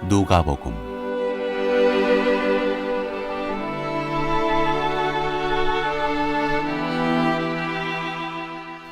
누가복음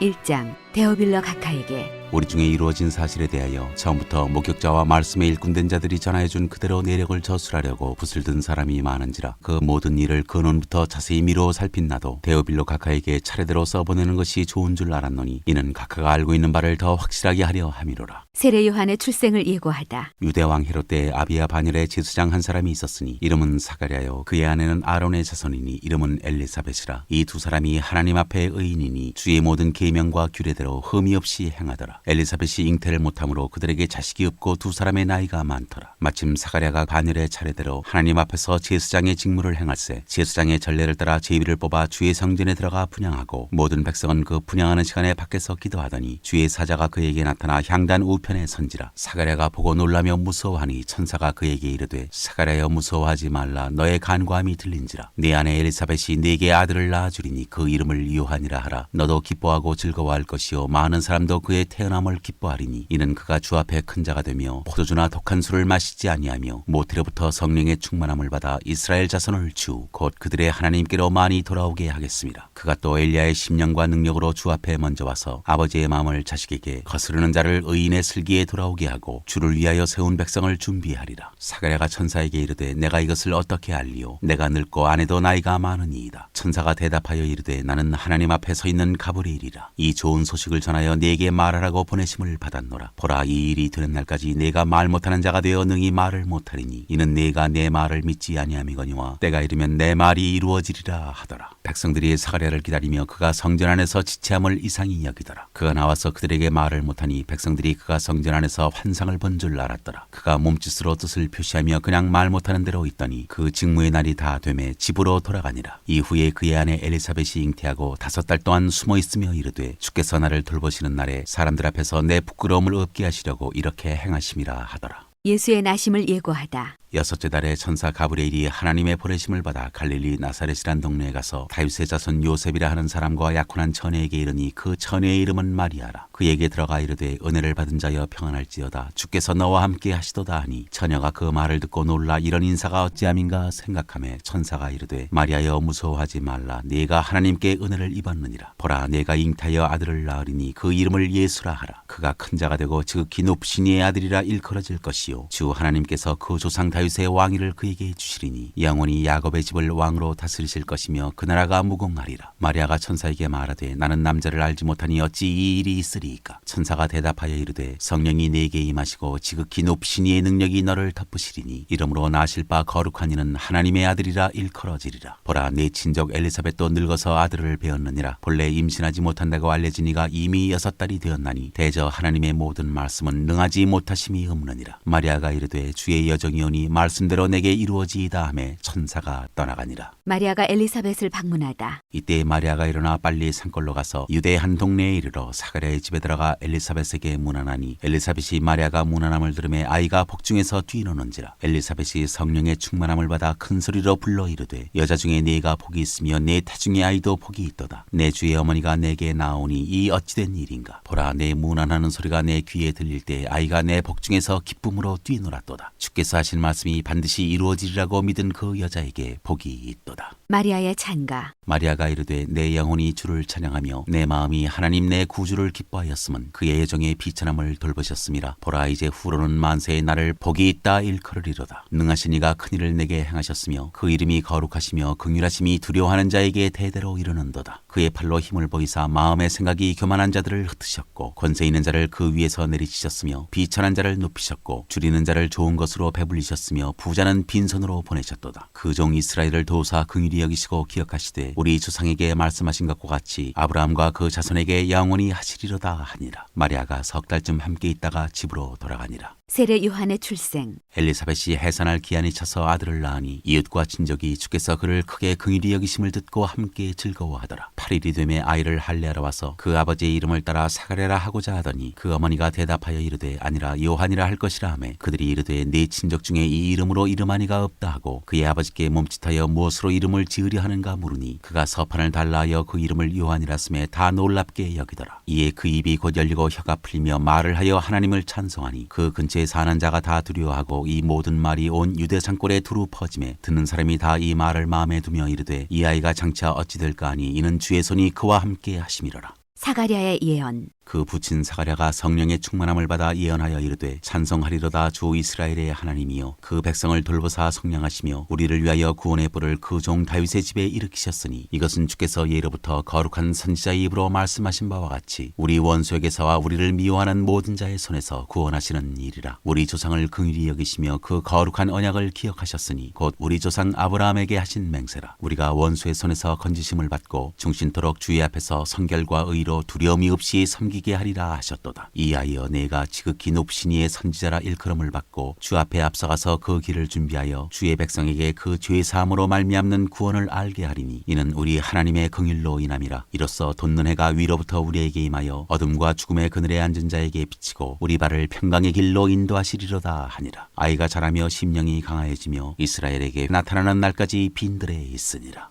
1장. 데오빌러 각하에게 우리 중에 이루어진 사실에 대하여 처음부터 목격자와 말씀에 일꾼된 자들이 전하여준 그대로 내력을 저술하려고 붓을 든 사람이 많은지라 그 모든 일을 근원부터 자세히 미루어 살핀 나도 데오빌로 각하에게 차례대로 써보내는 것이 좋은 줄 알았노니 이는 각하가 알고 있는 바를 더 확실하게 하려 함이로라. 세례 요한의 출생을 예고하다. 유대왕 헤롯 때 아비야 반열에 제사장 한 사람이 있었으니 이름은 사가랴요 그의 아내는 아론의 자손이니 이름은 엘리사벳이라. 이 두 사람이 하나님 앞에 의인이니 주의 모든 계명과 규례대로 흠이 없이 행하더라. 엘리사벳이 잉태를 못함으로 그들에게 자식이 없고 두 사람의 나이가 많더라. 마침 사가랴가 반열의 차례대로 하나님 앞에서 제사장의 직무를 행할세 제사장의 전례를 따라 제비를 뽑아 주의 성전에 들어가 분향하고 모든 백성은 그 분향하는 시간에 밖에서 기도하더니 주의 사자가 그에게 나타나 향단 우편에 선지라. 사가랴가 보고 놀라며 무서워하니 천사가 그에게 이르되 사가랴여 무서워하지 말라. 너의 간구함이 들린지라. 네 아내 엘리사벳이 네게 아들을 낳아주리니 그 이름을 요한이라 하라. 너도 기뻐하고 즐거워할 것이요 많은 사람도 그의 태어남을 기뻐하리니 이는 그가 주 앞에 큰 자가 되며 포도주나 독한 술을 마시지 아니하며 모태로부터 성령의 충만함을 받아 이스라엘 자손을 주 곧 그들의 하나님께로 많이 돌아오게 하겠습니다. 그가 또 엘리야의 심령과 능력으로 주 앞에 먼저 와서 아버지의 마음을 자식에게 거스르는 자를 의인의 슬기에 돌아오게 하고 주를 위하여 세운 백성을 준비하리라. 사가랴가 천사에게 이르되 내가 이것을 어떻게 알리요? 내가 늙고 아내도 나이가 많으니이다. 천사가 대답하여 이르되 나는 하나님 앞에 서 있는 가브리엘이라. 이 좋은 소식을 전하여 네게 말하라고 보내심을 받았노라. 보라 이 일이 되는 날까지 내가 말 못하는 자가 되어 능히 말을 못하리니 이는 네가 내 말을 믿지 아니함이거니와 때가 이르면 내 말이 이루어지리라 하더라. 백성들이 사가랴를 기다리며 그가 성전 안에서 지체함을 이상히 여기더라. 그가 나와서 그들에게 말을 못하니 백성들이 그가 성전 안에서 환상을 본 줄 알았더라. 그가 몸짓으로 뜻을 표시하며 그냥 말 못하는 대로 있더니 그 직무의 날이 다 되매 집으로 돌아가니라. 이후에 그의 아내 엘리사벳이 잉태하고 5달 동안 숨어 있으며 이르되 주께서 나를 돌보시는 날에 사람들 앞에서 내 부끄러움을 없게 하시려고 이렇게 행하심이라 하더라. 예수의 나심을 예고하다. 6째 달에 천사 가브리엘이 하나님의 보내심을 받아 갈릴리 나사렛이란 동네에 가서 다윗의 자손 요셉이라 하는 사람과 약혼한 처녀에게 이르니 그 처녀의 이름은 마리아라. 그에게 들어가 이르되 은혜를 받은 자여 평안할지어다. 주께서 너와 함께 하시도다 하니 처녀가 그 말을 듣고 놀라 이런 인사가 어찌함인가 생각하며 천사가 이르되 마리아여 무서워하지 말라. 네가 하나님께 은혜를 입었느니라. 보라 네가 잉타하여 아들을 낳으리니 그 이름을 예수라 하라. 그가 큰 자가 되고 지극히 높으신 이의 아들이라 일컬어질 것이요 주 하나님께서 그 조상 다윗의 왕위를 그에게 주시리니 영원히 야곱의 집을 왕으로 다스리실 것이며 그 나라가 무궁하리라. 마리아가 천사에게 말하되 나는 남자를 알지 못하니 어찌 이 일이 있으리이까. 천사가 대답하여 이르되 성령이 네게 임하시고 지극히 높으신 이의 능력이 너를 덮으시리니 이러므로 나실 바 거룩한 이는 하나님의 아들이라 일컬어지리라. 보라 네 친족 엘리사벳도 늙어서 아들을 배었느니라. 본래 임신하지 못한다고 알려진 이가 이미 6달이 되었나니 대저 하나님의 모든 말씀은 능하지 못하심이 없느니라. 마리아가 이르되 주의 여정이오니 말씀대로 내게 이루어지이다 하매 천사가 떠나가니라. 마리아가 엘리사벳을 방문하다. 이때 마리아가 일어나 빨리 산골로 가서 유대 한 동네에 이르러 사가랴의 집에 들어가 엘리사벳에게 문안하니 엘리사벳이 마리아가 문안함을 들으매 아이가 복중에서 뛰노는지라. 엘리사벳이 성령의 충만함을 받아 큰 소리로 불러 이르되 여자 중에 네가 복이 있으며 내 태중의 아이도 복이 있도다. 내 주의 어머니가 내게 나오니 이 어찌된 일인가. 보라 내 문안하는 소리가 내 귀에 들릴 때 아이가 내 복중에서 기쁨으로 뛰놀았도다. 주께서 하신 말씀이 반드시 이루어지리라고 믿은 그 여자에게 복이 있도다. 마리아의 찬가. 마리아가 이르되 내 영혼이 주를 찬양하며 내 마음이 하나님 내 구주를 기뻐하였음은 그의 예정의 비천함을 돌보셨음이라. 보라 이제 후로는 만세의 나를 복이 있다 일컬으리로다. 능하신 이가 큰일을 내게 행하셨으며 그 이름이 거룩하시며 긍휼하심이 두려워하는 자에게 대대로 이르는도다. 그의 팔로 힘을 보이사 마음의 생각이 교만한 자들을 흩으셨고 권세 있는 자를 그 위에서 내리치셨으며 비천한 자를 높이셨고 줄이는 자를 좋은 것으로 배불리셨으며 부자는 빈손으로 보내셨도다. 그 종 이스라엘을 도우사 긍휼히 여기시고 기억하시되 우리 조상에게 말씀하신 것과 같이 아브라함과 그 자손에게 영원히 하시리로다 하니라. 마리아가 6달쯤 함께 있다가 집으로 돌아가니라. 세례 요한의 출생. 엘리사벳이 해산할 기한이 차서 아들을 낳으니 이웃과 친족이 주께서 그를 크게 긍휼히 여기심을 듣고 함께 즐거워하더라. 8일이 되매 아이를 할례하러 와서 그 아버지의 이름을 따라 사가랴라 하고자 하더니 그 어머니가 대답하여 이르되 아니라 요한이라 할 것이라 하매 그들이 이르되 네 친족 중에 이 이름으로 이름하니가 없다 하고 그의 아버지께 몸짓하여 무엇으로 이름을 지으려 하는가 물으니 그가 서판을 달라하여 그 이름을 요한이라 쓰매 다 놀랍게 여기더라. 이에 그 입이 곧 열리고 혀가 풀리며 말을 하여 하나님을 찬송하니 그 근처에 사는 자가 다 두려워하고 이 모든 말이 온 유대 산골에 두루 퍼지매 듣는 사람이 다 이 말을 마음에 두며 이르되 이 아이가 장차 어찌 될까 하니 이는 주의 손이 그와 함께 하심이로라. 사가랴의 예언. 그 부친 사가랴가 성령의 충만함을 받아 예언하여 이르되 찬송하리로다 주 이스라엘의 하나님이여 그 백성을 돌보사 성량하시며 우리를 위하여 구원의 뿔을 그 종 다윗의 집에 일으키셨으니 이것은 주께서 예로부터 거룩한 선지자의 입으로 말씀하신 바와 같이 우리 원수에게서와 우리를 미워하는 모든 자의 손에서 구원하시는 일이라. 우리 조상을 긍휼히 여기시며 그 거룩한 언약을 기억하셨으니 곧 우리 조상 아브라함에게 하신 맹세라. 우리가 원수의 손에서 건지심을 받고 중신토록 주의 앞에서 성결과 의로 두려움이 없이 섬기게 하리라 하셨도다. 이하여 내가 지극히 높으신 이의 선지자라 일컬음을 받고 주 앞에 앞서가서 그 길을 준비하여 주의 백성에게 그 죄 사함으로 말미암는 구원을 알게 하리니 이는 우리 하나님의 긍휼로 인함이라. 이로써 돋는 해가 위로부터 우리에게 임하여 어둠과 죽음의 그늘에 앉은 자에게 비치고 우리 발을 평강의 길로 인도하시리로다 하니라. 아이가 자라며 심령이 강하여지며 이스라엘에게 나타나는 날까지 빈들에 있으니라.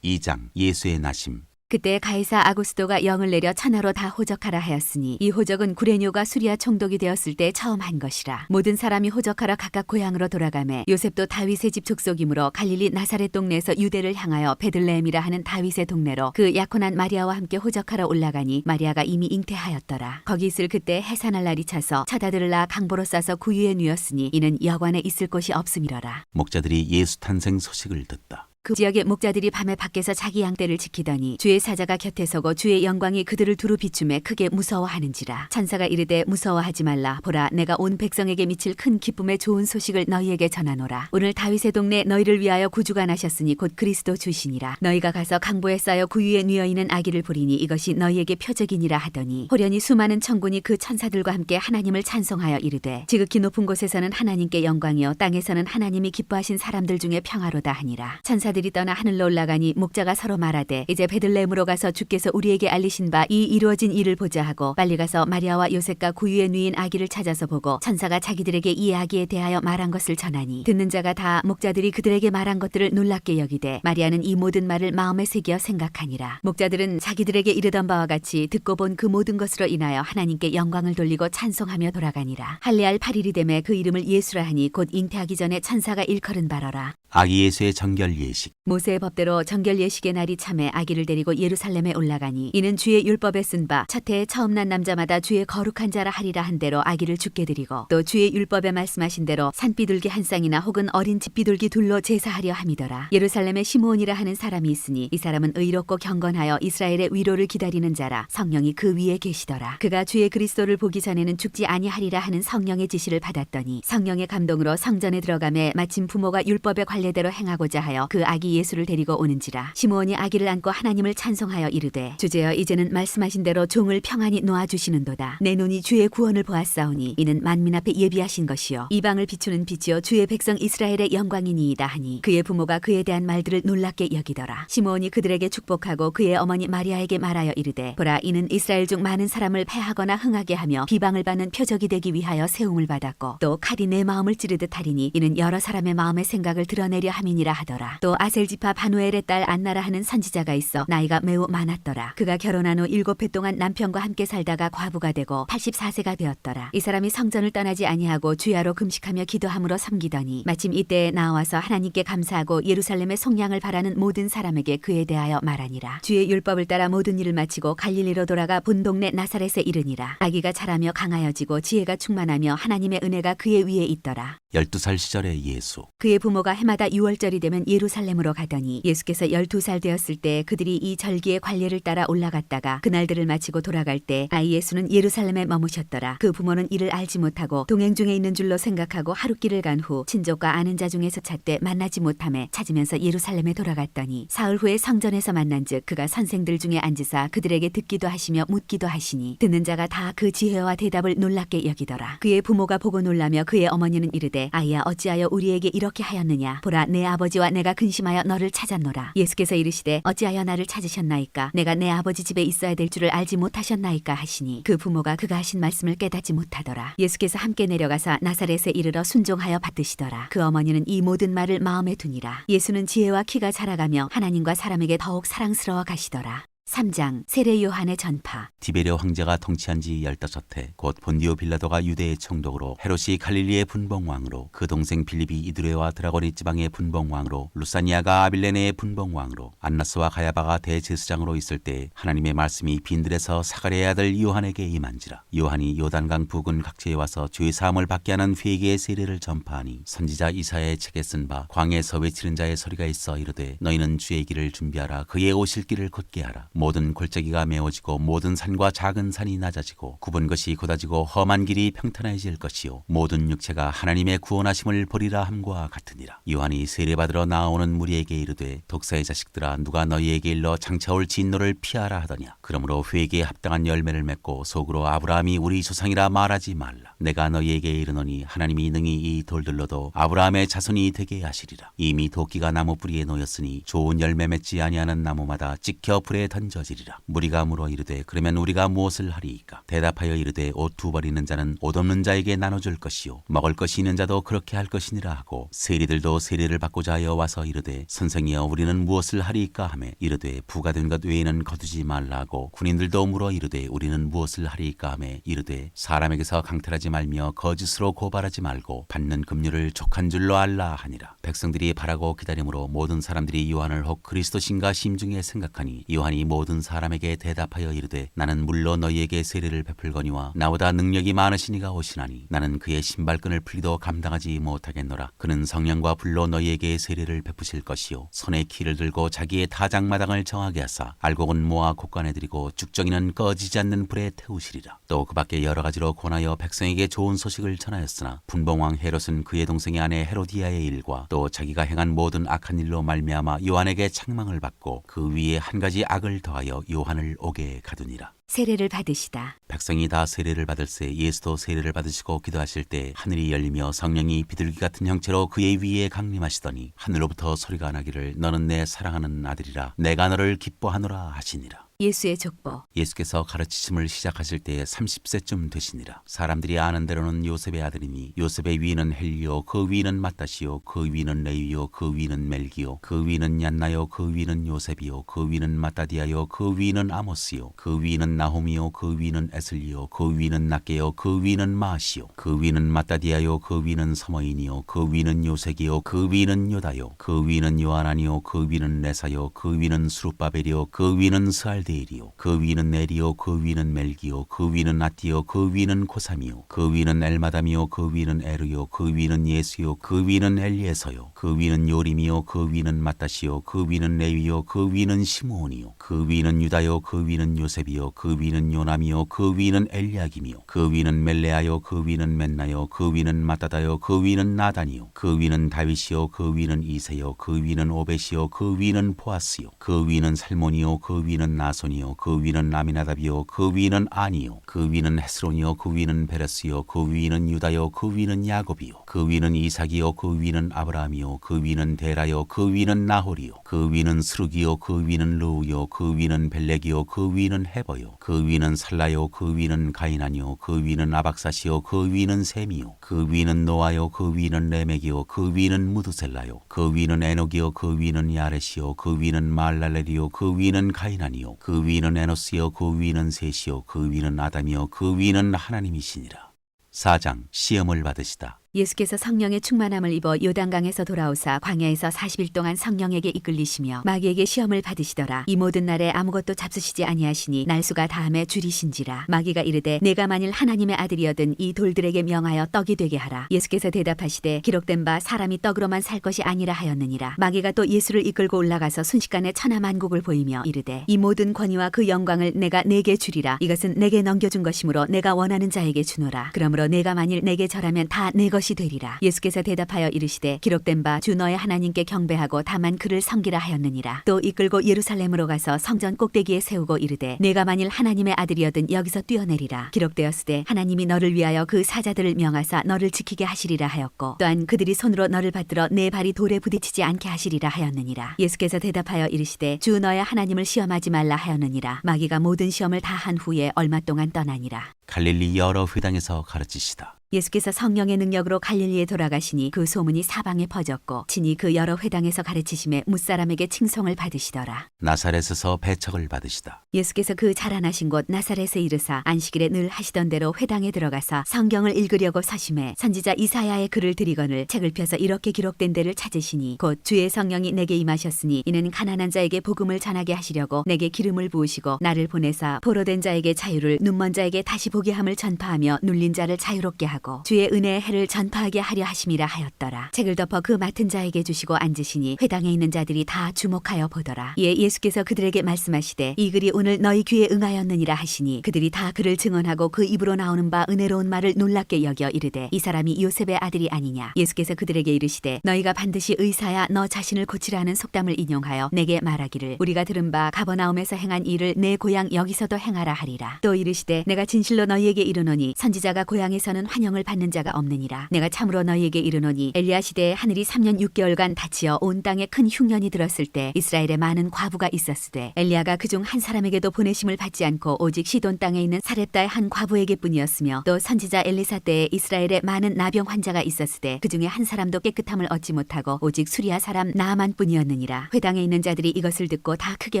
2장 예수의 나심. 그때 가이사 아구스도가 영을 내려 천하로 다 호적하라 하였으니 이 호적은 구레뇨가 수리아 총독이 되었을 때 처음 한 것이라. 모든 사람이 호적하러 각각 고향으로 돌아가매 요셉도 다윗의 집 족속이므로 갈릴리 나사렛 동네에서 유대를 향하여 베들레헴이라 하는 다윗의 동네로 그 약혼한 마리아와 함께 호적하러 올라가니 마리아가 이미 잉태하였더라. 거기 있을 그때 해산할 날이 차서 처자들을 낳아 강보로 싸서 구유에 누였으니 이는 여관에 있을 곳이 없음이로라. 목자들이 예수 탄생 소식을 듣다. 그 지역의 목자들이 밤에 밖에서 자기 양떼를 지키더니 주의 사자가 곁에 서고 주의 영광이 그들을 두루 비추매 크게 무서워하는지라. 천사가 이르되 무서워하지 말라. 보라 내가 온 백성에게 미칠 큰 기쁨의 좋은 소식을 너희에게 전하노라. 오늘 다윗의 동네 너희를 위하여 구주가 나셨으니 곧 그리스도 주시니라. 너희가 가서 강보에 쌓여 구유에 누워 있는 아기를 보리니 이것이 너희에게 표적이니라 하더니 호련히 수많은 천군이 그 천사들과 함께 하나님을 찬송하여 이르되 지극히 높은 곳에서는 하나님께 영광이요 땅에서는 하나님이 기뻐하신 사람들 중에 평화로다 하니라. 천사들이 떠나 하늘로 올라가니 목자가 서로 말하되 이제 베들레헴으로 가서 주께서 우리에게 알리신 바 이 이루어진 일을 보자 하고 빨리 가서 마리아와 요셉과 구유에 누인 아기를 찾아서 보고 천사가 자기들에게 이 아기에 대하여 말한 것을 전하니 듣는 자가 다 목자들이 그들에게 말한 것들을 놀랍게 여기되 마리아는 이 모든 말을 마음에 새겨 생각하니라. 목자들은 자기들에게 이르던 바와 같이 듣고 본 그 모든 것으로 인하여 하나님께 영광을 돌리고 찬송하며 돌아가니라. 할례할 8일이 되매 그 이름을 예수라 하니 곧 잉태하기 전에 천사가 일컬은 바로라. 아기 예수의 정결 예식. 모세의 법대로 정결 예식의 날이 참에 아기를 데리고 예루살렘에 올라가니 이는 주의 율법에 쓴 바 첫 해에 처음 난 남자마다 주의 거룩한 자라 하리라 한 대로 아기를 죽게 드리고 또 주의 율법에 말씀하신 대로 산비둘기 한 쌍이나 혹은 어린 집비둘기 둘로 제사하려 함이더라. 예루살렘에 시므온이라 하는 사람이 있으니 이 사람은 의롭고 경건하여 이스라엘의 위로를 기다리는 자라. 성령이 그 위에 계시더라. 그가 주의 그리스도를 보기 전에는 죽지 아니하리라 하는 성령의 지시를 받았더니 성령의 감동으로 성전에 들어가매 마침 부모가 율법에 관례대로 행하고자 하여 그 아기 예수를 데리고 오는지라. 시므온이 아기를 안고 하나님을 찬송하여 이르되 주제여 이제는 말씀하신 대로 종을 평안히 놓아주시는도다. 내 눈이 주의 구원을 보았사오니 이는 만민 앞에 예비하신 것이요 이방을 비추는 빛이요 주의 백성 이스라엘의 영광이니이다 하니 그의 부모가 그에 대한 말들을 놀랍게 여기더라. 시므온이 그들에게 축복하고 그의 어머니 마리아에게 말하여 이르되 보라 이는 이스라엘 중 많은 사람을 패하거나 흥하게 하며 비방을 받는 표적이 되기 위하여 세움을 받았고 또 칼이 내 마음을 찌르듯 하리니 이는 여러 사람의 마음의 생각을 드러내려 함이니라 하더라. 또 아셀지파 바누엘의 딸 안나라 하는 선지자가 있어 나이가 매우 많았더라. 그가 결혼한 후 7해 동안 남편과 함께 살다가 과부가 되고 84세가 되었더라. 이 사람이 성전을 떠나지 아니하고 주야로 금식하며 기도함으로 섬기더니 마침 이때에 나와서 하나님께 감사하고 예루살렘의 속량을 바라는 모든 사람에게 그에 대하여 말하니라. 주의 율법을 따라 모든 일을 마치고 갈릴리로 돌아가 본 동네 나사렛에 이르니라. 아기가 자라며 강하여지고 지혜가 충만하며 하나님의 은혜가 그의 위에 있더라. 12살 시절의 예수. 그의 부모가 해마다 6월절이 되면 예루살렘으로 가더니 예수께서 12살 되었을 때 그들이 이 절기의 관례를 따라 올라갔다가 그날들을 마치고 돌아갈 때 아이 예수는 예루살렘에 머무셨더라. 그 부모는 이를 알지 못하고 동행 중에 있는 줄로 생각하고 하룻길을 간 후 친족과 아는 자 중에서 찾되 만나지 못하매 찾으면서 예루살렘에 돌아갔더니 사흘 후에 성전에서 만난즉 그가 선생들 중에 앉으사 그들에게 듣기도 하시며 묻기도 하시니 듣는 자가 다 그 지혜와 대답을 놀랍게 여기더라. 그의 부모가 보고 놀라며 그의 어머니는 이르되 아이야 어찌하여 우리에게 이렇게 하였느냐. 보라 내 아버지와 내가 근심하여 너를 찾았노라. 예수께서 이르시되 어찌하여 나를 찾으셨나이까? 내가 내 아버지 집에 있어야 될 줄을 알지 못하셨나이까 하시니 그 부모가 그가 하신 말씀을 깨닫지 못하더라. 예수께서 함께 내려가사 나사렛에 이르러 순종하여 받드시더라. 그 어머니는 이 모든 말을 마음에 두니라. 예수는 지혜와 키가 자라가며 하나님과 사람에게 더욱 사랑스러워 가시더라. 3장 세례 요한의 전파. 디베레 황제가 통치한 지 15해 곧 본디오 빌라도가 유대의 총독으로 헤롯이 갈릴리의 분봉왕으로 그 동생 빌립이 이두레와 드라고니 지방의 분봉왕으로 루사니아가 아빌레네의 분봉왕으로 안나스와 가야바가 대제사장으로 있을 때 하나님의 말씀이 빈들에서 사가랴의 아들 요한에게 임한지라. 요한이 요단강 부근 각지에 와서 죄 사함을 받게 하는 회개의 세례를 전파하니 선지자 이사야의 책에 쓴 바 광야에서 외치는 자의 소리가 있어 이르되 너희는 주의 길을 준비하라 그의 오실 길을 곧게 하라. 모든 골짜기가 메워지고 모든 산과 작은 산이 낮아지고 굽은 것이 곧아지고 험한 길이 평탄해질 것이요 모든 육체가 하나님의 구원하심을 보리라 함과 같으니라. 요한이 세례받으러 나오는 무리에게 이르되 독사의 자식들아 누가 너희에게 일러 장차올 진노를 피하라 하더냐. 그러므로 회개에 합당한 열매를 맺고 속으로 아브라함이 우리 조상이라 말하지 말라. 내가 너희에게 이르노니 하나님이 능히 이 돌들로도 아브라함의 자손이 되게 하시리라. 이미 도끼가 나무 뿌리에 놓였으니 좋은 열매 맺지 아니하는 나무마다 찍혀 불에 던져지리라. 무리가 물어 이르되 그러면 우리가 무엇을 하리이까? 대답하여 이르되 옷 두 벌 있는 자는 옷 없는 자에게 나눠줄 것이요 먹을 것이 있는 자도 그렇게 할 것이니라 하고 세리들도 세례를 받고자 하여 와서 이르되 선생이여 우리는 무엇을 하리이까 하매 이르되 부가된 것 외에는 거두지 말라 하고 군인들도 물어 이르되 우리는 무엇을 하리이까 하매 이르되 사람에게서 강탈하지 말며 거짓으로 고발하지 말고 받는 급료를 족한 줄로 알라 하니라. 백성들이 바라고 기다림으로 모든 사람들이 요한을 혹 그리스도신가 심중에 생각하니 요한이 모든 사람에게 대답하여 이르되 나는 물로 너희에게 세례를 베풀거니와 나보다 능력이 많으시니가 오시나니 나는 그의 신발끈을 풀리도 감당하지 못하겠노라. 그는 성령과 불로 너희에게 세례를 베푸실 것이요 손에 키를 들고 자기의 타작마당을 정하게 하사 알곡은 모아 곡간에 들이고 죽정이는 꺼지지 않는 불에 태우시리라. 또 그 밖에 여러 가지로 권하여 백성에게 좋은 소식을 전하였으나 분봉왕 헤롯은 그의 동생의 아내 헤로디아의 일과 또 자기가 행한 모든 악한 일로 말미암아 요한에게 책망을 받고 그 위에 한 가지 악을 더하여 요한을 옥에 가두니라. 세례를 받으시다. 백성이 다 세례를 받을새 예수도 세례를 받으시고 기도하실 때 하늘이 열리며 성령이 비둘기 같은 형체로 그의 위에 강림하시더니 하늘로부터 소리가 나기를 너는 내 사랑하는 아들이라 내가 너를 기뻐하노라 하시니라. 예수의 족보. 예수께서 가르치심을 시작하실 때 30세쯤 되시니라. 사람들이 아는 대로는 요셉의 아들이니 요셉의 위는 헬리오 그 위는 마따시오 그 위는 레위오 그 위는 멜기오 그 위는 얀나요 그 위는 요셉이요 그 위는 마따디아요 그 위는 아모스요 그 위는 나홈이요 그 위는 에슬리요 그 위는 낫게요 그 위는 마시요 그 위는 마따디아요 그 위는 서머인이요 그 위는 요색이요 그 위는 요다요 그 위는 요하나니요 그 위는 레사요 그 위는 수룹바벨이요 그 위는 스알데일이요 그 위는 네리요 그 위는 멜기요 그 위는 아띠요 그 위는 고삼이요 그 위는 엘마담이요 그 위는 에르요 그 위는 예수요 그 위는 엘리에서요 그 위는 요림이요 그 위는 마따시요 그 위는 레위요 그 위는 시므온이요 그 위는 유다요 그 위는 요셉이요 그 위는 요남이요 그 위는 엘리야김이요 그 위는 멜레아요 그 위는 맨나요 그 위는 마따다요 그 위는 나단이요 그 위는 다윗이요 그 위는 이세요 그 위는 오벳이요 그 위는 보아스요 그 위는 살몬이요 그 위는 나손이요 그 위는 아미나답이요 그 위는 아니요 그 위는 헤스론이요 그 위는 베레스요 그 위는 유다요 그 위는 야곱이요 그 위는 이삭이요 그 위는 아브라함이요 그 위는 데라요 그 위는 나홀이요 그 위는 스루기요 그 위는 르우요 그 위는 벨렉이요 그 위는 헤버요 그 위는 살라요 그 위는 가이나니요 그 위는 아박사시요 그 위는 셈이요 그 위는 노아요 그 위는 레멕이요 그 위는 무두셀라요 그 위는 에녹이요 그 위는 야렛이요 그 위는 말랄렐이요 그 위는 가이나니요 그 위는 에노스요 그 위는 셋이요 그 위는 아담이요 그 위는 하나님이시니라. 4장 시험을 받으시다. 예수께서 성령의 충만함을 입어 요단강에서 돌아오사 광야에서 40일 동안 성령에게 이끌리시며 마귀에게 시험을 받으시더라. 이 모든 날에 아무것도 잡수시지 아니하시니 날수가 다함에 줄이신지라. 마귀가 이르되 내가 만일 하나님의 아들이여든 이 돌들에게 명하여 떡이 되게 하라. 예수께서 대답하시되 기록된 바 사람이 떡으로만 살 것이 아니라 하였느니라. 마귀가 또 예수를 이끌고 올라가서 순식간에 천하만국을 보이며 이르되 이 모든 권위와 그 영광을 내가 네게 주리라. 이것은 내게 넘겨준 것이므로 내가 원하는 자에게 주노라. 그러므로 내가 만일 내게 절하면 다 내 것이 것이 되리라. 예수께서 대답하여 이르시되 기록된 바 주 너의 하나님께 경배하고 다만 그를 섬기라 하였느니라. 또 이끌고 예루살렘으로 가서 성전 꼭대기에 세우고 이르되 내가 만일 하나님의 아들이여든 여기서 뛰어내리라. 기록되었으되 하나님이 너를 위하여 그 사자들을 명하사 너를 지키게 하시리라 하였고 또한 그들이 손으로 너를 받들어 내 발이 돌에 부딪히지 않게 하시리라 하였느니라. 예수께서 대답하여 이르시되 주 너의 하나님을 시험하지 말라 하였느니라. 마귀가 모든 시험을 다 한 후에 얼마 동안 떠나니라. 갈릴리 여러 회당에서 가르치시다. 예수께서 성령의 능력으로 갈릴리에 돌아가시니 그 소문이 사방에 퍼졌고 친히 그 여러 회당에서 가르치심에 무사람에게 칭송을 받으시더라. 나사렛에서 배척을 받으시다. 예수께서 그 자라나신 곳 나사렛에 이르사 안식일에 늘 하시던 대로 회당에 들어가사 성경을 읽으려고 서심해 선지자 이사야의 글을 들이거늘 책을 펴서 이렇게 기록된 데를 찾으시니 곧 주의 성령이 내게 임하셨으니 이는 가난한 자에게 복음을 전하게 하시려고 내게 기름을 부으시고 나를 보내사 포로된 자에게 자유를 눈먼 자에게 다시 보게 함을 전파하며 눌린 자를 자유롭게 하고 주의 은혜의 해를 전파하게 하려 하심이라 하였더라. 책을 덮어 그 맡은 자에게 주시고 앉으시니 회당에 있는 자들이 다 주목하여 보더라. 이에 예수께서 그들에게 말씀하시되 이 글이 오늘 너희 귀에 응하였느니라 하시니 그들이 다 그를 증언하고 그 입으로 나오는 바 은혜로운 말을 놀랍게 여겨 이르되 이 사람이 요셉의 아들이 아니냐. 예수께서 그들에게 이르시되 너희가 반드시 의사야 너 자신을 고치라는 속담을 인용하여 내게 말하기를 우리가 들은 바 가버나움에서 행한 일을 내 고향 여기서도 행하라 하리라. 또 이르시되 내가 진실로 너희에게 이르노니 선지자가 고향에서는 환영을 받는 자가 없느니라. 내가 참으로 너희에게 이르노니 엘리야 시대에 하늘이 3년 6개월간 닫히어 온 땅에 큰 흉년이 들었을 때 이스라엘에 많은 과부가 있었으되 엘리야가 그중 한 사람에게도 보내심을 받지 않고 오직 시돈 땅에 있는 사렙다의 한 과부에게뿐이었으며 또 선지자 엘리사 때에 이스라엘에 많은 나병 환자가 있었으되 그중에 한 사람도 깨끗함을 얻지 못하고 오직 수리아 사람 나아만뿐이었느니라. 회당에 있는 자들이 이것을 듣고 다 크게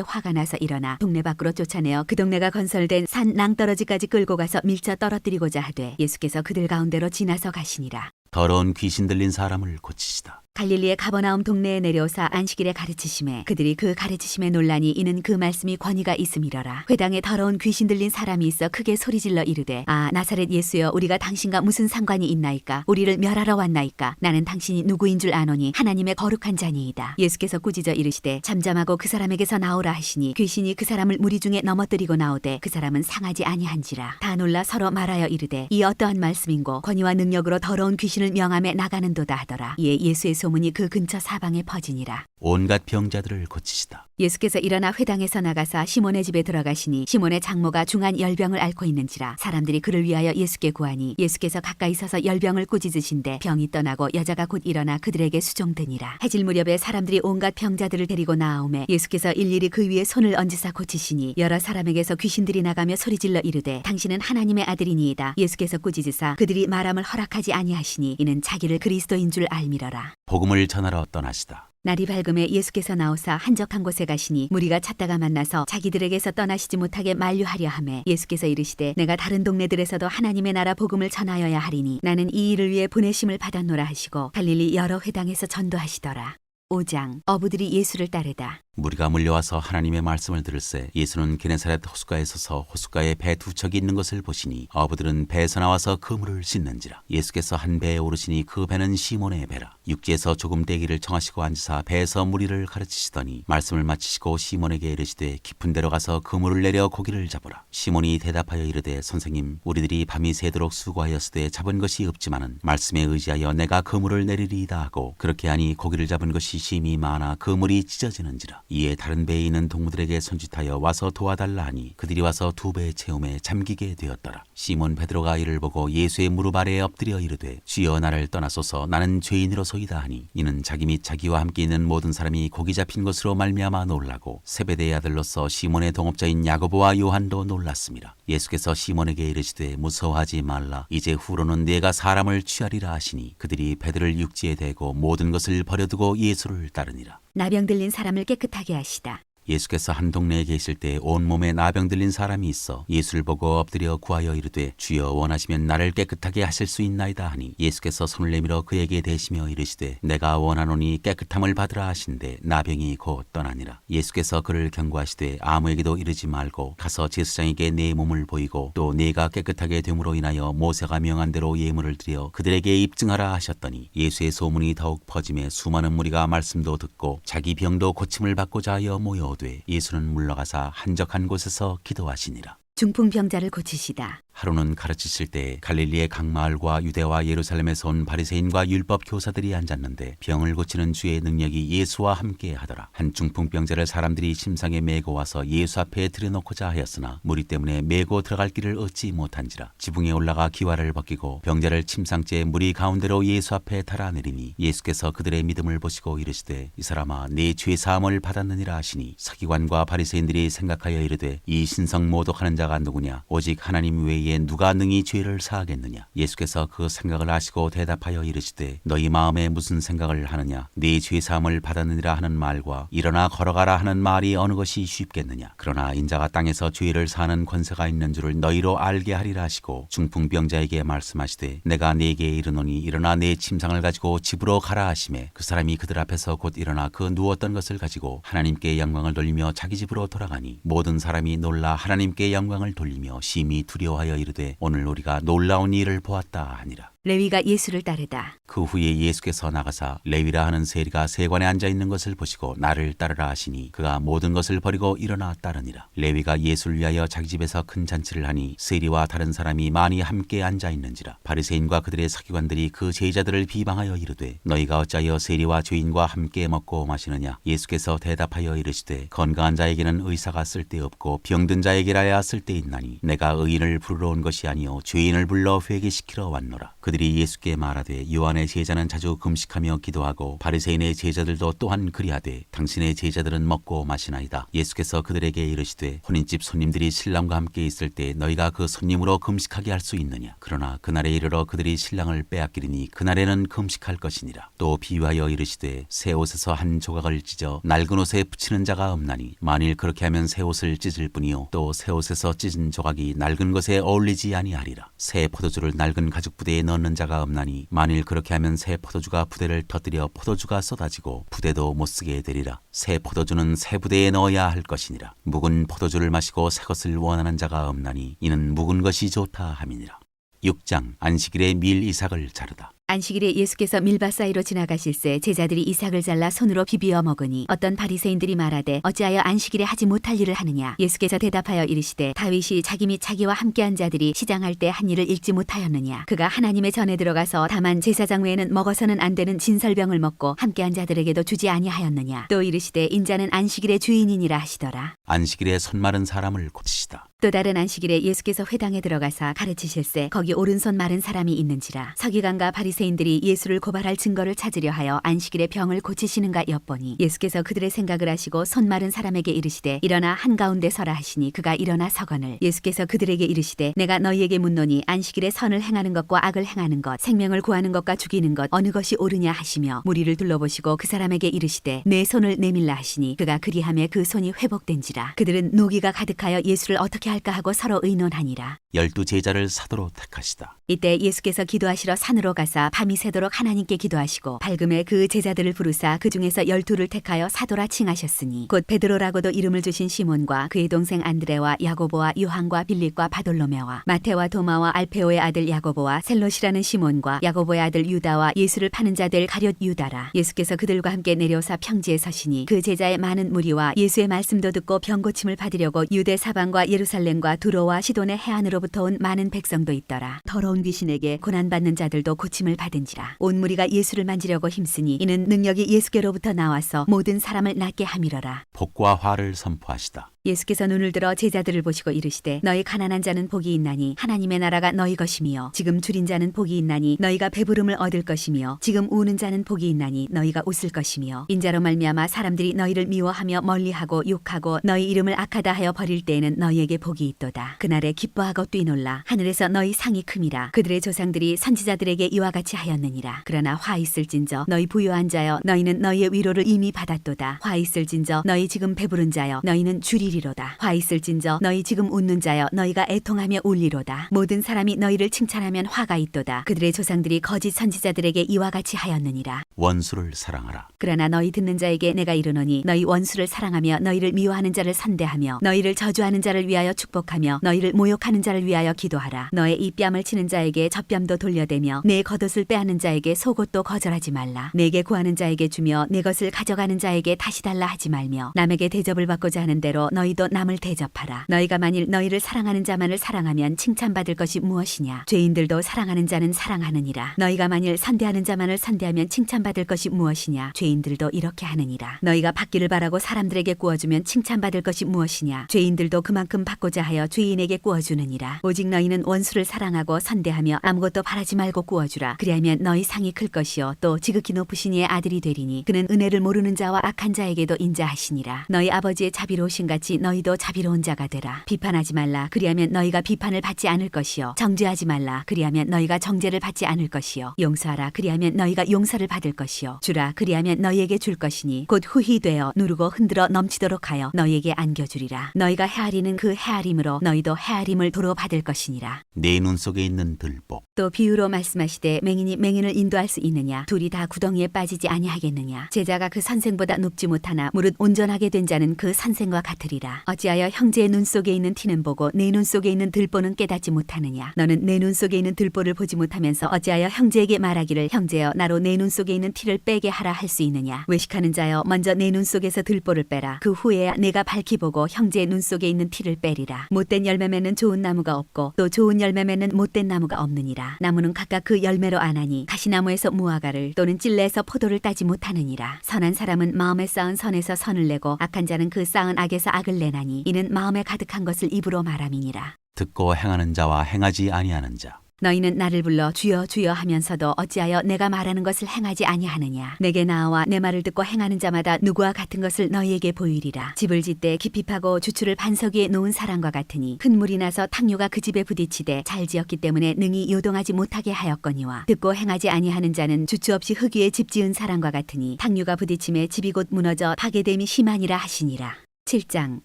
화가 나서 일어나 동네 밖으로 쫓아내어 그 동네가 건설된 산 낭떠러지까지 끌고 가서 밀쳐 떨어뜨리고자 하되 예수께서 그들 가운데로 지나서 가시니라. 더러운 귀신 들린 사람을 고치시다. 갈릴리의 가버나움 동네에 내려오사 안식일에 가르치심에 그들이 그 가르치심에 논란이 이는 그 말씀이 권위가 있음이러라. 회당에 더러운 귀신 들린 사람이 있어 크게 소리질러 이르되 아 나사렛 예수여 우리가 당신과 무슨 상관이 있나이까. 우리를 멸하러 왔나이까. 나는 당신이 누구인 줄 아노니 하나님의 거룩한 자니이다. 예수께서 꾸짖어 이르시되 잠잠하고 그 사람에게서 나오라 하시니 귀신이 그 사람을 무리 중에 넘어뜨리고 나오되 그 사람은 상하지 아니한지라. 다 놀라 서로 말하여 이르되 이 어떠한 말씀인고 권위와 능력으로 더러운 귀신을 명함에 나가는도다 하더라. 이에 예수의 소문이 그 근처 사방에 퍼지니라. 온갖 병자들을 고치시다. 예수께서 일어나 회당에서 나가사 시몬의 집에 들어가시니 시몬의 장모가 중한 열병을 앓고 있는지라. 사람들이 그를 위하여 예수께 구하니 예수께서 가까이 서서 열병을 꾸짖으신데 병이 떠나고 여자가 곧 일어나 그들에게 수종되니라. 해질 무렵에 사람들이 온갖 병자들을 데리고 나아오매 예수께서 일일이 그 위에 손을 얹으사 고치시니 여러 사람에게서 귀신들이 나가며 소리질러 이르되 당신은 하나님의 아들이니이다. 예수께서 꾸짖으사 그들이 말함을 허락하지 아니하시니 이는 자기를 그리스도인 줄 알미러라. 복음을 전하러 떠나시다. 날이 밝음에 예수께서 나오사 한적한 곳에 가시니 무리가 찾다가 만나서 자기들에게서 떠나시지 못하게 만류하려 하매 예수께서 이르시되 내가 다른 동네들에서도 하나님의 나라 복음을 전하여야 하리니 나는 이 일을 위해 보내심을 받았노라 하시고 갈릴리 여러 회당에서 전도하시더라. 5장 어부들이 예수를 따르다. 무리가 몰려와서 하나님의 말씀을 들을새 예수는 게네사렛 호숫가에 서서 호숫가에 배 두 척이 있는 것을 보시니 어부들은 배에서 나와서 그물을 씻는지라. 예수께서 한 배에 오르시니 그 배는 시몬의 배라. 육지에서 조금 떼기를 청하시고 앉으사 배에서 무리를 가르치시더니 말씀을 마치시고 시몬에게 이르시되 깊은 데로 가서 그물을 내려 고기를 잡으라. 시몬이 대답하여 이르되 선생님 우리들이 밤이 새도록 수고하였으되 잡은 것이 없지만은 말씀에 의지하여 내가 그물을 내리리이다 하고 그렇게 하니 고기를 잡은 것이 심히 많아 그물이 찢어지는지라. 이에 다른 배에 있는 동무들에게 손짓하여 와서 도와달라 하니 그들이 와서 두 배의 체험에 잠기게 되었더라. 시몬 베드로가 이를 보고 예수의 무릎 아래에 엎드려 이르되 주여 나를 떠나소서 나는 죄인으로소이다 하니 이는 자기 및 자기와 함께 있는 모든 사람이 고기 잡힌 것으로 말미암아 놀라고 세베대의 아들로서 시몬의 동업자인 야고보와 요한도 놀랐습니다. 예수께서 시몬에게 이르시되 무서워하지 말라. 이제 후로는 네가 사람을 취하리라 하시니 그들이 배들을 육지에 대고 모든 것을 버려두고 예수를 따르니라. 나병 들린 사람을 깨끗하게 하시다. 예수께서 한 동네에 계실 때 온몸에 나병 들린 사람이 있어 예수를 보고 엎드려 구하여 이르되 주여 원하시면 나를 깨끗하게 하실 수 있나이다 하니 예수께서 손을 내밀어 그에게 대시며 이르시되 내가 원하노니 깨끗함을 받으라 하신대 나병이 곧 떠나니라. 예수께서 그를 경고하시되 아무에게도 이르지 말고 가서 제사장에게 네 몸을 보이고 또 네가 깨끗하게 됨으로 인하여 모세가 명한 대로 예물을 드려 그들에게 입증하라 하셨더니 예수의 소문이 더욱 퍼짐에 수많은 무리가 말씀도 듣고 자기 병도 고침을 받고자 하여 모여 예수는 물러가사 한적한 곳에서 기도하시니라. 중풍병자를 고치시다. 하루는 가르치실 때 갈릴리의 각 마을과 유대와 예루살렘에서 온 바리새인과 율법 교사들이 앉았는데 병을 고치는 주의 능력이 예수와 함께 하더라. 한 중풍병자를 사람들이 심상에 메고 와서 예수 앞에 들여놓고자 하였으나 무리 때문에 메고 들어갈 길을 얻지 못한지라. 지붕에 올라가 기와를 벗기고 병자를 침상째 무리 가운데로 예수 앞에 달아내리니 예수께서 그들의 믿음을 보시고 이르시되 이 사람아 네 죄 사함을 받았느니라 하시니 서기관과 바리새인들이 생각하여 이르되 이 신성 모독하는 자가 누구냐 오직 하나님 외에 누가 능히 죄를 사하겠느냐. 예수께서 그 생각을 아시고 대답하여 이르시되 너희 마음에 무슨 생각을 하느냐. 네 죄 사함을 받았느니라 하는 말과 일어나 걸어가라 하는 말이 어느 것이 쉽겠느냐. 그러나 인자가 땅에서 죄를 사하는 권세가 있는 줄을 너희로 알게 하리라 하시고 중풍병자에게 말씀하시되 내가 네게 이르노니 일어나 네 침상을 가지고 집으로 가라 하시매 그 사람이 그들 앞에서 곧 일어나 그 누웠던 것을 가지고 하나님께 영광을 돌리며 자기 집으로 돌아가니 모든 사람이 놀라 하나님께 영광을 돌리며 심히 두려워하여 이르되 오늘 우리가 놀라운 일을 보았다 하니라. 레위가 예수를 따르다. 그 후에 예수께서 나가사 레위라 하는 세리가 세관에 앉아 있는 것을 보시고 나를 따르라 하시니 그가 모든 것을 버리고 일어나 따르니라. 레위가 예수를 위하여 자기 집에서 큰 잔치를 하니 세리와 다른 사람이 많이 함께 앉아 있는지라. 바리새인과 그들의 서기관들이 그 제자들을 비방하여 이르되 너희가 어찌하여 세리와 죄인과 함께 먹고 마시느냐. 예수께서 대답하여 이르시되 건강한 자에게는 의사가 쓸데없고 병든 자에게라야 쓸데있나니 내가 의인을 부르러 온 것이 아니요 죄인을 불러 회개시키러 왔노라. 그들이 예수께 말하되 요한의 제자는 자주 금식하며 기도하고 바리새인의 제자들도 또한 그리하되 당신의 제자들은 먹고 마시나이다. 예수께서 그들에게 이르시되 혼인집 손님들이 신랑과 함께 있을 때 너희가 그 손님으로 금식하게 할 수 있느냐. 그러나 그날에 이르러 그들이 신랑을 빼앗기리니 그날에는 금식할 것이니라. 또 비유하여 이르시되 새 옷에서 한 조각을 찢어 낡은 옷에 붙이는 자가 없나니 만일 그렇게 하면 새 옷을 찢을 뿐이요 또 새 옷에서 찢은 조각이 낡은 것에 어울리지 아니하리라. 새 포도주를 낡은 가죽 부대에 넣는 자가 없나니 만일 그렇게 하면 새 포도주가 부대를 터뜨려 포도주가 쏟아지고 부대도 못쓰게 되리라. 새 포도주는 새 부대에 넣어야 할 것이니라. 묵은 포도주를 마시고 새 것을 원하는 자가 없나니 이는 묵은 것이 좋다 함이니라. 6장 안식일에 밀 이삭을 자르다. 안식일에 예수께서 밀밭 사이로 지나가실새 제자들이 이삭을 잘라 손으로 비비어 먹으니 어떤 바리새인들이 말하되 어찌하여 안식일에 하지 못할 일을 하느냐. 예수께서 대답하여 이르시되 다윗이 자기 및 자기와 함께한 자들이 시장할 때 한 일을 읽지 못하였느냐. 그가 하나님의 전에 들어가서 다만 제사장 외에는 먹어서는 안 되는 진설병을 먹고 함께한 자들에게도 주지 아니하였느냐. 또 이르시되 인자는 안식일의 주인이니라 하시더라. 안식일에 손 마른 사람을 고치시다. 또 다른 안식일에 예수께서 회당에 들어가사 가르치실새 거기 오른손 마른 사람이 있는지라. 서기관과 바리새인들이 예수를 고발할 증거를 찾으려 하여 안식일에 병을 고치시는가 엿보니 예수께서 그들의 생각을 아시고 손 마른 사람에게 이르시되 일어나 한가운데 서라 하시니 그가 일어나 서거늘 예수께서 그들에게 이르시되 내가 너희에게 묻노니 안식일에 선을 행하는 것과 악을 행하는 것 생명을 구하는 것과 죽이는 것 어느 것이 옳으냐 하시며 무리를 둘러보시고 그 사람에게 이르시되 내 손을 내밀라 하시니 그가 그리하매 그 손이 회복된지라. 그들은 노기가 가득하여 예수를 어떻게 할까 하고 서로 의논하니라. 12 제자를 사도로 택하시다. 이때 예수께서 기도하시러 산으로 가사 밤이 새도록 하나님께 기도하시고 밝음에 그 제자들을 부르사 그 중에서 12를 택하여 사도라 칭하셨으니 곧 베드로라고도 이름을 주신 시몬과 그의 동생 안드레와 야고보와 요한과 빌립과 바돌로메와 마테와 도마와 알페오의 아들 야고보와 셀롯이라는 시몬과 야고보의 아들 유다와 예수를 파는 자들 가룟 유다라. 예수께서 그들과 함께 내려오사 평지에 서시니 그 제자의 많은 무리와 예수의 말씀도 듣고 병 고침을 받으려고 유대 사방과 예루살렘과 두로와 시돈의 해안으로부터 온 많은 백성도 있더라. 더러운 귀신에게 고난받는 자들도 고침을 받은지라. 온 무리가 예수를 만지려고 힘쓰니 이는 능력이 예수께로부터 나와서 모든 사람을 낫게 함이러라. 복과 화를 선포하시다. 예수께서 눈을 들어 제자들을 보시고 이르시되 너희 가난한 자는 복이 있나니 하나님의 나라가 너희 것이며 지금 줄인 자는 복이 있나니 너희가 배부름을 얻을 것이며 지금 우는 자는 복이 있나니 너희가 웃을 것이며 인자로 말미암아 사람들이 너희를 미워하며 멀리하고 욕하고 너희 이름을 악하다 하여 버릴 때에는 너희에게 복이 있도다. 그날에 기뻐하고 뛰놀라 하늘에서 너희 상이 큼이라. 그들의 조상들이 선지자들에게 이와 같이 하였느니라. 그러나 화 있을진저 너희 부요한 자여 너희는 너희의 위로를 이미 받았도다. 화 있을진저 너희 지금 배부른 자여 너희는 줄이리로다. 화 있을진저 너희 지금 웃는 자여 너희가 애통하며 울리로다. 모든 사람이 너희를 칭찬하면 화가 있도다. 그들의 조상들이 거짓 선지자들에게 이와 같이 하였느니라. 원수를 사랑하라. 그러나 너희 듣는 자에게 내가 이르노니 너희 원수를 사랑하며 너희를 미워하는 자를 선대하며 너희를 저주하는 자를 위하여 축복하며 너희를 모욕하는 자를 위하여 기도하라. 너의 이 뺨을 치는 자에게 젖뺨도 돌려대며 내 겉옷을 빼앗는 자에게 속옷도 거절하지 말라. 내게 구하는 자에게 주며 내 것을 가져가는 자에게 다시 달라 하지 말며 남에게 대접을 받고자 하는 대로 너희도 남을 대접하라. 너희가 만일 너희를 사랑하는 자만을 사랑하면 칭찬받을 것이 무엇이냐? 죄인들도 사랑하는 자는 사랑하느니라. 너희가 만일 선대하는 자만을 선대하면 칭찬받을 것이 무엇이냐? 죄인들도 이렇게 하느니라. 너희가 받기를 바라고 사람들에게 구워주면 칭찬받을 것이 무엇이냐? 죄인들도 그만큼 받고자 하여 죄인에게 구워주느니라. 오직 너희는 원수를 사랑하고 선대하며 아무것도 바라지 말고 구워주라. 그리하면 너희 상이 클 것이요 또 지극히 높으신 이의 아들이 되리니 그는 은혜를 모르는 자와 악한 자에게도 인자하시니라. 너희 아버지의 자비로우신 같이 너희도 자비로운 자가 되라. 비판하지 말라. 그리하면 너희가 비판을 받지 않을 것이요 정죄하지 말라. 그리하면 너희가 정죄를 받지 않을 것이요 용서하라. 그리하면 너희가 용서를 받을 것이요 주라. 그리하면 너희에게 줄 것이니 곧 후히 되어 누르고 흔들어 넘치도록 하여 너희에게 안겨주리라. 너희가 헤아리는 그 헤아림으로 너희도 헤아림을 도로 받을 것이니라. 내 눈 속에 있는 들보. 또 비유로 말씀하시되 맹인이 맹인을 인도할 수 있느냐? 둘이 다 구덩이에 빠지지 아니하겠느냐? 제자가 그 선생보다 높지 못하나 무릇 온전하게 된 자는 그 선생과 같으리라. 어찌하여 형제의 눈 속에 있는 티는 보고 내 눈 속에 있는 들보는 깨닫지 못하느냐? 너는 내 눈 속에 있는 들보를 보지 못하면서 어찌하여 형제에게 말하기를 형제여 나로 내 눈 속에 있는 티를 빼게 하라 할 수 있느냐? 외식하는 자여 먼저 내 눈 속에서 들보를 빼라. 그 후에야 내가 밝히 보고 형제의 눈 속에 있는 티를 빼리라. 못된 열매 맺는 좋은 나무가 없고 또 좋은 열매 맺는 못된 나무가 없느니라. 나무는 각각 그 열매로 아나니 가시나무에서 무화과를 또는 찔레에서 포도를 따지 못하느니라. 선한 사람은 마음에 쌓은 선에서 선을 내고 악한 자는 그 쌓은 악에서 악을 내나니 이는 마음에 가득한 것을 입으로 말함이니라. 듣고 행하는 자와 행하지 아니하는 자. 너희는 나를 불러 주여 주여 하면서도 어찌하여 내가 말하는 것을 행하지 아니하느냐? 내게 나와 내 말을 듣고 행하는 자마다 누구와 같은 것을 너희에게 보이리라. 집을 짓되 깊이 파고 주추를 반석 위에 놓은 사람과 같으니 큰 물이 나서 탕류가 그 집에 부딪히되 잘 지었기 때문에 능히 요동하지 못하게 하였거니와 듣고 행하지 아니하는 자는 주추 없이 흙 위에 집 지은 사람과 같으니 탕류가 부딪힘에 집이 곧 무너져 파괴됨이 심하니라 하시니라. 7장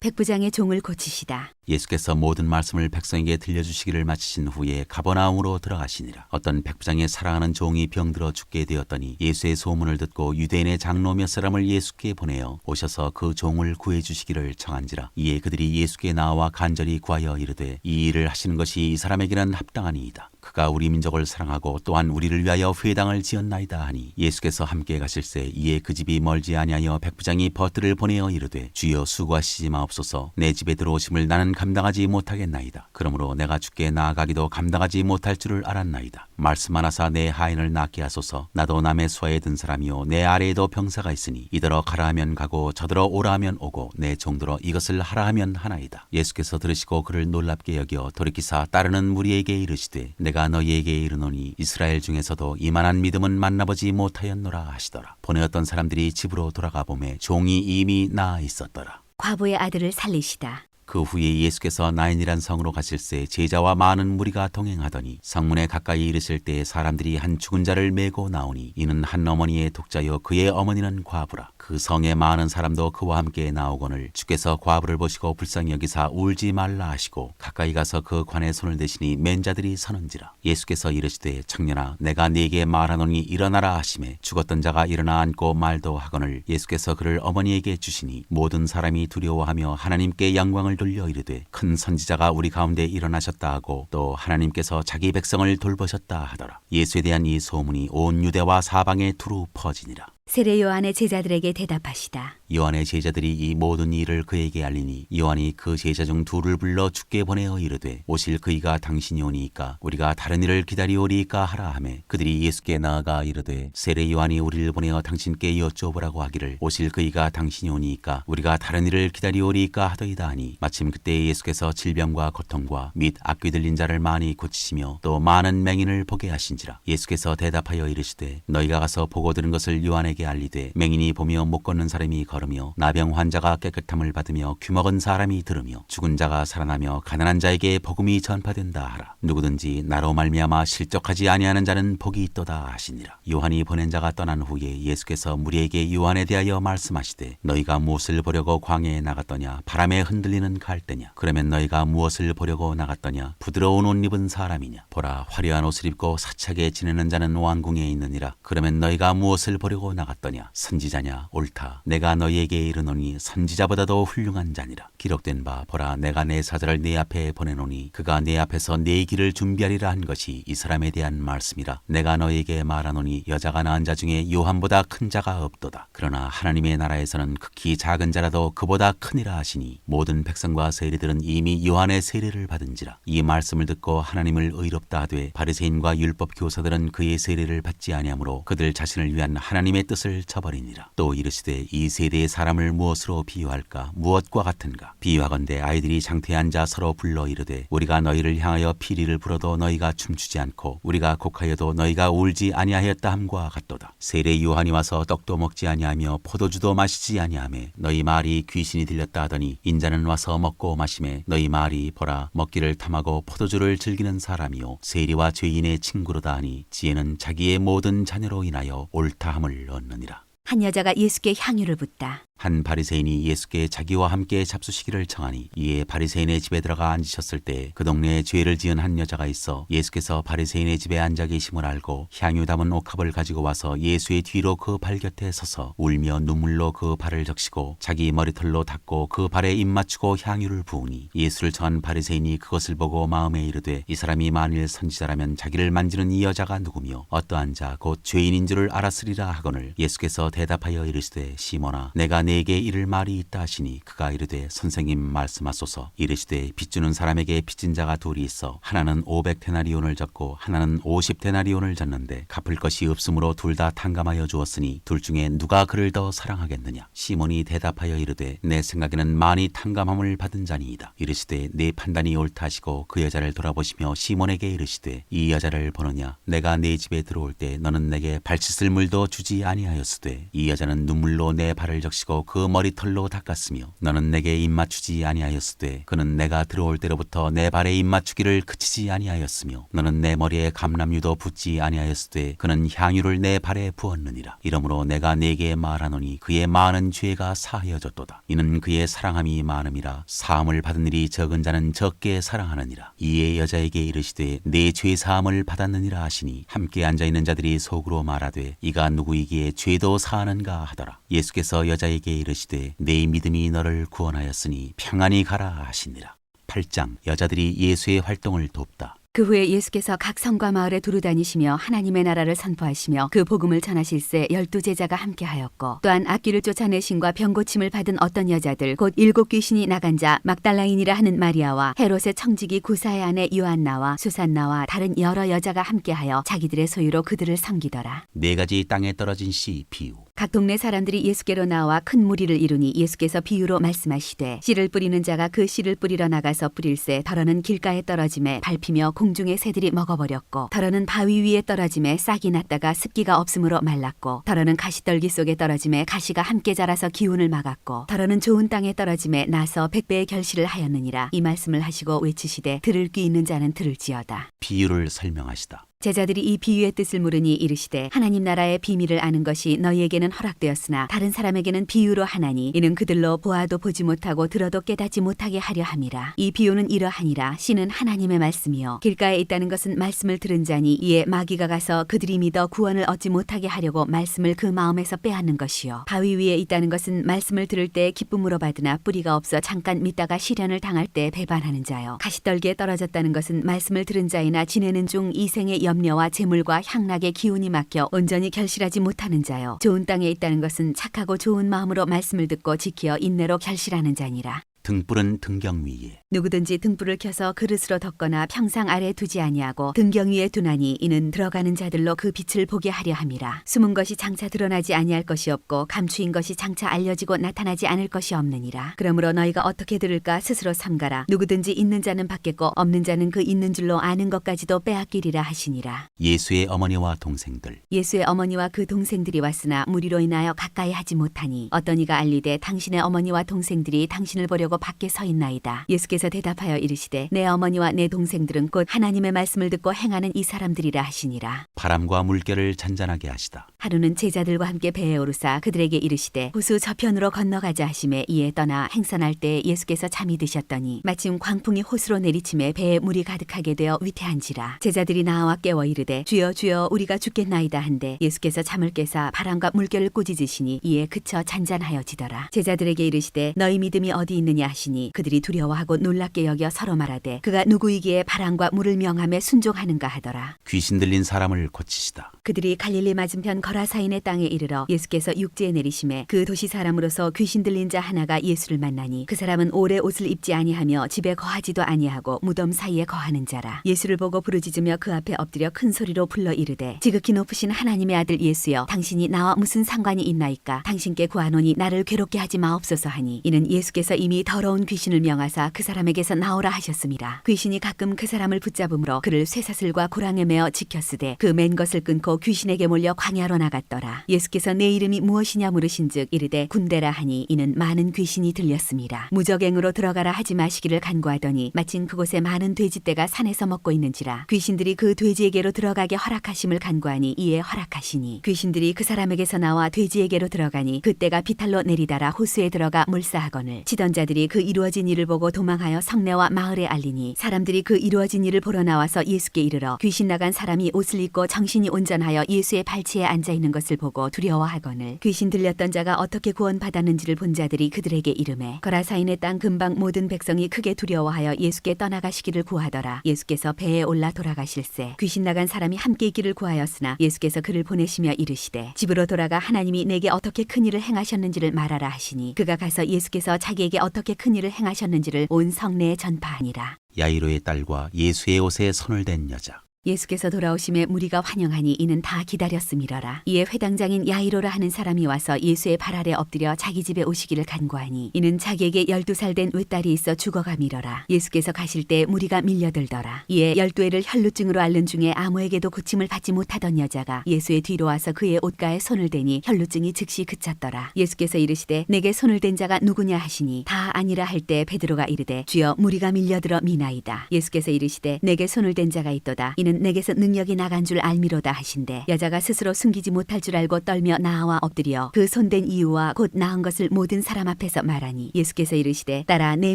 백부장의 종을 고치시다. 예수께서 모든 말씀을 백성에게 들려주시기를 마치신 후에 가버나움으로 들어가시니라. 어떤 백부장의 사랑하는 종이 병들어 죽게 되었더니 예수의 소문을 듣고 유대인의 장로 몇 사람을 예수께 보내어 오셔서 그 종을 구해주시기를 청한지라. 이에 그들이 예수께 나와 간절히 구하여 이르되 이 일을 하시는 것이 이 사람에게는 합당하니이다. 그가 우리 민족을 사랑하고 또한 우리를 위하여 회당을 지었나이다 하니 예수께서 함께 가실새 이에 그 집이 멀지 아니하여 백부장이 버트를 보내어 이르되 주여 수고하시지 마옵소서. 내 집에 들어오심을 나는 감당하지 못하겠나이다. 그러므로 내가 주께 나아가기도 감당하지 못할 줄을 알았나이다. 말씀하나사 내 하인을 낫게 하소서. 나도 남의 수하에 든 사람이요 내 아래에도 병사가 있으니 이더러 가라 하면 가고 저더러 오라 하면 오고 내 종들어 이것을 하라 하면 하나이다. 예수께서 들으시고 그를 놀랍게 여겨 돌이키사 따르는 무리에게 이르시되 내가 너희에게 이르노니 이스라엘 중에서도 이만한 믿음은 만나보지 못하였노라 하시더라. 보내었던 사람들이 집으로 돌아가 보매 종이 이미 나아 있었더라. 과부의 아들을 살리시다. 그 후에 예수께서 나인이란 성으로 가실새 제자와 많은 무리가 동행하더니 성문에 가까이 이르실 때 사람들이 한 죽은 자를 메고 나오니 이는 한 어머니의 독자요 그의 어머니는 과부라. 그 성에 많은 사람도 그와 함께 나오거늘 주께서 과부를 보시고 불쌍히 여기사 울지 말라 하시고 가까이 가서 그 관에 손을 대시니 맨 자들이 서는지라. 예수께서 이르시되 청년아 내가 네게 말하노니 일어나라 하시매 죽었던 자가 일어나 앉고 말도 하거늘 예수께서 그를 어머니에게 주시니 모든 사람이 두려워하며 하나님께 영광을 돌려 이르되 큰 선지자가 우리 가운데 일어나셨다 하고 또 하나님께서 자기 백성을 돌보셨다 하더라. 예수에 대한 이 소문이 온 유대와 사방에 두루 퍼지니라. 세례 요한의 제자들에게 대답하시다. 요한의 제자들이 이 모든 일을 그에게 알리니 요한이 그 제자 중 둘을 불러 주께 보내어 이르되 오실 그이가 당신이 오니이까 우리가 다른 일을 기다리오리이까 하라 하매 그들이 예수께 나아가 이르되 세례 요한이 우리를 보내어 당신께 여쭤보라고 하기를 오실 그이가 당신이 오니이까 우리가 다른 일을 기다리오리이까 하더이다 하니 마침 그때 예수께서 질병과 고통과 및 악귀 들린 자를 많이 고치시며 또 많은 맹인을 보게 하신지라. 예수께서 대답하여 이르시되 너희가 가서 보고 들은 것을 요한에게 알리되 맹인이 보며 못 걷는 사람이 걸으며 나병 환자가 깨끗함을 받으며 귀먹은 사람이 들으며 죽은 자가 살아나며 가난한 자에게 복음이 전파된다 하라. 누구든지 나로 말미암아 실족하지 아니하는 자는 복이 있도다 하시니라. 요한이 보낸 자가 떠난 후에 예수께서 무리에게 요한에 대하여 말씀하시되 너희가 무엇을 보려고 광야에 나갔더냐? 바람에 흔들리는 갈대냐? 그러면 너희가 무엇을 보려고 나갔더냐? 부드러운 옷 입은 사람이냐? 보라 화려한 옷을 입고 사차게 지내는 자는 왕궁에 있느니라. 그러면 너희가 무엇을 보려고 나갔더냐? 나갔더냐? 선지자냐? 옳다. 내가 너희에게 이르노니 선지자보다도 훌륭한 자니라. 기록된 바 보라, 내가 내 사자를 네 앞에 보내노니 그가 네 앞에서 네 길을 준비하리라 한 것이 이 사람에 대한 말씀이라. 내가 너희에게 말하노니 여자가 낳은 자 중에 요한보다 큰 자가 없도다. 그러나 하나님의 나라에서는 극히 작은 자라도 그보다 크니라 하시니 모든 백성과 세리들은 이미 요한의 세례를 받은지라. 이 말씀을 듣고 하나님을 의롭다 하되 바리새인과 율법 교사들은 그의 세례를 받지 아니하므로 그들 자신을 위한 하나님의 뜻을 저버리니라. 또 이르시되 이 세대의 사람을 무엇으로 비유할까? 무엇과 같은가? 비유하건대 아이들이 장터에 앉아 서로 불러 이르되 우리가 너희를 향하여 피리를 불어도 너희가 춤추지 않고 우리가 곡하여도 너희가 울지 아니하였다 함과 같도다. 세례 요한이 와서 떡도 먹지 아니하며 포도주도 마시지 아니하며 너희 말이 귀신이 들렸다 하더니 인자는 와서 먹고 마시매 너희 말이 보라 먹기를 탐하고 포도주를 즐기는 사람이요 세리와 죄인의 친구로다 하니 지혜는 자기의 모든 자녀로 인하여 옳다함을 얻느니라. 한 여자가 예수께 향유를 붓다. 한 바리새인이 예수께 자기와 함께 잡수시기를 청하니 이에 바리새인의 집에 들어가 앉으셨을 때 그 동네에 죄를 지은 한 여자가 있어 예수께서 바리새인의 집에 앉아 계심을 알고 향유 담은 옥합을 가지고 와서 예수의 뒤로 그 발 곁에 서서 울며 눈물로 그 발을 적시고 자기 머리털로 닦고 그 발에 입 맞추고 향유를 부으니 예수를 청한 바리새인이 그것을 보고 마음에 이르되 이 사람이 만일 선지자라면 자기를 만지는 이 여자가 누구며 어떠한 자 곧 죄인인 줄을 알았으리라 하거늘 예수께서 대답하여 이르시되 시몬아 내가 내게 이를 말이 있다 하시니 그가 이르되 선생님 말씀하소서. 이르시되 빚주는 사람에게 빚진 자가 둘이 있어 하나는 500데나리온을 졌고 하나는 50데나리온을 졌는데 갚을 것이 없으므로 둘 다 탕감하여 주었으니 둘 중에 누가 그를 더 사랑하겠느냐? 시몬이 대답하여 이르되 내 생각에는 많이 탕감함을 받은 자니이다. 이르시되 네 판단이 옳다 하시고 그 여자를 돌아보시며 시몬에게 이르시되 이 여자를 보느냐? 내가 네 집에 들어올 때 너는 내게 발 씻을 물도 주지 아니하였으되 이 여자는 눈물로 내 발을 적시고 그 머리털로 닦았으며 너는 내게 입 맞추지 아니하였으되 그는 내가 들어올 때로부터 내 발에 입 맞추기를 그치지 아니하였으며 너는 내 머리에 감람유도 붓지 아니하였으되 그는 향유를 내 발에 부었느니라. 이러므로 내가 네게 말하노니 그의 많은 죄가 사하여졌도다. 이는 그의 사랑함이 많음이라. 사함을 받은 일이 적은 자는 적게 사랑하느니라. 이에 여자에게 이르시되 내 죄 사함을 받았느니라 하시니 함께 앉아있는 자들이 속으로 말하되 이가 누구이기에 죄도 사하는가 하더라. 예수께서 여자에게 이르시되 내 믿음이 너를 구원하였으니 평안히 가라 하시니라. 8장 여자들이 예수의 활동을 돕다. 그 후에 예수께서 각 성과 마을에 두루 다니시며 하나님의 나라를 선포하시며 그 복음을 전하실새 12제자가 함께하였고 또한 악귀를 쫓아내신과 병고침을 받은 어떤 여자들 곧 7 귀신이 나간 자 막달라인이라 하는 마리아와 헤롯의 청지기 구사의 아내 요한나와 수산나와 다른 여러 여자가 함께하여 자기들의 소유로 그들을 섬기더라. 4가지 땅에 떨어진 씨 비유. 각 동네 사람들이 예수께로 나와 큰 무리를 이루니 예수께서 비유로 말씀하시되 씨를 뿌리는 자가 그 씨를 뿌리러 나가서 뿌릴새 덜어는 길가에 떨어짐에 밟히며 공중의 새들이 먹어버렸고 덜어는 바위 위에 떨어짐에 싹이 났다가 습기가 없으므로 말랐고 덜어는 가시떨기 속에 떨어짐에 가시가 함께 자라서 기운을 막았고 덜어는 좋은 땅에 떨어짐에 나서 100배의 결실을 하였느니라. 이 말씀을 하시고 외치시되 들을 귀 있는 자는 들을지어다. 비유를 설명하시다. 제자들이 이 비유의 뜻을 물으니 이르시되 하나님 나라의 비밀을 아는 것이 너희에게는 허락되었으나 다른 사람에게는 비유로 하나니 이는 그들로 보아도 보지 못하고 들어도 깨닫지 못하게 하려 함이라. 이 비유는 이러하니라. 씨는 하나님의 말씀이요 길가에 있다는 것은 말씀을 들은 자니 이에 마귀가 가서 그들이 믿어 구원을 얻지 못하게 하려고 말씀을 그 마음에서 빼앗는 것이요 바위 위에 있다는 것은 말씀을 들을 때 기쁨으로 받으나 뿌리가 없어 잠깐 믿다가 시련을 당할 때 배반하는 자요 가시떨기에 떨어졌다는 것은 말씀을 들은 자이나 지내는 중 이생의 염려와 재물과 향락의 기운이 막혀 온전히 결실하지 못하는 자요 좋은 땅에 있다는 것은 착하고 좋은 마음으로 말씀을 듣고 지키어 인내로 결실하는 자니라. 등불은 등경 위에. 누구든지 등불을 켜서 그릇으로 덮거나 평상 아래 두지 아니하고 등경 위에 두나니 이는 들어가는 자들로 그 빛을 보게 하려 함이라. 숨은 것이 장차 드러나지 아니할 것이 없고 감추인 것이 장차 알려지고 나타나지 않을 것이 없느니라. 그러므로 너희가 어떻게 들을까 스스로 삼가라. 누구든지 있는 자는 받겠고 없는 자는 그 있는 줄로 아는 것까지도 빼앗기리라 하시니라. 예수의 어머니와 동생들. 예수의 어머니와 그 동생들이 왔으나 무리로 인하여 가까이 하지 못하니 어떤 이가 알리되 당신의 어머니와 동생들이 당신을 보려고 하려고 밖에 서 있나이다. 예수께서 대답하여 이르시되 내 어머니와 내 동생들은 곧 하나님의 말씀을 듣고 행하는 이 사람들이라 하시니라. 바람과 물결을 잔잔하게 하시다. 하루는 제자들과 함께 배에 오르사 그들에게 이르시되 호수 저편으로 건너가자 하시매 이에 떠나 행선할 때 예수께서 잠이 드셨더니 마침 광풍이 호수로 내리침에 배에 물이 가득하게 되어 위태한지라. 제자들이 나와 깨워 이르되 주여 주여 우리가 죽겠나이다 한데 예수께서 잠을 깨사 바람과 물결을 꾸짖으시니 이에 그쳐 잔잔하여지더라. 제자들에게 이르시되 너희 믿음이 어디 있느냐 하시니 그들이 두려워하고 놀랍게 여겨 서로 말하되 그가 누구이기에 바람과 물을 명함에 순종하는가 하더라. 귀신 들린 사람을 고치시다. 그들이 갈릴리 맞은편 거라사인의 땅에 이르러 예수께서 육지에 내리심에 그 도시 사람으로서 귀신 들린 자 하나가 예수를 만나니 그 사람은 오래 옷을 입지 아니하며 집에 거하지도 아니하고 무덤 사이에 거하는 자라. 예수를 보고 부르짖으며 그 앞에 엎드려 큰 소리로 불러 이르되 지극히 높으신 하나님의 아들 예수여 당신이 나와 무슨 상관이 있나이까. 당신께 구하노니 나를 괴롭게 하지 마옵소서 하니 이는 예수께서 이미 더러운 귀신을 명하사 그 사람에게서 나오라 하셨습니다. 귀신이 가끔 그 사람을 붙잡음으로 그를 쇠사슬과 고랑에 매어 지켰으되 그 맨 것을 끊고 귀신에게 몰려 광야로 나갔더라. 예수께서 내 이름이 무엇이냐 물으신즉 이르되 군대라 하니 이는 많은 귀신이 들렸습니다. 무적행으로 들어가라 하지 마시기를 간구하더니 마침 그곳에 많은 돼지떼가 산에서 먹고 있는지라. 귀신들이 그 돼지에게로 들어가게 허락하심을 간구하니 이에 허락하시니 귀신들이 그 사람에게서 나와 돼지에게로 들어가니 그때가 비탈로 내리다라 호수에 들어가 물사하거늘 치던 자들이 그 이루어진 일을 보고 도망하여 성내와 마을에 알리니 사람들이 그 이루어진 일을 보러 나와서 예수께 이르러 귀신 나간 사람이 옷을 입고 정신이 온전하여 예수의 발치에 앉아 있는 것을 보고 두려워하거늘 귀신 들렸던 자가 어떻게 구원받았는지를 본 자들이 그들에게 이르매 거라사인의 땅 근방 모든 백성이 크게 두려워하여 예수께 떠나가시기를 구하더라. 예수께서 배에 올라 돌아가실새 귀신 나간 사람이 함께 있기를 구하였으나 예수께서 그를 보내시며 이르시되 집으로 돌아가 하나님이 내게 어떻게 큰 일을 행하셨는지를 말하라 하시니 그가 가서 예수께서 자기에게 어떻게 큰 일을 행하셨는지를 온 성내에 전파하니라. 야이로의 딸과 예수의 옷에 손을 댄 여자. 예수께서 돌아오심에 무리가 환영하니 이는 다 기다렸음이러라. 이에 회당장인 야이로라 하는 사람이 와서 예수의 발 아래 엎드려 자기 집에 오시기를 간구하니 이는 자기에게 12살 된 외딸이 있어 죽어가미러라. 예수께서 가실 때 무리가 밀려들더라. 이에 12회를 혈루증으로 앓는 중에 아무에게도 고침을 받지 못하던 여자가 예수의 뒤로 와서 그의 옷가에 손을 대니 혈루증이 즉시 그쳤더라. 예수께서 이르시되 내게 손을 댄 자가 누구냐 하시니 다 아니라 할 때 베드로가 이르되 주여 무리가 밀려들어 미나이다. 예수께서 이르시되 내게 손을 댄 자가 있도다. 이는 내게서 능력이 나간 줄 알미로다 하신대 여자가 스스로 숨기지 못할 줄 알고 떨며 나와 엎드려 그 손댄 이유와 곧 나은 것을 모든 사람 앞에서 말하니 예수께서 이르시되 딸아 내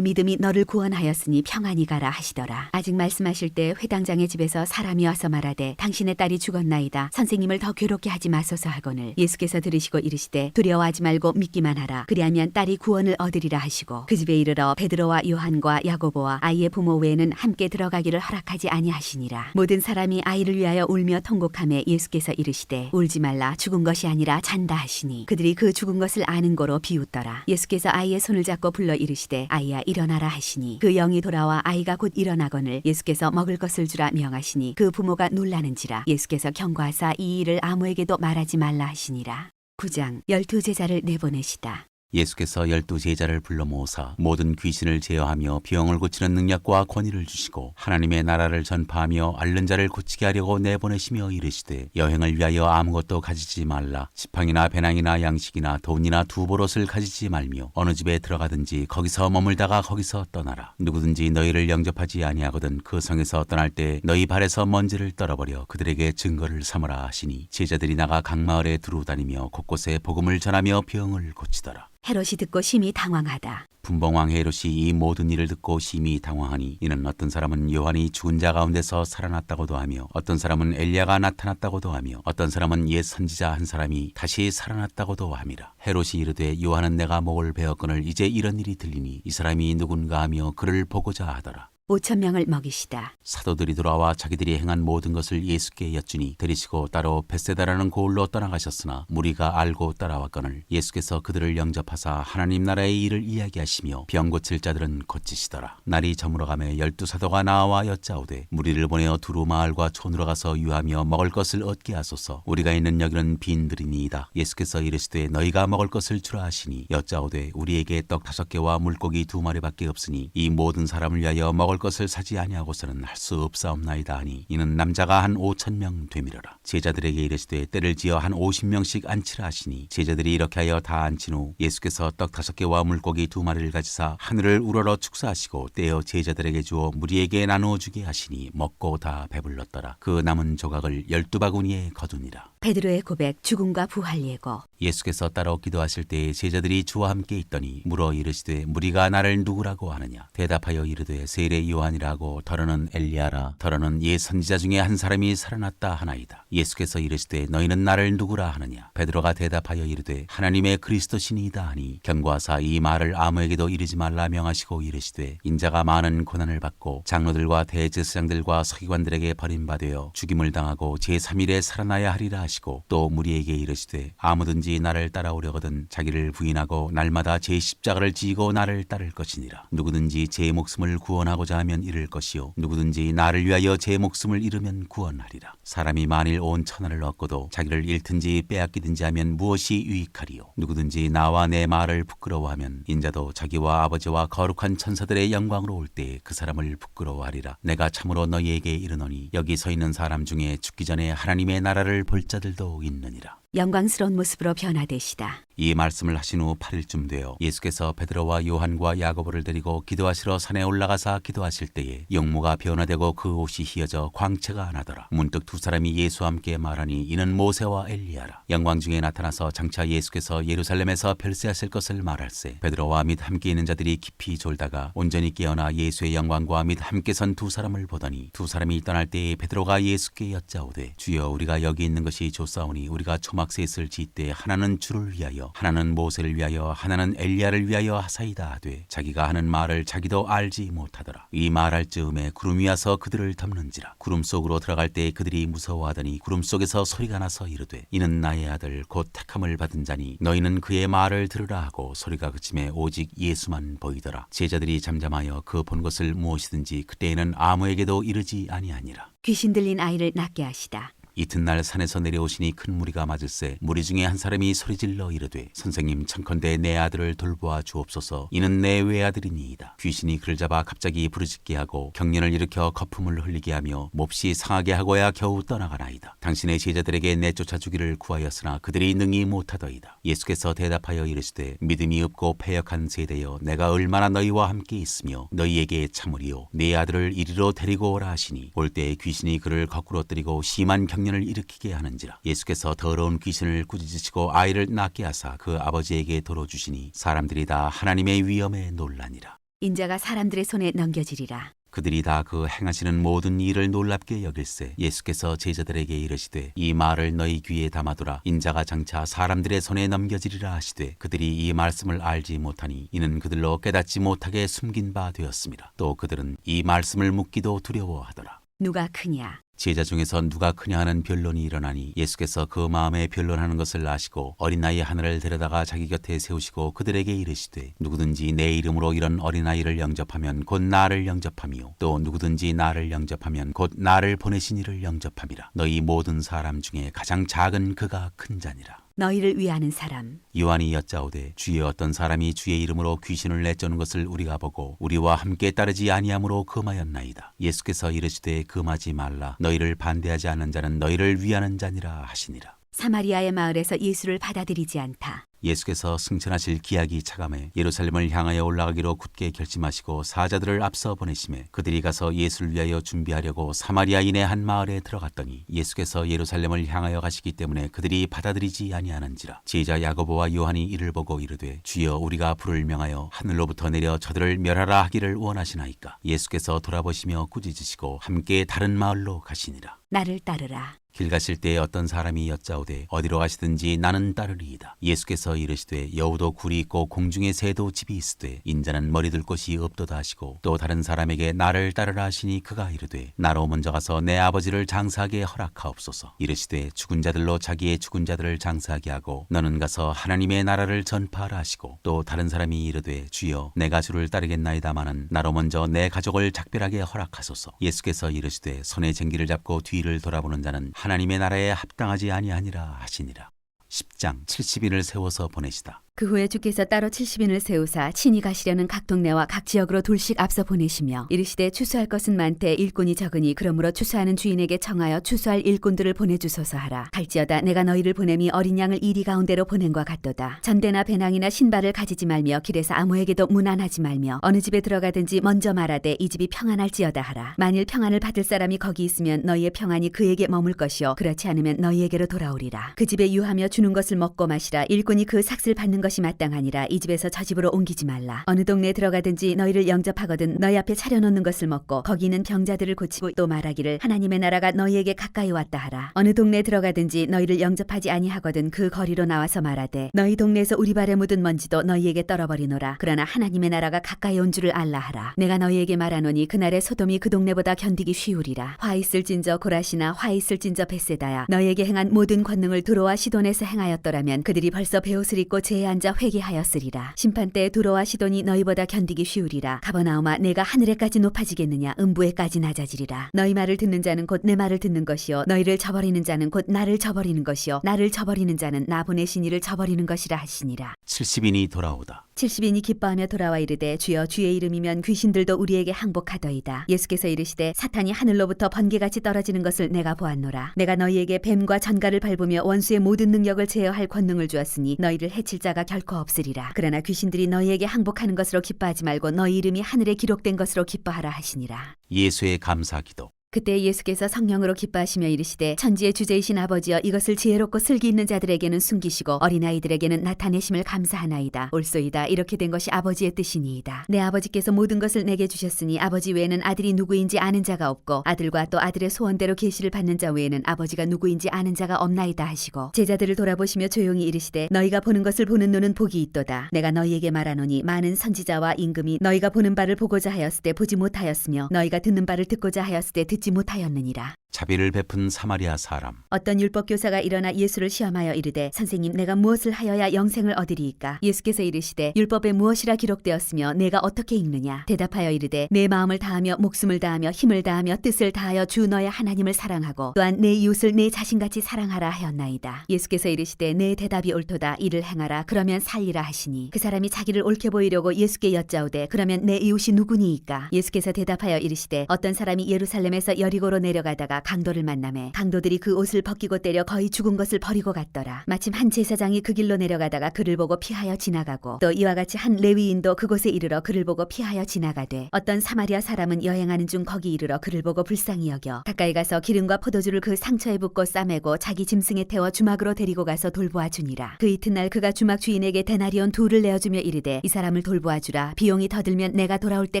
믿음이 너를 구원하였으니 평안히 가라 하시더라. 아직 말씀하실 때 회당장의 집에서 사람이 와서 말하되 당신의 딸이 죽었나이다. 선생님을 더 괴롭게 하지 마소서 하거늘 예수께서 들으시고 이르시되 두려워하지 말고 믿기만 하라. 그리하면 딸이 구원을 얻으리라 하시고 그 집에 이르러 베드로와 요한과 야고보와 아이의 부모 외에는 함께 들어가기를 허락하지 아니하시니라. 모든 사람이 아이를 위하여 울며 통곡하며 예수께서 이르시되 울지 말라 죽은 것이 아니라 잔다 하시니 그들이 그 죽은 것을 아는 거로 비웃더라. 예수께서 아이의 손을 잡고 불러 이르시되 아이야 일어나라 하시니 그 영이 돌아와 아이가 곧 일어나거늘 예수께서 먹을 것을 주라 명하시니 그 부모가 놀라는지라. 예수께서 경고하사 이 일을 아무에게도 말하지 말라 하시니라. 9장 12제자를 내보내시다. 예수께서 12제자를 불러 모으사 모든 귀신을 제어하며 병을 고치는 능력과 권위를 주시고 하나님의 나라를 전파하며 앓는 자를 고치게 하려고 내보내시며 이르시되 여행을 위하여 아무것도 가지지 말라. 지팡이나 배낭이나 양식이나 돈이나 두보롯을 가지지 말며 어느 집에 들어가든지 거기서 머물다가 거기서 떠나라. 누구든지 너희를 영접하지 아니하거든 그 성에서 떠날 때 너희 발에서 먼지를 떨어버려 그들에게 증거를 삼으라 하시니 제자들이 나가 각 마을에 두루 다니며 곳곳에 복음을 전하며 병을 고치더라. 헤롯이 듣고 심히 당황하다. 분봉왕 헤롯이 이 모든 일을 듣고 심히 당황하니 이는 어떤 사람은 요한이 죽은 자 가운데서 살아났다고도 하며 어떤 사람은 엘리야가 나타났다고도 하며 어떤 사람은 옛 선지자 한 사람이 다시 살아났다고도 함이라. 헤롯이 이르되 요한은 내가 목을 베었거늘 이제 이런 일이 들리니 이 사람이 누군가 하며 그를 보고자 하더라. 5,000명을 먹이시다. 사도들이 돌아와 자기들이 행한 모든 것을 예수께 여쭈니 들이시고 따로 벳세다라는 고을로 떠나가셨으나 무리가 알고 따라왔거늘 예수께서 그들을 영접하사 하나님 나라의 일을 이야기하시며 병 고칠 자들은 고치시더라. 날이 저물어가매 12사도가 나와 여짜오되 무리를 보내어 두루 마을과 촌으로 가서 유하며 먹을 것을 얻게 하소서. 우리가 있는 여기는 빈들이니이다. 예수께서 이르시되 너희가 먹을 것을 주라 하시니 여짜오되 우리에게 떡 5개와 물고기 2마리밖에 없으니 이 모든 사람을 위하여 먹을 것을 사지 아니하고서는 할 수 없사옵나이다 하니 이는 남자가 한 5,000명 되밀어라. 제자들에게 이르시되 때를 지어 한 50명씩 앉히라 하시니 제자들이 이렇게 하여 다 앉힌 후 예수께서 떡 5개와 물고기 2마리를 가지사 하늘을 우러러 축사하시고 떼어 제자들에게 주어 무리에게 나누어 주게 하시니 먹고 다 배불렀더라. 그 남은 조각을 12바구니에 거두니라. 베드로의 고백, 죽음과 부활 예고. 예수께서 따로 기도하실 때에 제자들이 주와 함께 있더니 물어 이르시되 무리가 나를 누구라고 하느냐. 대답하여 이르되 세례 요한이라고, 더러는 엘리야라, 더러는 옛 선지자 중에 한 사람이 살아났다 하나이다. 예수께서 이르시되 너희는 나를 누구라 하느냐. 베드로가 대답하여 이르되 하나님의 그리스도시니이다 하니 경고하사 이 말을 아무에게도 이르지 말라 명하시고 이르시되 인자가 많은 고난을 받고 장로들과 대제사장들과 서기관들에게 버림받아 죽임을 당하고 제3일에 살아나야 하리라 하시고 또 무리에게 이르시되 아무든지 나를 따라오려거든 자기를 부인하고 날마다 제 십자가를 지고 나를 따를 것이니라. 누구든지 제 목숨을 구원하고자 하면 잃을 것이요 누구든지 나를 위하여 제 목숨을 잃으면 구원하리라. 사람이 만일 온 천하를 얻고도 자기를 잃든지 빼앗기든지 하면 무엇이 유익하리요. 누구든지 나와 내 말을 부끄러워하면 인자도 자기와 아버지와 거룩한 천사들의 영광으로 올 때 그 사람을 부끄러워하리라. 내가 참으로 너희에게 이르노니 여기 서 있는 사람 중에 죽기 전에 하나님의 나라를 볼 자들도 있느니라. 영광스러운 모습으로 변화되시다. 이 말씀을 하신 후 8일쯤 되어 예수께서 베드로와 요한과 야고보를 데리고 기도하시러 산에 올라가사 기도하실 때에 용모가 변화되고 그 옷이 휘어져 광채가 나더라. 문득 두 사람이 예수와 함께 말하니 이는 모세와 엘리야라. 영광 중에 나타나서 장차 예수께서 예루살렘에서 별세하실 것을 말할세 베드로와 및 함께 있는 자들이 깊이 졸다가 온전히 깨어나 예수의 영광과 및 함께 선 두 사람을 보더니 두 사람이 떠날 때에 베드로가 예수께 여짜오되 주여 우리가 여기 있는 것이 좋사오니 우리가 초막셋을 짓되 하나는 주를 위하여 하나는 모세를 위하여 하나는 엘리야를 위하여 하사이다 하되 자기가 하는 말을 자기도 알지 못하더라. 이 말할 즈음에 구름이 와서 그들을 덮는지라. 구름 속으로 들어갈 때 그들이 무서워하더니 구름 속에서 소리가 나서 이르되 이는 나의 아들 곧 택함을 받은 자니 너희는 그의 말을 들으라 하고 소리가 그침에 오직 예수만 보이더라. 제자들이 잠잠하여 그 본 것을 무엇이든지 그때에는 아무에게도 이르지 아니하니라. 귀신 들린 아이를 낫게 하시다. 이튿날 산에서 내려오시니 큰 무리가 맞을세 무리 중에 한 사람이 소리질러 이르되 선생님 청컨대 내 아들을 돌보아 주옵소서. 이는 내 외아들이니이다. 귀신이 그를 잡아 갑자기 부르짖게 하고 경련을 일으켜 거품을 흘리게 하며 몹시 상하게 하고야 겨우 떠나가나이다. 당신의 제자들에게 내쫓아 주기를 구하였으나 그들이 능히 못하더이다. 예수께서 대답하여 이르시되 믿음이 없고 패역한 세대여 내가 얼마나 너희와 함께 있으며 너희에게 참으리요 내 아들을 이리로 데리고 오라 하시니 올 때에 귀신이 그를 거꾸로 뜨리고 심한 경련을 일으키게 하는지라. 예수께서 더러운 귀신을 꾸짖으시고 아이를 낫게 하사 그 아버지에게 돌어주시니 사람들이 다 하나님의 위엄에 놀라니라. 인자가 사람들의 손에 넘겨지리라. 그들이 다 그 행하시는 모든 일을 놀랍게 여길세 예수께서 제자들에게 이르시되 이 말을 너희 귀에 담아두라. 인자가 장차 사람들의 손에 넘겨지리라 하시되 그들이 이 말씀을 알지 못하니 이는 그들로 깨닫지 못하게 숨긴 바 되었습니다. 또 그들은 이 말씀을 묻기도 두려워하더라. 누가 크냐? 제자 중에서 누가 크냐 하는 변론이 일어나니 예수께서 그 마음에 변론하는 것을 아시고 어린아이 하나를 데려다가 자기 곁에 세우시고 그들에게 이르시되 누구든지 내 이름으로 이런 어린아이를 영접하면 곧 나를 영접하며 또 누구든지 나를 영접하면 곧 나를 보내신 이를 영접함이라. 너희 모든 사람 중에 가장 작은 그가 큰 자니라. 너희를 위하는 사람. 요한이 여짜오되 주의 어떤 사람이 주의 이름으로 귀신을 내쫓는 것을 우리가 보고 우리와 함께 따르지 아니함으로 금하였나이다. 예수께서 이르시되 금하지 말라. 너희를 반대하지 않는 자는 너희를 위하는 자니라 하시니라. 사마리아의 마을에서 예수를 받아들이지 않다. 예수께서 승천하실 기약이 차감해 예루살렘을 향하여 올라가기로 굳게 결심하시고 사자들을 앞서 보내심에 그들이 가서 예수를 위하여 준비하려고 사마리아인의 한 마을에 들어갔더니 예수께서 예루살렘을 향하여 가시기 때문에 그들이 받아들이지 아니하는지라. 제자 야고보와 요한이 이를 보고 이르되 주여 우리가 불을 명하여 하늘로부터 내려 저들을 멸하라 하기를 원하시나이까. 예수께서 돌아보시며 꾸짖으시고 함께 다른 마을로 가시니라. 나를 따르라. 길 가실 때에 어떤 사람이 여짜오되 어디로 가시든지 나는 따르리이다. 예수께서 이르시되 여우도 굴이 있고 공중에 새도 집이 있으되 인자는 머리둘 곳이 없도다 하시고 또 다른 사람에게 나를 따르라 하시니 그가 이르되 나로 먼저 가서 내 아버지를 장사하게 허락하옵소서. 이르시되 죽은 자들로 자기의 죽은 자들을 장사하게 하고 너는 가서 하나님의 나라를 전파하라 하시고 또 다른 사람이 이르되 주여 내가 주를 따르겠나이다마는 나로 먼저 내 가족을 작별하게 허락하소서. 예수께서 이르시되 손에 쟁기를 잡고 뒤를 돌아보는 자는 하나님의 나라에 합당하지 아니하니라 하시니라. 10장 70인을 세워서 보내시다. 그 후에 주께서 따로 70인을 세우사 친히 가시려는 각 동네와 각 지역으로 둘씩 앞서 보내시며 이르시되 추수할 것은 많되 일꾼이 적으니 그러므로 추수하는 주인에게 청하여 추수할 일꾼들을 보내주소서 하라. 갈지어다 내가 너희를 보냄이 어린 양을 이리 가운데로 보낸과 같도다. 전대나 배낭이나 신발을 가지지 말며 길에서 아무에게도 문안하지 말며 어느 집에 들어가든지 먼저 말하되 이 집이 평안할지어다 하라. 만일 평안을 받을 사람이 거기 있으면 너희의 평안이 그에게 머물 것이요 그렇지 않으면 너희에게로 돌아오리라. 그 집에 유하며 주는 것을 먹고 마시라. 일꾼이 그 삭슬 받는 것이 마땅하니라. 이 집에서 저 집으로 옮기지 말라. 어느 동네에 들어가든지 너희를 영접하거든 너희 앞에 차려놓는 것을 먹고 거기 있는 병자들을 고치고 또 말하기를 하나님의 나라가 너희에게 가까이 왔다 하라. 어느 동네에 들어가든지 너희를 영접하지 아니하거든 그 거리로 나와서 말하되 너희 동네에서 우리 발에 묻은 먼지도 너희에게 떨어버리노라. 그러나 하나님의 나라가 가까이 온 줄을 알라 하라. 내가 너희에게 말하노니 그날에 소돔이 그 동네보다 견디기 쉬우리라. 화 있을진저 고라시나 화 있을진저 벳세다야 너희에게 행한 모든 권능을 두로와 시돈에서 행하였더라면 그들이 벌써 베옷을 입고 제에 앉아 회개하였으리라. 심판 때에 두로와 시돈이 너희보다 견디기 쉬우리라. 가버나움아 내가 하늘에까지 높아지겠느냐 음부에까지 낮아지리라. 너희 말을 듣는 자는 곧 내 말을 듣는 것이요 너희를 저버리는 자는 곧 나를 저버리는 것이요 나를 저버리는 자는 나 보내신 이를 저버리는 것이라 하시니라. 70인이 돌아오다. 70인이 기뻐하며 돌아와 이르되 주여 주의 이름이면 귀신들도 우리에게 항복하더이다. 예수께서 이르시되 사탄이 하늘로부터 번개같이 떨어지는 것을 내가 보았노라. 내가 너희에게 뱀과 전갈을 밟으며 원수의 모든 능력을 제어할 권능을 주었으니 너희를 해칠 자가 결코 없으리라. 그러나 귀신들이 너희에게 항복하는 것으로 기뻐하지 말고 너희 이름이 하늘에 기록된 것으로 기뻐하라 하시니라. 예수의 감사기도. 그때 예수께서 성령으로 기뻐하시며 이르시되 천지의 주제이신 아버지여 이것을 지혜롭고 슬기 있는 자들에게는 숨기시고 어린아이들에게는 나타내심을 감사하나이다. 옳소이다. 이렇게 된 것이 아버지의 뜻이니이다. 내 아버지께서 모든 것을 내게 주셨으니 아버지 외에는 아들이 누구인지 아는 자가 없고 아들과 또 아들의 소원대로 계시를 받는 자 외에는 아버지가 누구인지 아는 자가 없나이다 하시고 제자들을 돌아보시며 조용히 이르시되 너희가 보는 것을 보는 눈은 복이 있도다. 내가 너희에게 말하노니 많은 선지자와 임금이 너희가 보는 바를 보고자 하였을 때 보지 못하였으며 너희가 듣는 바를 듣고자 하였을 때 듣지 못하였느니라. 자비를 베푼 사마리아 사람. 어떤 율법 교사가 일어나 예수를 시험하여 이르되 선생님 내가 무엇을 하여야 영생을 얻으리이까? 예수께서 이르시되 율법에 무엇이라 기록되었으며 내가 어떻게 읽느냐? 대답하여 이르되 내 마음을 다하며 목숨을 다하며 힘을 다하며 뜻을 다하여 주 너의 하나님을 사랑하고 또한 내 이웃을 내 자신같이 사랑하라 하였나이다. 예수께서 이르시되 내 대답이 옳도다. 이를 행하라. 그러면 살리라 하시니 그 사람이 자기를 옳게 보이려고 예수께 여짜오되 그러면 내 이웃이 누구니이까? 예수께서 대답하여 이르시되 어떤 사람이 예루살렘에서 여리고로 내려가다가 강도를 만나매 강도들이 그 옷을 벗기고 때려 거의 죽은 것을 버리고 갔더라. 마침 한 제사장이 그 길로 내려가다가 그를 보고 피하여 지나가고 또 이와 같이 한 레위인도 그곳에 이르러 그를 보고 피하여 지나가되 어떤 사마리아 사람은 여행하는 중 거기 이르러 그를 보고 불쌍히 여겨 가까이 가서 기름과 포도주를 그 상처에 붓고 싸매고 자기 짐승에 태워 주막으로 데리고 가서 돌보아 주니라. 그 이튿날 그가 주막 주인에게 데나리온 2를 내어주며 이르되 이 사람을 돌보아 주라. 비용이 더 들면 내가 돌아올 때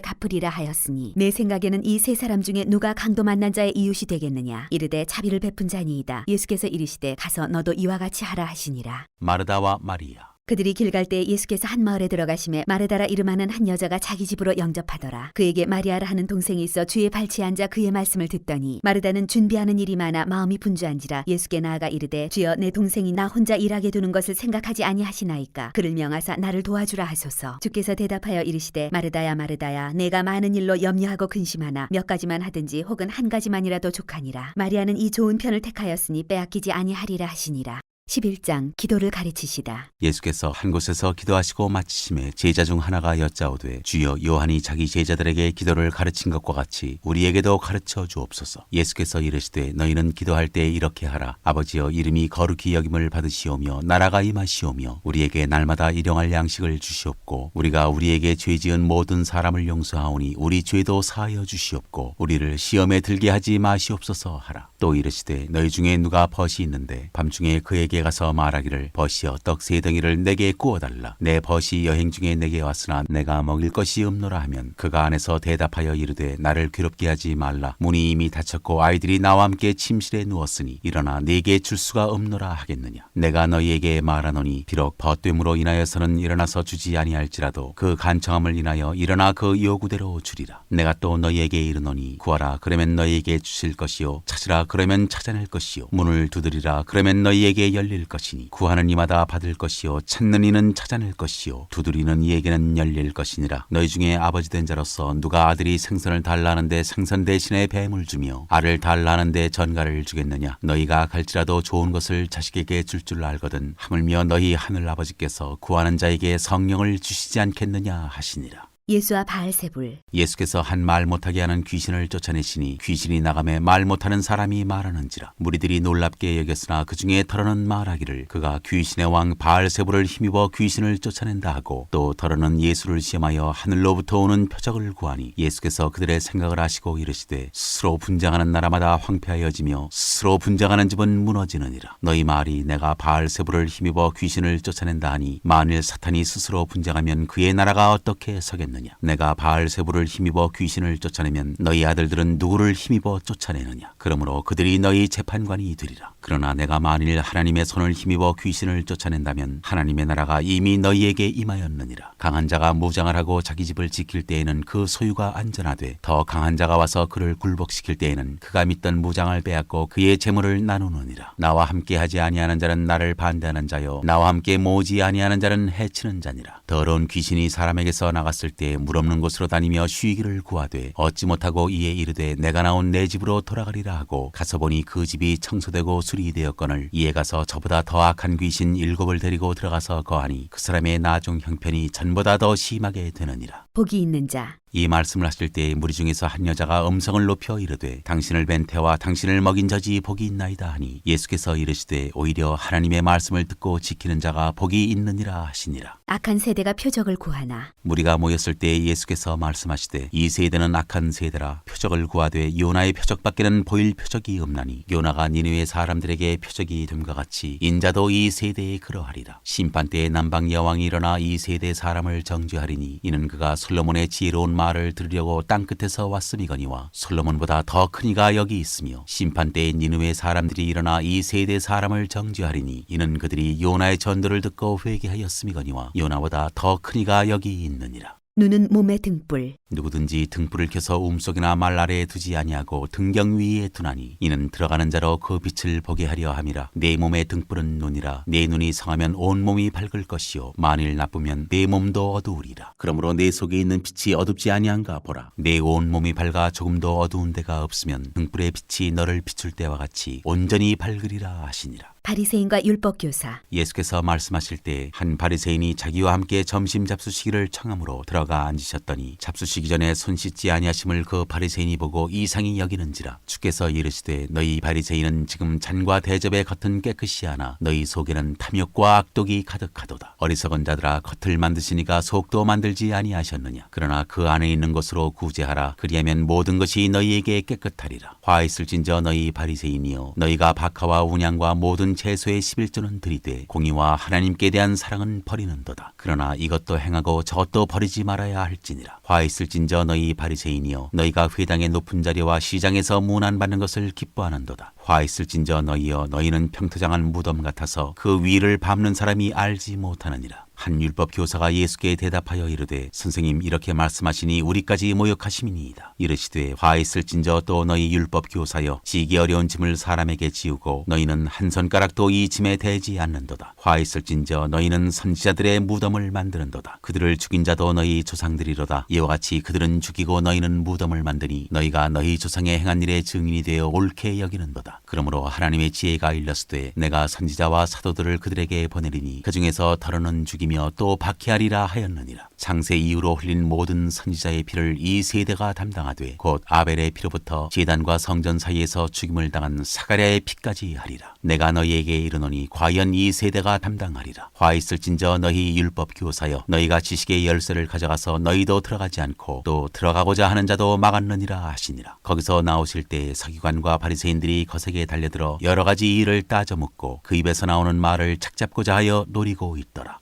갚으리라 하였으니 내 생각에는 이 세 사람 중에 누가 강도 만난 자의 이웃이 되겠느냐? 이르되 자비를 베푼 자니이다. 예수께서 이르시되 가서 너도 이와 같이 하라 하시니라. 마르다와 마리아. 그들이 길 갈 때 예수께서 한 마을에 들어가심에 마르다라 이름하는 한 여자가 자기 집으로 영접하더라. 그에게 마리아라 하는 동생이 있어 주의 발치에 앉아 그의 말씀을 듣더니 마르다는 준비하는 일이 많아 마음이 분주한지라 예수께 나아가 이르되 주여 내 동생이 나 혼자 일하게 두는 것을 생각하지 아니하시나이까? 그를 명하사 나를 도와주라 하소서. 주께서 대답하여 이르시되 마르다야 마르다야 내가 많은 일로 염려하고 근심하나 몇 가지만 하든지 혹은 한 가지만이라도 족하니라. 마리아는 이 좋은 편을 택하였으니 빼앗기지 아니하리라 하시니라. 11장 기도를 가르치시다. 예수께서 한 곳에서 기도하시고 마치심에 제자 중 하나가 여짜오되 주여 요한이 자기 제자들에게 기도를 가르친 것과 같이 우리에게도 가르쳐 주옵소서. 예수께서 이르시되 너희는 기도할 때 이렇게 하라. 아버지여 이름이 거룩히 여김을 받으시오며 나라가 임하시오며 우리에게 날마다 일용할 양식을 주시옵고 우리가 우리에게 죄지은 모든 사람을 용서하오니 우리 죄도 사하여 주시옵고 우리를 시험에 들게 하지 마시옵소서 하라. 또 이르시되 너희 중에 누가 벗이 있는데 밤중에 그에게 가서 말하기를 벗이여 떡 3덩이를 내게 구워달라. 내 벗이 여행 중에 내게 왔으나 내가 먹일 것이 없노라 하면 그가 안에서 대답하여 이르되 나를 괴롭게 하지 말라. 문이 이미 닫혔고 아이들이 나와 함께 침실에 누웠으니 일어나 네게 줄 수가 없노라 하겠느냐. 내가 너희에게 말하노니 비록 벗됨으로 인하여서는 일어나서 주지 아니할지라도 그 간청함을 인하여 일어나 그 요구대로 주리라. 내가 또 너희에게 이르노니 구하라 그러면 너희에게 주실 것이요 찾으라 그러면 찾아낼 것이요 문을 두드리라 그러면 너희에게 열릴 열릴 것이니 구하는 이마다 받을 것이요 찾는 이는 찾아낼 것이요 두드리는 이에게는 열릴 것이니라. 너희 중에 아버지 된 자로서 누가 아들이 생선을 달라는데 생선 대신에 뱀을 주며 알을 달라는데 전갈을 주겠느냐. 너희가 갈지라도 좋은 것을 자식에게 줄 알거든 하물며 너희 하늘 아버지께서 구하는 자에게 성령을 주시지 않겠느냐 하시니라. 예수와 바알세불. 예수께서 한 말 못하게 하는 귀신을 쫓아내시니 귀신이 나가매 말 못하는 사람이 말하는지라. 무리들이 놀랍게 여겼으나 그 중에 더러는 말하기를 그가 귀신의 왕 바알세불을 힘입어 귀신을 쫓아낸다 하고 또 더러는 예수를 시험하여 하늘로부터 오는 표적을 구하니 예수께서 그들의 생각을 아시고 이르시되 스스로 분장하는 나라마다 황폐하여지며 스스로 분장하는 집은 무너지느니라. 너희 말이 내가 바알세불을 힘입어 귀신을 쫓아낸다 하니 만일 사탄이 스스로 분장하면 그의 나라가 어떻게 서겠느냐. 내가 바알세불을 힘입어 귀신을 쫓아내면 너희 아들들은 누구를 힘입어 쫓아내느냐. 그러므로 그들이 너희 재판관이 되리라. 그러나 내가 만일 하나님의 손을 힘입어 귀신을 쫓아낸다면 하나님의 나라가 이미 너희에게 임하였느니라. 강한 자가 무장을 하고 자기 집을 지킬 때에는 그 소유가 안전하되 더 강한 자가 와서 그를 굴복시킬 때에는 그가 믿던 무장을 빼앗고 그의 재물을 나누느니라. 나와 함께 하지 아니하는 자는 나를 반대하는 자요 나와 함께 모으지 아니하는 자는 해치는 자니라. 더러운 귀신이 사람에게서 나갔을 때 물 없는 곳으로 다니며 쉬기를 구하되 얻지 못하고 이에 이르되 내가 나온 내 집으로 돌아가리라 하고 가서 보니 그 집이 청소되고 수리되었거늘 이에 가서 저보다 더 악한 귀신 7을 데리고 들어가서 거하니 그 사람의 나중 형편이 전보다 더 심하게 되느니라. 복이 있는 자. 이 말씀을 하실 때 무리 중에서 한 여자가 음성을 높여 이르되 당신을 뵌 태와 당신을 먹인 젖이 복이 있나이다 하니 예수께서 이르시되 오히려 하나님의 말씀을 듣고 지키는 자가 복이 있느니라 하시니라. 악한 세대가 표적을 구하나. 무리가 모였을 때 예수께서 말씀하시되 이 세대는 악한 세대라. 표적을 구하되 요나의 표적밖에는 보일 표적이 없나니 요나가 니느웨 사람들에게 표적이 됨과 같이 인자도 이 세대에 그러하리라. 심판 때에 남방 여왕이 일어나 이 세대 사람을 정죄하리니 이는 그가 솔로몬의 지혜로운 말을 들으려고 땅끝에서 왔음이거니와 솔로몬보다 더 큰 이가 여기 있으며 심판 때에 니느웨 사람들이 일어나 이 세대 사람을 정죄하리니 이는 그들이 요나의 전도를 듣고 회개하였음이거니와 요나보다 더 큰 이가 여기 있느니라. 눈은 몸의 등불. 누구든지 등불을 켜서 움속이나 말 아래에 두지 아니하고 등경 위에 두나니 이는 들어가는 자로 그 빛을 보게 하려 함이라. 내 몸의 등불은 눈이라. 내 눈이 성하면 온 몸이 밝을 것이요 만일 나쁘면 내 몸도 어두우리라. 그러므로 내 속에 있는 빛이 어둡지 아니한가 보라. 내 온 몸이 밝아 조금도 어두운 데가 없으면 등불의 빛이 너를 비출 때와 같이 온전히 밝으리라 하시니라. 바리새인과 율법교사. 예수께서 말씀하실 때 한 바리새인이 자기와 함께 점심 잡수시기를 청함으로 들어가 앉으셨더니 잡수시기 전에 손 씻지 아니하심을 그 바리새인이 보고 이상히 여기는지라. 주께서 이르시되 너희 바리새인은 지금 잔과 대접의 겉은 깨끗이 하나 너희 속에는 탐욕과 악독이 가득하도다. 어리석은 자들아 겉을 만드시니가 속도 만들지 아니하셨느냐. 그러나 그 안에 있는 것으로 구제하라. 그리하면 모든 것이 너희에게 깨끗하리라. 화 있을진저 너희 바리새인이여 너희가 박하와 운양과 모든 채소의 11조는 들이되 공의와 하나님께 대한 사랑은 버리는도다. 그러나 이것도 행하고 저것도 버리지 말아야 할지니라. 화 있을진저 너희 바리새인이여 너희가 회당의 높은 자리와 시장에서 문안받는 것을 기뻐하는도다. 화 있을진저 너희여 너희는 평토장한 무덤 같아서 그 위를 밟는 사람이 알지 못하느니라. 한 율법 교사가 예수께 대답하여 이르되 선생님 이렇게 말씀하시니 우리까지 모욕하심이니이다. 이르시되 화 있을진저 또 너희 율법 교사여 지기 어려운 짐을 사람에게 지우고 너희는 한 손가락도 이 짐에 대지 않는도다. 화 있을진저 너희는 선지자들의 무덤을 만드는도다. 그들을 죽인 자도 너희 조상들이로다. 이와 같이 그들은 죽이고 너희는 무덤을 만드니 너희가 너희 조상의 행한 일의 증인이 되어 옳게 여기는도다. 그러므로 하나님의 지혜가 일렀으되 내가 선지자와 사도들을 그들에게 보내리니 그 중에서 더러는 죽이며 또 박해하리라 하였느니라. 창세 이후로 흘린 모든 선지자의 피를 이 세대가 담당하되 곧 아벨의 피로부터 제단과 성전 사이에서 죽임을 당한 사가랴의 피까지 하리라. 내가 너희에게 이르노니 과연 이 세대가 담당하리라. 화 있을진저 너희 율법 교사여 너희가 지식의 열쇠를 가져가서 너희도 들어가지 않고 또 들어가고자 하는 자도 막았느니라 하시니라. 거기서 나오실 때 서기관과 바리새인들이 거세게 달려들어 여러 가지 일을 따져 묻고 그 입에서 나오는 말을 착잡고자 하여 노리고 있더라.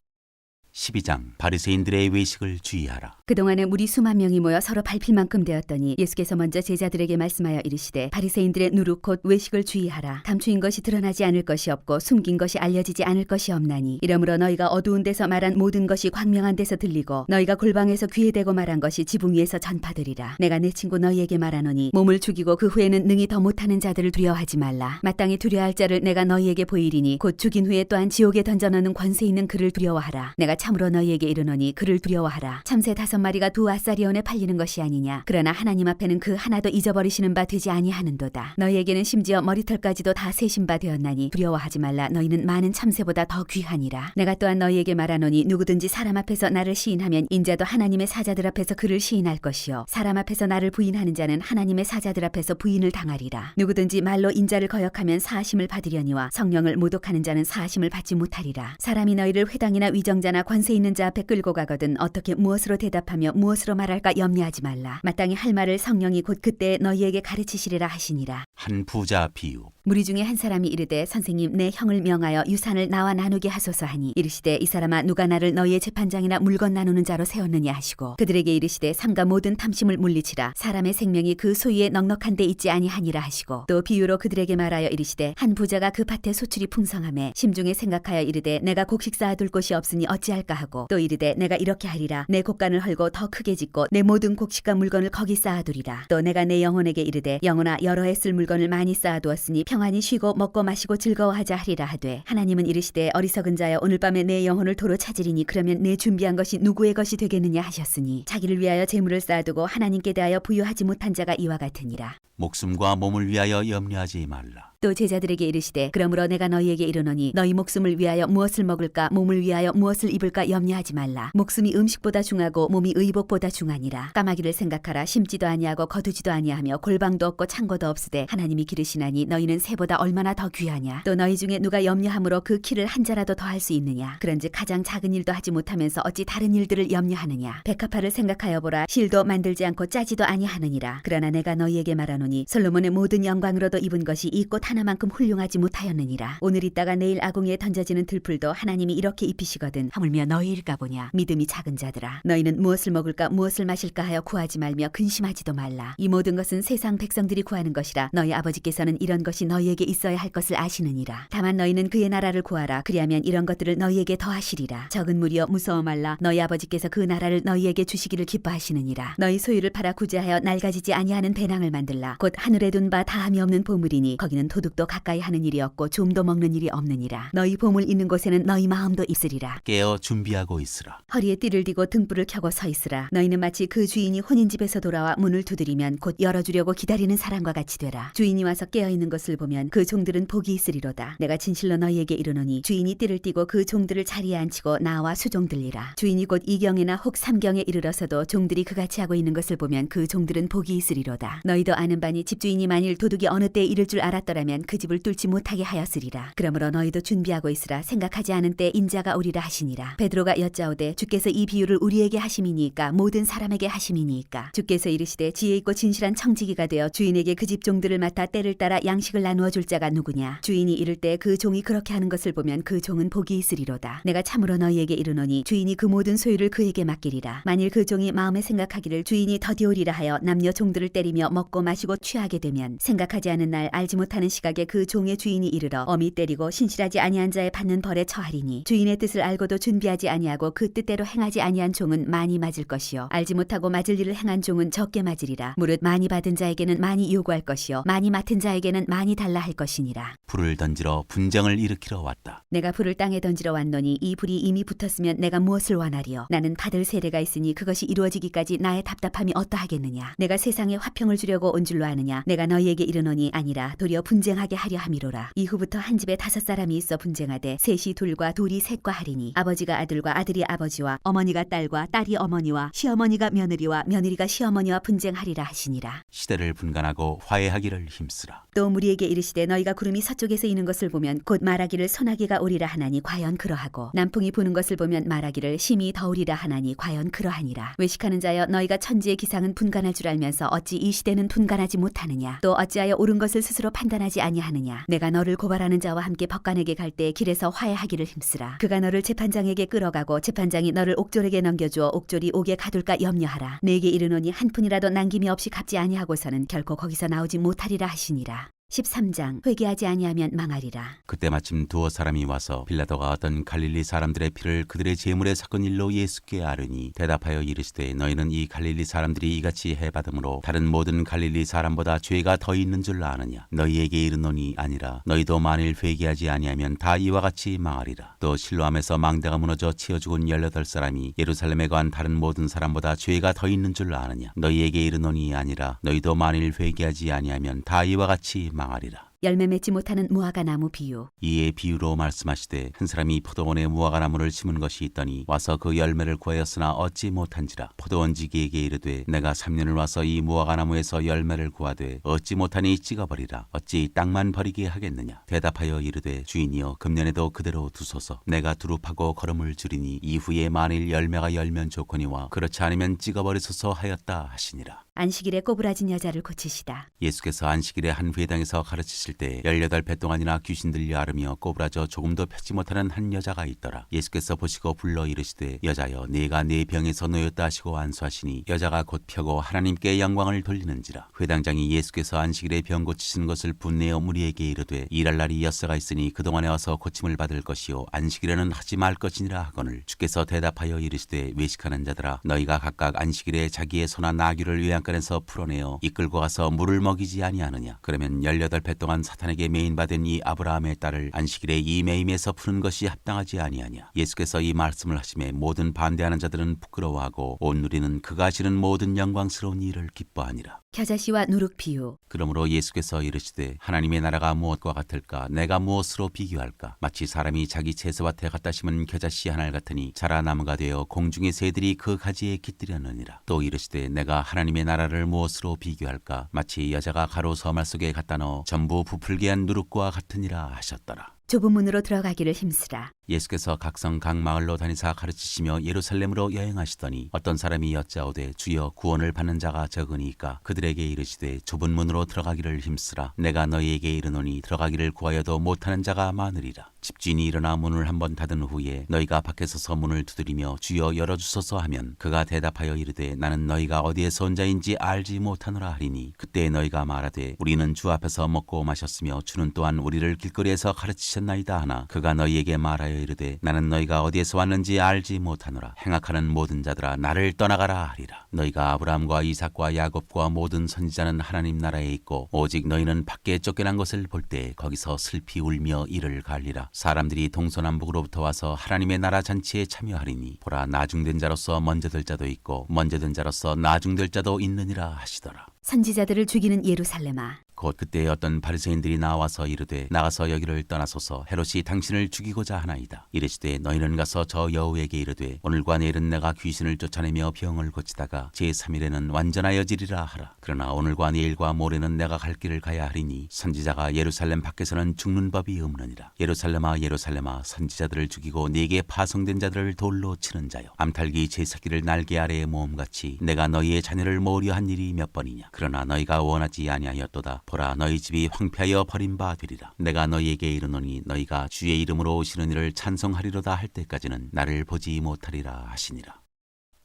12장 바리새인들의 외식을 주의하라. 그동안에 무리 수만 명이 모여 서로 밟힐 만큼 되었더니 예수께서 먼저 제자들에게 말씀하여 이르시되 바리새인들의 누룩 곧 외식을 주의하라. 감추인 것이 드러나지 않을 것이 없고 숨긴 것이 알려지지 않을 것이 없나니 이러므로 너희가 어두운 데서 말한 모든 것이 광명한 데서 들리고 너희가 골방에서 귀에 대고 말한 것이 지붕 위에서 전파되리라. 내가 내 친구 너희에게 말하노니 몸을 죽이고 그 후에는 능히 더 못하는 자들을 두려워하지 말라. 마땅히 두려워할 자를 내가 너희에게 보이리니 곧 죽인 후에 또한 지옥에 던져넣는 권세 있는 그를 두려워하라. 내가 참으로 너희에게 이르노니 그를 두려워하라. 참새 5마리가 2아사리온에 팔리는 것이 아니냐. 그러나 하나님 앞에는 그 하나도 잊어버리시는 바 되지 아니하는도다. 너희에게는 심지어 머리털까지도 다 세신 바 되었나니 두려워하지 말라. 너희는 많은 참새보다 더 귀하니라. 내가 또한 너희에게 말하노니 누구든지 사람 앞에서 나를 시인하면 인자도 하나님의 사자들 앞에서 그를 시인할 것이요 사람 앞에서 나를 부인하는 자는 하나님의 사자들 앞에서 부인을 당하리라. 누구든지 말로 인자를 거역하면 사하심을 받으려니와 성령을 모독하는 자는 사하심을 받지 못하리라. 사람이 너희를 회당이나 위정자나 권세 있는 자 앞에 끌고 가거든 어떻게 무엇으로 대답하며 무엇으로 말할까 염려하지 말라. 마땅히 할 말을 성령이 곧 그때 너희에게 가르치시리라 하시니라. 한 부자 비유. 무리 중에 한 사람이 이르되 선생님 내 형을 명하여 유산을 나와 나누게 하소서 하니 이르시되 이 사람아 누가 나를 너희의 재판장이나 물건 나누는 자로 세웠느냐 하시고 그들에게 이르시되 삼가 모든 탐심을 물리치라. 사람의 생명이 그 소유에 넉넉한 데 있지 아니하니라 하시고 또 비유로 그들에게 말하여 이르시되 한 부자가 그 밭에 소출이 풍성하매 심중에 생각하여 이르되 내가 곡식 쌓아둘 곳이 없으니 어찌할까 하고 또 이르되 내가 이렇게 하리라. 내 곡간을 헐고 더 크게 짓고 내 모든 곡식과 물건을 거기 쌓아두리라. 또 내가 내 영혼에게 이르되 영혼아 여러 해 쓸 물건을 많이 쌓아두었으니 평안히 쉬고 먹고 마시고 즐거워하자 하리라 하되 하나님은 이르시되 어리석은 자여 오늘 밤에 내 영혼을 도로 찾으리니 그러면 내 준비한 것이 누구의 것이 되겠느냐 하셨으니 자기를 위하여 재물을 쌓아두고 하나님께 대하여 부유하지 못한 자가 이와 같으니라. 목숨과 몸을 위하여 염려하지 말라. 또 제자들에게 이르시되 그러므로 내가 너희에게 이르노니 너희 목숨을 위하여 무엇을 먹을까 몸을 위하여 무엇을 입을까 염려하지 말라. 목숨이 음식보다 중하고 몸이 의복보다 중하니라. 까마귀를 생각하라. 심지도 아니하고 거두지도 아니하며 골방도 없고 창고도 없으되 하나님이 기르시나니 너희는 새보다 얼마나 더 귀하냐. 또 너희 중에 누가 염려함으로 그 키를 한 자라도 더할 수 있느냐. 그런즉 가장 작은 일도 하지 못하면서 어찌 다른 일들을 염려하느냐. 백합화를 생각하여 보라. 실도 만들지 않고 짜지도 아니하느니라. 그러나 내가 너희에게 말하노니 솔로몬의 모든 영광으로도 입은 것이 이 꽃 하나만큼 훌륭하지 못하였느니라. 오늘 있다가 내일 아궁이에 던져지는 들풀도 하나님이 이렇게 입히시거든 하물며 너희일까 보냐. 믿음이 작은 자들아 너희는 무엇을 먹을까 무엇을 마실까 하여 구하지 말며 근심하지도 말라. 이 모든 것은 세상 백성들이 구하는 것이라 너희 아버지께서는 이런 것이 너희에게 있어야 할 것을 아시느니라. 다만 너희는 그의 나라를 구하라. 그리하면 이런 것들을 너희에게 더하시리라. 적은 무리여 무서워 말라. 너희 아버지께서 그 나라를 너희에게 주시기를 기뻐하시느니라. 너희 소유를 팔아 구제하여 낡아지지 아니하는 배낭을 만들라. 곧 하늘에 둔 바 다함이 없는 보물이니 거기는 도둑도 가까이 하는 일이 없고 좀도 먹는 일이 없느니라. 너희 보물 있는 곳에는 너희 마음도 있으리라. 깨어 준비하고 있으라. 허리에 띠를 띠고 등불을 켜고 서 있으라. 너희는 마치 그 주인이 혼인집에서 돌아와 문을 두드리면 곧 열어주려고 기다리는 사람과 같이 되라. 주인이 와서 깨어있는 것을 보면 그 종들은 복이 있으리로다. 내가 진실로 너희에게 이르노니 주인이 띠를 띠고 그 종들을 자리에 앉히고 나와 수종들리라. 주인이 곧 2경에나 혹 3경에 이르러서도 종들이 그같이 하고 있는 것을 보면 그 종들은 복이 있으리로다. 너희도 아는 바니 집주인이 만일 도둑이 어느 때에 이를 줄 알았더라면 그 집을 뚫지 못하게 하였으리라. 그러므로 너희도 준비하고 있으라. 생각하지 않은 때 인자가 오리라 하시니라. 베드로가 여짜오되 주께서 이 비유를 우리에게 하심이니까 모든 사람에게 하심이니까. 주께서 이르시되 지혜 있고 진실한 청지기가 되어 주인에게 그 집 종들을 맡아 때를 따라 양식을 나누어 줄 자가 누구냐. 주인이 이를 때 그 종이 그렇게 하는 것을 보면 그 종은 복이 있으리로다. 내가 참으로 너희에게 이르노니 주인이 그 모든 소유를 그에게 맡기리라. 만일 그 종이 마음에 생각하기를 주인이 더디오리라 하여 남녀 종들을 때리며 먹고 마시고 취하게 되면 생각하지 않은 날 알지 못하는 시각에 그 종의 주인이 이르러 엄히 때리고 신실하지 아니한 자에 받는 벌에 처하리니 주인의 뜻을 알고도 준비하지 아니하고 그 뜻대로 행하지 아니한 종은 많이 맞을 것이요 알지 못하고 맞을 일을 행한 종은 적게 맞으리라. 무릇 많이 받은 자에게는 많이 요구할 것이요 많이 맡은 자에게는 많이 달라 할 것이니라. 불을 던지러 분쟁을 일으키러 왔다. 내가 불을 땅에 던지러 왔노니 이 불이 이미 붙었으면 내가 무엇을 원하리요. 나는 받을 세례가 있으니 그것이 이루어지기까지 나의 답답함이 어떠하겠느냐. 내가 세상에 화평을 주려고 온 줄로 아느냐. 내가 너희에게 이르노니 아니라 도리어 분쟁하게 하려 함이로라. 이후부터 한 집에 5사람이 있어 분쟁하되 셋이 둘과 둘이 셋과 하리니 아버지가 아들과 아들이 아버지와 어머니가 딸과 딸이 어머니와 시어머니가 며느리와 며느리가 시어머니와 분쟁하리라 하시니라. 시대를 분간하고 화해하기를 힘쓰라. 또 무리에게 이르시되 너희가 구름이 서쪽에서 이는 것을 보면 곧 말하기를 소나기가 오리라 하나니 과연 그러하고 남풍이 부는 것을 보면 말하기를 심히 더우리라 하나니 과연 그러하니라. 외식하는 자여 너희가 천지의 기상은 분간할 줄 알면서 어찌 이 시대는 분간하지 판단하지 못하느냐? 또 어찌하여 옳은 것을 스스로 판단하지 아니하느냐? 내가 너를 고발하는 자와 함께 법관에게 갈 때 길에서 화해하기를 힘쓰라. 그가 너를 재판장에게 끌어가고 재판장이 너를 옥졸에게 넘겨주어 옥졸이 옥에 가둘까 염려하라. 내게 이르노니 한 푼이라도 남김이 없이 갚지 아니하고서는 결코 거기서 나오지 못하리라 하시니라. 13장 회개하지 아니하면 망하리라. 그때 마침 두어 사람이 와서 빌라도가 어떤 갈릴리 사람들의 피를 그들의 제물에 섞은 일로 예수께 아뢰니 대답하여 이르시되 너희는 이 갈릴리 사람들이 이같이 해받음으로 다른 모든 갈릴리 사람보다 죄가 더 있는 줄 아느냐? 너희에게 이르노니 아니라 너희도 만일 회개하지 아니하면 다 이와 같이 망하리라. 또 실로암에서 망대가 무너져 치어 죽은 18사람이 예루살렘에 관 다른 모든 사람보다 죄가 더 있는 줄 아느냐? 너희에게 이르노니 아니라 너희도 만일 회개하지 아니하면 다 이와 같이 망하리라. 열매 맺지 못하는 무화과 나무 비유. 이에 비유로 말씀하시되 한 사람이 포도원에 무화과 나무를 심은 것이 있더니 와서 그 열매를 구하였으나 얻지 못한지라. 포도원지기에게 이르되 내가 3년을 와서 이 무화과 나무에서 열매를 구하되 얻지 못하니 찍어버리라. 어찌 땅만 버리게 하겠느냐? 대답하여 이르되 주인이여 금년에도 그대로 두소서. 내가 두릅하고 걸음을 줄이니 이후에 만일 열매가 열면 좋거니와 그렇지 않으면 찍어버리소서 하였다 하시니라. 안식일에 꼬부라진 여자를 고치시다. 예수께서 안식일에 한 회당에서 가르치실 때 18배 동안이나 귀신 들려 앓으며 꼬부라져 조금도 펴지 못하는 한 여자가 있더라. 예수께서 보시고 불러 이르시되 여자여 네가 네 병에서 놓였다 하시고 안수하시니 여자가 곧 펴고 하나님께 영광을 돌리는지라. 회당장이 예수께서 안식일에 병 고치시는 것을 분내어 무리에게 이르되 일할 날이 엿새가 있으니 그동안에 와서 고침을 받을 것이요 안식일에는 하지 말 것이니라 하거늘 주께서 대답하여 이르시되 외식하는 자들아 너희가 각각 안식일에 자기의 소나 나귀를 외양간에서 풀어내어 이끌고 가서 물을 먹이지 아니하느냐? 그러면 18배 동안 사탄에게 매인받은 이 아브라함의 딸을 안식일에 이 매임에서 푸는 것이 합당하지 아니하냐? 예수께서 이 말씀을 하심에 모든 반대하는 자들은 부끄러워하고 온 누리는 그가 하시는 모든 영광스러운 일을 기뻐하니라. 겨자씨와 누룩 비유. 그러므로 예수께서 이르시되 하나님의 나라가 무엇과 같을까? 내가 무엇으로 비교할까? 마치 사람이 자기 채소밭에 갖다 심은 겨자씨 한 알 같으니 자라나무가 되어 공중의 새들이 그 가지에 깃들였느니라. 또 이르시되 내가 하나님의 나라를 무엇으로 비교할까? 마치 여자가 가로 서말 속에 갖다 넣어 전부 부풀게 한 누룩과 같으니라 하셨더라. 좁은 문으로 들어가기를 힘쓰라. 예수께서 각성 각 마을로 다니사 가르치시며 예루살렘으로 여행하시더니 어떤 사람이 여짜오되 주여 구원을 받는 자가 적으니까 그들에게 이르시되 좁은 문으로 들어가기를 힘쓰라. 내가 너희에게 이르노니 들어가기를 구하여도 못하는 자가 많으리라. 집주인이 일어나 문을 한번 닫은 후에 너희가 밖에 서서 문을 두드리며 주여 열어주소서 하면 그가 대답하여 이르되 나는 너희가 어디에서 온 자인지 알지 못하노라 하리니 그때 너희가 말하되 우리는 주 앞에서 먹고 마셨으며 주는 또한 우리를 길거리에서 가르치셨나이다 하나 그가 너희에게 말하여 이르되 나는 너희가 어디에서 왔는지 알지 못하노라. 행악하는 모든 자들아 나를 떠나가라 하리라. 너희가 아브라함과 이삭과 야곱과 모든 선지자는 하나님 나라에 있고 오직 너희는 밖에 쫓겨난 것을 볼 때 거기서 슬피 울며 이를 갈리라. 사람들이 동서남북으로부터 와서 하나님의 나라 잔치에 참여하리니 보라 나중된 자로서 먼저 될 자도 있고 먼저 된 자로서 나중될 자도 있느니라 하시더라. 선지자들을 죽이는 예루살렘아. 곧 그때 어떤 바리새인들이 나와서 이르되 나가서 여기를 떠나소서 헤롯이 당신을 죽이고자 하나이다. 이르시되 너희는 가서 저 여우에게 이르되 오늘과 내일은 내가 귀신을 쫓아내며 병을 고치다가 제3일에는 완전하여지리라 하라. 그러나 오늘과 내일과 모레는 내가 갈 길을 가야 하리니 선지자가 예루살렘 밖에서는 죽는 법이 없느니라. 예루살렘아 예루살렘아 선지자들을 죽이고 네게 파송된 자들을 돌로 치는 자여 암탉이 제 새끼를 날개 아래에 모음같이 내가 너희의 자녀를 모으려 한 일이 몇 번이냐. 그러나 너희가 원하지 아니하였도다. 보라 너희 집이 황폐하여 버린 바 되리라. 내가 너희에게 이르노니 너희가 주의 이름으로 오시는 이를 찬송하리로다 할 때까지는 나를 보지 못하리라 하시니라.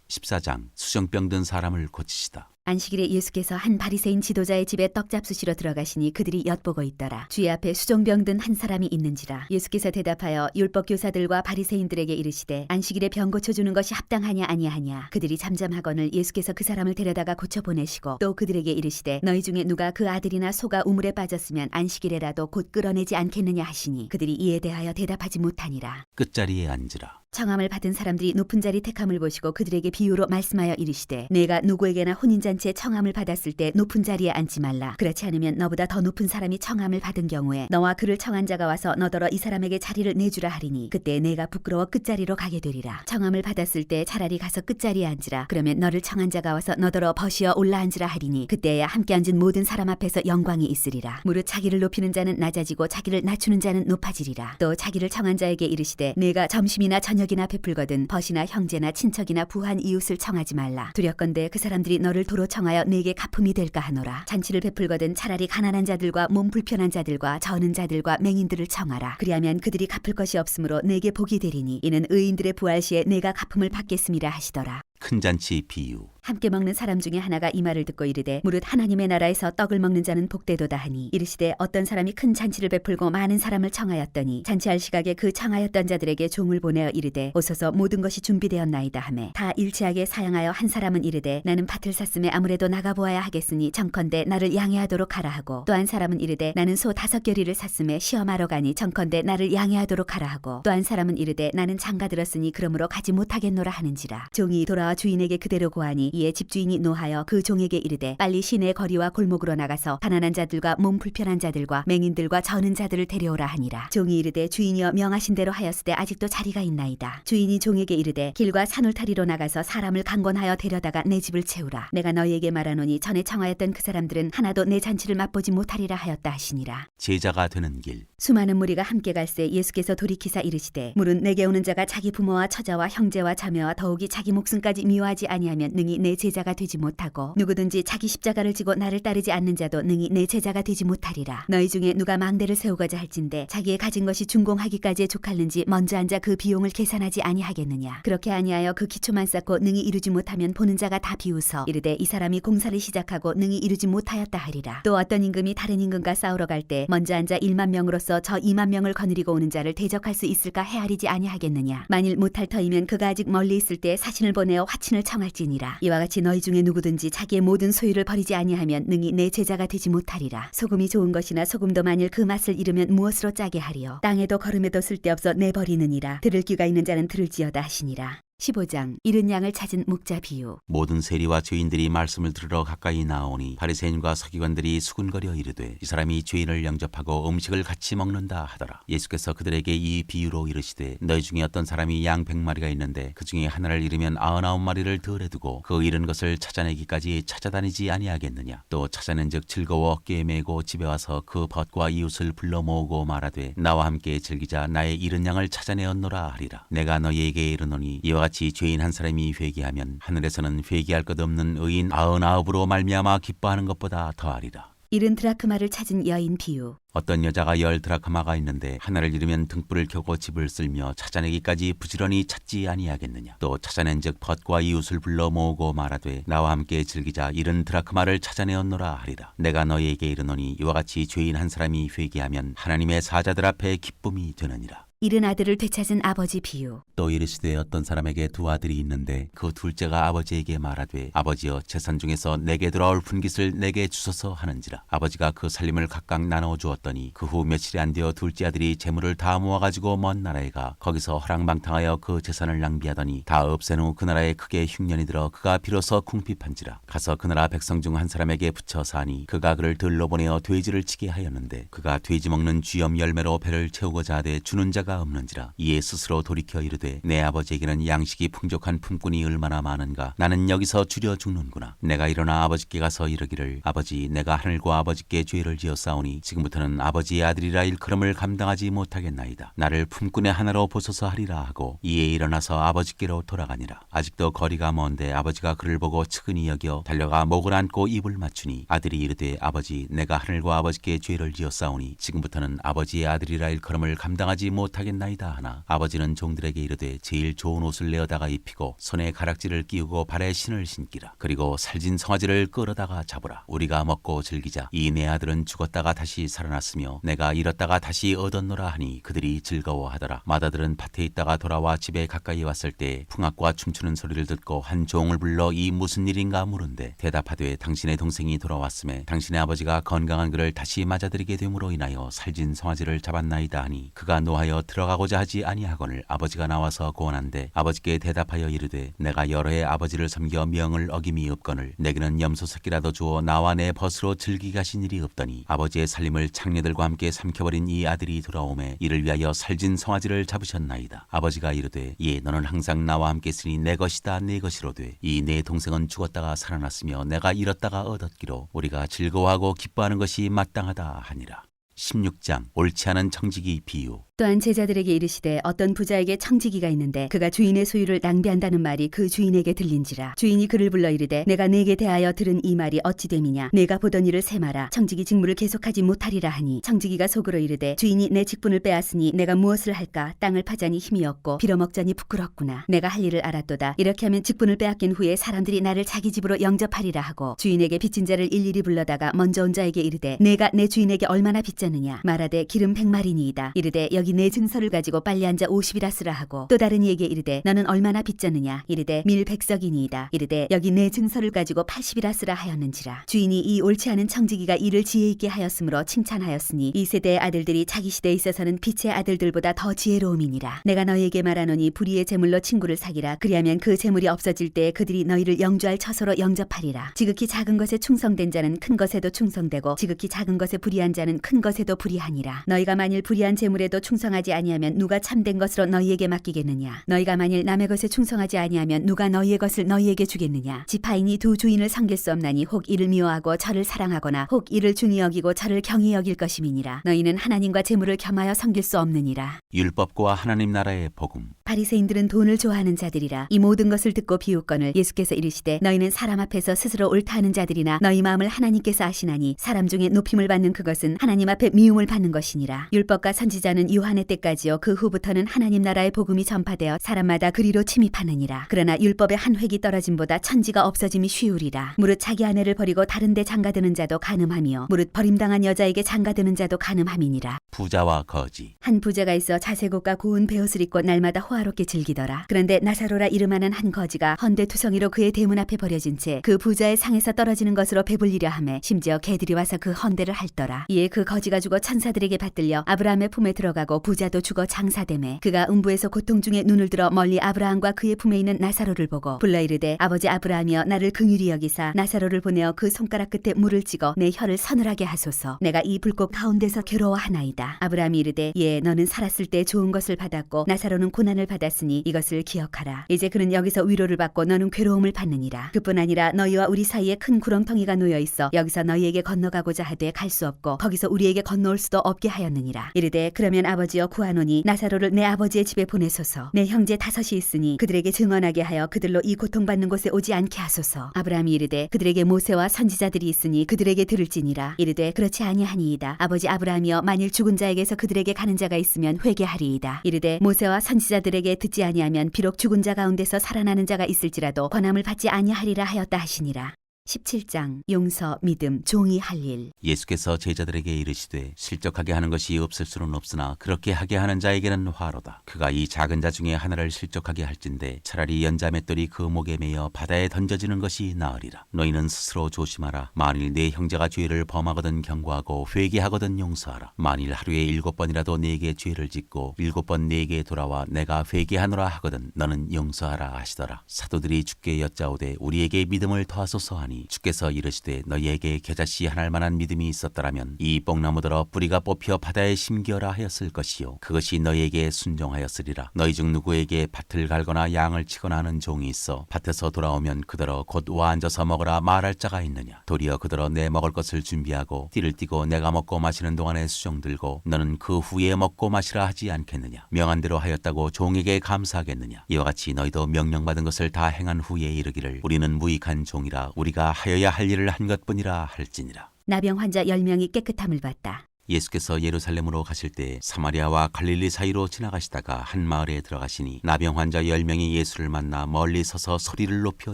14장 수정병 든 사람을 고치시다. 안식일에 예수께서 한 바리새인 지도자의 집에 떡 잡수시러 들어가시니 그들이 엿보고 있더라. 주의 앞에 수종병 든 한 사람이 있는지라. 예수께서 대답하여 율법 교사들과 바리새인들에게 이르시되 안식일에 병 고쳐주는 것이 합당하냐 아니하냐. 그들이 잠잠하거늘 예수께서 그 사람을 데려다가 고쳐 보내시고 또 그들에게 이르시되 너희 중에 누가 그 아들이나 소가 우물에 빠졌으면 안식일에라도 곧 끌어내지 않겠느냐 하시니 그들이 이에 대하여 대답하지 못하니라. 끝자리에 앉으라. 청함을 받은 사람들이 높은 자리 택함을 보시고 그들에게 비유로 말씀하여 이르시되 내가 누구에게나 혼인잔치에 청함을 받았을 때 높은 자리에 앉지 말라. 그렇지 않으면 너보다 더 높은 사람이 청함을 받은 경우에 너와 그를 청한 자가 와서 너더러 이 사람에게 자리를 내주라 하리니 그때 내가 부끄러워 끝자리로 가게 되리라. 청함을 받았을 때 차라리 가서 끝자리에 앉으라. 그러면 너를 청한 자가 와서 너더러 버시어 올라 앉으라 하리니 그때야 함께 앉은 모든 사람 앞에서 영광이 있으리라. 무릇 자기를 높이는 자는 낮아지고 자기를 낮추는 자는 높아지리라. 또 자기를 청한 자에게 이르시되 내가 점심이나 저녁이나 베풀거든 벗이나 형제나 친척이나 부한 이웃을 청하지 말라. 두렵건대 그 사람들이 너를 도로 서로 청하여 내게 갚음이 될까 하노라. 잔치를 베풀거든 차라리 가난한 자들과 몸 불편한 자들과 저는 자들과 맹인들을 청하라. 그리하면 그들이 갚을 것이 없으므로 내게 복이 되리니 이는 의인들의 부활 시에 내가 갚음을 받겠음이라 하시더라. 큰 잔치 비유. 함께 먹는 사람 중에 하나가 이 말을 듣고 이르되 무릇 하나님의 나라에서 떡을 먹는 자는 복되도다 하니 이르시되 어떤 사람이 큰 잔치를 베풀고 많은 사람을 청하였더니 잔치할 시각에 그 청하였던 자들에게 종을 보내어 이르되 오소서 모든 것이 준비되었나이다 하매 다 일치하게 사양하여 한 사람은 이르되 나는 밭을 샀음에 아무래도 나가보아야 하겠으니 청컨대 나를 양해하도록 하라 하고 또 한 사람은 이르되 나는 소 5겨리를 샀음에 시험하러 가니 청컨대 나를 양해하도록 하라 하고 또 한 사람은 이르되 나는 장가 들었으니 그러므로 가지 못하겠노라 하는지라. 종이 돌아와 주인에게 그대로 고하니 이에 집주인이 노하여 그 종에게 이르되 빨리 시내 거리와 골목으로 나가서 가난한 자들과 몸 불편한 자들과 맹인들과 저는 자들을 데려오라 하니라. 종이 이르되 주인이여 명하신 대로 하였으되 아직도 자리가 있나이다. 주인이 종에게 이르되 길과 산울타리로 나가서 사람을 강권하여 데려다가 내 집을 채우라. 내가 너희에게 말하노니 전에 청하였던 그 사람들은 하나도 내 잔치를 맛보지 못하리라 하였다 하시니라. 제자가 되는 길. 수많은 무리가 함께 갈새 예수께서 돌이키사 이르시되 물은 내게 오는 자가 자기 부모와 처자와 형제와 자매와 더욱이 자기 목숨까지 미워하지 아니하면 능히 내 제자가 되지 못하고 누구든지 자기 십자가를 지고 나를 따르지 않는 자도 능히 내 제자가 되지 못하리라. 너희 중에 누가 망대를 세우고자 할진대 자기의 가진 것이 준공하기까지에 족할는지 먼저 앉아 그 비용을 계산하지 아니하겠느냐. 그렇게 아니하여 그 기초만 쌓고 능히 이루지 못하면 보는 자가 다 비웃어 이르되 이 사람이 공사를 시작하고 능히 이루지 못하였다 하리라. 또 어떤 임금이 다른 임금과 싸우러 갈 때 먼저 앉아 1만 명으로서 저 2만 명을 거느리고 오는 자를 대적할 수 있을까 헤아리지 아니하겠느냐. 만일 못할 터이면 그가 아직 멀리 있을 때 사신을 보내어 화친을 청할지니라. 이와 같이 너희 중에 누구든지 자기의 모든 소유를 버리지 아니하면 능히 내 제자가 되지 못하리라. 소금이 좋은 것이나 소금도 만일 그 맛을 잃으면 무엇으로 짜게 하리요. 땅에도 거름에도 쓸데없어 내버리느니라. 들을 귀가 있는 자는 들을지어다 하시니라. 15장 잃은 양을 찾은 목자 비유. 모든 세리와 죄인들이 말씀을 들으러 가까이 나오니 바리새인과 서기관들이 수군거려 이르되 이 사람이 죄인을 영접하고 음식을 같이 먹는다 하더라. 예수께서 그들에게 이 비유로 이르시되 너희 중에 어떤 사람이 양 100마리가 있는데 그 중에 하나를 잃으면 99마리를 덜에 두고 그 잃은 것을 찾아내기까지 찾아다니지 아니하겠느냐. 또 찾아낸즉 즐거워 어깨에 메고 집에 와서 그 벗과 이웃을 불러 모으고 말하되 나와 함께 즐기자 나의 잃은 양을 찾아내었노라 하리라. 내가 너희에게 이르노니 이와 같이 죄인 한 사람이 회개하면 하늘에서는 회개할 것 없는 의인 99으로 말미암아 기뻐하는 것보다 더하리라. 잃은 드라크마를 찾은 여인 비유. 어떤 여자가 10 드라크마가 있는데 하나를 잃으면 등불을 켜고 집을 쓸며 찾아내기까지 부지런히 찾지 아니하겠느냐. 또 찾아낸즉 벗과 이웃을 불러 모으고 말하되 나와 함께 즐기자 잃은 드라크마를 찾아내었노라 하리라. 내가 너희에게 이르노니 이와 같이 죄인 한 사람이 회개하면 하나님의 사자들 앞에 기쁨이 되느니라. 잃은 아들을 되찾은 아버지 비유. 또 이르시되 어떤 사람에게 2 아들이 있는데 그 둘째가 아버지에게 말하되 아버지여 재산 중에서 내게 돌아올 분깃을 내게 주소서 하는지라. 아버지가 그 살림을 각각 나눠 주었더니 그 후 며칠이 안 되어 둘째 아들이 재물을 다 모아가지고 먼 나라에 가 거기서 허랑방탕하여 그 재산을 낭비하더니 다 없앤 후 그 나라에 크게 흉년이 들어 그가 비로소 궁핍한지라. 가서 그 나라 백성 중 한 사람에게 붙여 사니 그가 그를 들러 보내어 돼지를 치게 하였는데 그가 돼지 먹는 쥐염 열매로 배를 채우고자 하되 주는 자가 없는지라. 이에 스스로 돌이켜 이르되 내 아버지에게는 양식이 풍족한 품꾼이 얼마나 많은가. 나는 여기서 줄여 죽는구나. 내가 일어나 아버지께 가서 이르기를 아버지 내가 하늘과 아버지께 죄를 지었사오니 지금부터는 아버지의 아들이라 일컬음을 감당하지 못하겠나이다. 나를 품꾼의 하나로 보소서 하리라 하고 이에 일어나서 아버지께로 돌아가니라. 아직도 거리가 먼데 아버지가 그를 보고 측은히 여겨 달려가 목을 안고 입을 맞추니 아들이 이르되 아버지 내가 하늘과 아버지께 죄를 지었사오니 지금부터는 아버지의 아들이라 일컬음을 감당하지 못하겠나이다 하나 아버지는 종들에게 이르되 제일 좋은 옷을 내어다가 입히고 손에 가락지를 끼우고 발에 신을 신기라. 그리고 살진 송아지를 끌어다가 잡으라. 우리가 먹고 즐기자. 이 내 아들은 죽었다가 다시 살아났으며 내가 잃었다가 다시 얻었노라 하니 그들이 즐거워하더라. 맏아들은 밭에 있다가 돌아와 집에 가까이 왔을 때 풍악과 춤추는 소리를 듣고 한 종을 불러 이 무슨 일인가 물은데 대답하되 당신의 동생이 돌아왔음에 당신의 아버지가 건강한 그를 다시 맞아들이게 됨으로 인하여 살진 송아지를 잡았나이다 하니 그가 노하여 들어가고자 하지 아니하거늘 아버지가 나와서 고언한데 아버지께 대답하여 이르되 내가 여러 해 아버지를 섬겨 명을 어김이 없거늘 내게는 염소 새끼라도 주어 나와 내 벗으로 즐기게 하신 일이 없더니 아버지의 살림을 창녀들과 함께 삼켜버린 이 아들이 돌아오매 이를 위하여 살진 송아지를 잡으셨나이다. 아버지가 이르되 예 너는 항상 나와 함께 있으니 내 것이다 내 것이로되 이 내 동생은 죽었다가 살아났으며 내가 잃었다가 얻었기로 우리가 즐거워하고 기뻐하는 것이 마땅하다 하니라. 16장 옳지 않은 청지기 비유. 또한 제자들에게 이르시되 어떤 부자에게 청지기가 있는데 그가 주인의 소유를 낭비한다는 말이 그 주인에게 들린지라. 주인이 그를 불러 이르되 내가 네게 대하여 들은 이 말이 어찌 됨이냐. 내가 보던 일을 세마라. 청지기 직무를 계속하지 못하리라 하니 청지기가 속으로 이르되 주인이 내 직분을 빼앗으니 내가 무엇을 할까. 땅을 파자니 힘이 없고 빌어먹자니 부끄럽구나. 내가 할 일을 알았도다. 이렇게 하면 직분을 빼앗긴 후에 사람들이 나를 자기 집으로 영접하리라 하고 주인에게 빚진 자를 일일이 불러다가 먼저 온 자에게 이르되 내가 내 주인에게 얼마나 빚졌느냐. 말하되 기름 100마리니이다. 이르되 여기 내 증서를 가지고 빨리 앉아 50이라 쓰라 하고 또 다른 이에게 이르되 너는 얼마나 빚졌느냐. 이르되 밀 100석이니이다. 이르되 여기 내 증서를 가지고 80이라 쓰라 하였는지라. 주인이 이 옳지 않은 청지기가 일을 지혜 있게 하였으므로 칭찬하였으니 이 세대의 아들들이 자기 시대에 있어서는 빛의 아들들보다 더 지혜로움이니라. 내가 너희에게 말하노니 불의의 재물로 친구를 사기라. 그리하면 그 재물이 없어질 때에 그들이 너희를 영주할 처소로 영접하리라. 지극히 작은 것에 충성된 자는 큰 것에도 충성되고 지극히 작은 것에 불의한 자는 큰 것에도 불의하니라. 너희가 만일 불의한 재물에도 충성하지 아니하면 누가 참된 것으로 너희에게 맡기겠느냐. 너희가 만일 남의 것에 충성하지 아니하면 누가 너희의 것을 너희에게 주겠느냐. 지파인이 두 주인을 섬길 수 없나니 혹 이를 미워하고 저를 사랑하거나 혹 이를 중히 여기고 저를 경히 여길 것임이니라. 너희는 하나님과 재물을 겸하여 섬길 수 없느니라. 율법과 하나님 나라의 복음. 바리새인들은 돈을 좋아하는 자들이라. 이 모든 것을 듣고 비웃거늘 예수께서 이르시되 너희는 사람 앞에서 스스로 옳다 하는 자들이나 너희 마음을 하나님께서 아시나니 사람 중에 높임을 받는 그것은 하나님 앞에 미움을 받는 것이니라. 율법과 선지자는 요한의 때까지요 그 후부터는 하나님 나라의 복음이 전파되어 사람마다 그리로 침입하느니라. 그러나 율법의 한 획이 떨어짐보다 천지가 없어짐이 쉬우리라. 무릇 자기 아내를 버리고 다른 데 장가드는 자도 간음하며 무릇 버림당한 여자에게 장가드는 자도 간음함이니라. 부자와 거지. 한 부자가 있어 자색옷과 고운 베옷을 입고 날마다 호화롭게 즐기더라. 그런데 나사로라 이름하는 한 거지가 헌데투성이로 그의 대문 앞에 버려진 채 그 부자의 상에서 떨어지는 것으로 배불리려 하매 심지어 개들이 와서 그 헌데를 핥더라. 이에 그 거지가 죽어 천사들에게 받들려 아브라함의 품에 들어가고 부자도 죽어 장사되매 그가 음부에서 고통 중에 눈을 들어 멀리 아브라함과 그의 품에 있는 나사로를 보고 불러 이르되 아버지 아브라함이여 나를 긍휼히 여기사 나사로를 보내어 그 손가락 끝에 물을 찍어 내 혀를 서늘하게 하소서. 내가 이 불꽃 가운데서 괴로워하나이다. 아브라함이 이르되 예 너는 살았을 때 좋은 것을 받았고 나사로는 고난을 받았으니 이것을 기억하라. 이제 그는 여기서 위로를 받고 너는 괴로움을 받느니라. 그뿐 아니라 너희와 우리 사이에 큰 구렁텅이가 놓여 있어 여기서 너희에게 건너가고자 하되 갈 수 없고 거기서 우리에게 건너올 수도 없게 하였느니라. 이르되 그러면 아버지여 구하노니 나사로를 내 아버지의 집에 보내소서. 내 형제 5이 있으니 그들에게 증언하게 하여 그들로 이 고통받는 곳에 오지 않게 하소서. 아브라함이 이르되 그들에게 모세와 선지자들이 있으니 그들에게 들을지니라. 이르되 그렇지 아니하니이다. 아버지 아브라함이여 만일 죽은 자에게서 그들에게 가는 자가 있으면 회개하리이다. 이르되 모세와 선지자들에게 듣지 아니하면 비록 죽은 자 가운데서 살아나는 자가 있을지라도 권함을 받지 아니하리라 하였다 하시니라. 17장 용서, 믿음, 종이 할 일. 예수께서 제자들에게 이르시되 실족하게 하는 것이 없을 수는 없으나 그렇게 하게 하는 자에게는 화로다. 그가 이 작은 자 중에 하나를 실족하게 할진대 차라리 연자 맷돌이 그 목에 매여 바다에 던져지는 것이 나으리라. 너희는 스스로 조심하라. 만일 네 형제가 죄를 범하거든 경고하고 회개하거든 용서하라. 만일 하루에 7번이라도 네게 죄를 짓고 7번 네게 돌아와 내가 회개하노라 하거든 너는 용서하라 하시더라. 사도들이 주께 여짜오되 우리에게 믿음을 더하소서 하니 주께서 이르시되 너희에게 겨자씨 한 알만한 믿음이 있었더라면 이 뽕나무더러 뿌리가 뽑혀 바다에 심기어라 하였을 것이요 그것이 너희에게 순종하였으리라. 너희 중 누구에게 밭을 갈거나 양을 치거나 하는 종이 있어 밭에서 돌아오면 그더러 곧 와 앉아서 먹으라 말할 자가 있느냐. 도리어 그더러 내 먹을 것을 준비하고 띠를 띠고 내가 먹고 마시는 동안에 수종 들고 너는 그 후에 먹고 마시라 하지 않겠느냐. 명한 대로 하였다고 종에게 감사하겠느냐. 이와 같이 너희도 명령받은 것을 다 행한 후에 이르기를 우리는 무익한 종이라 우리가 하여야 할 일을 한 것뿐이라 할지니라. 나병 환자 10명이 깨끗함을 받다. 예수께서 예루살렘으로 가실 때 사마리아와 갈릴리 사이로 지나가시다가 한 마을에 들어가시니 나병 환자 10명이 예수를 만나 멀리 서서 소리를 높여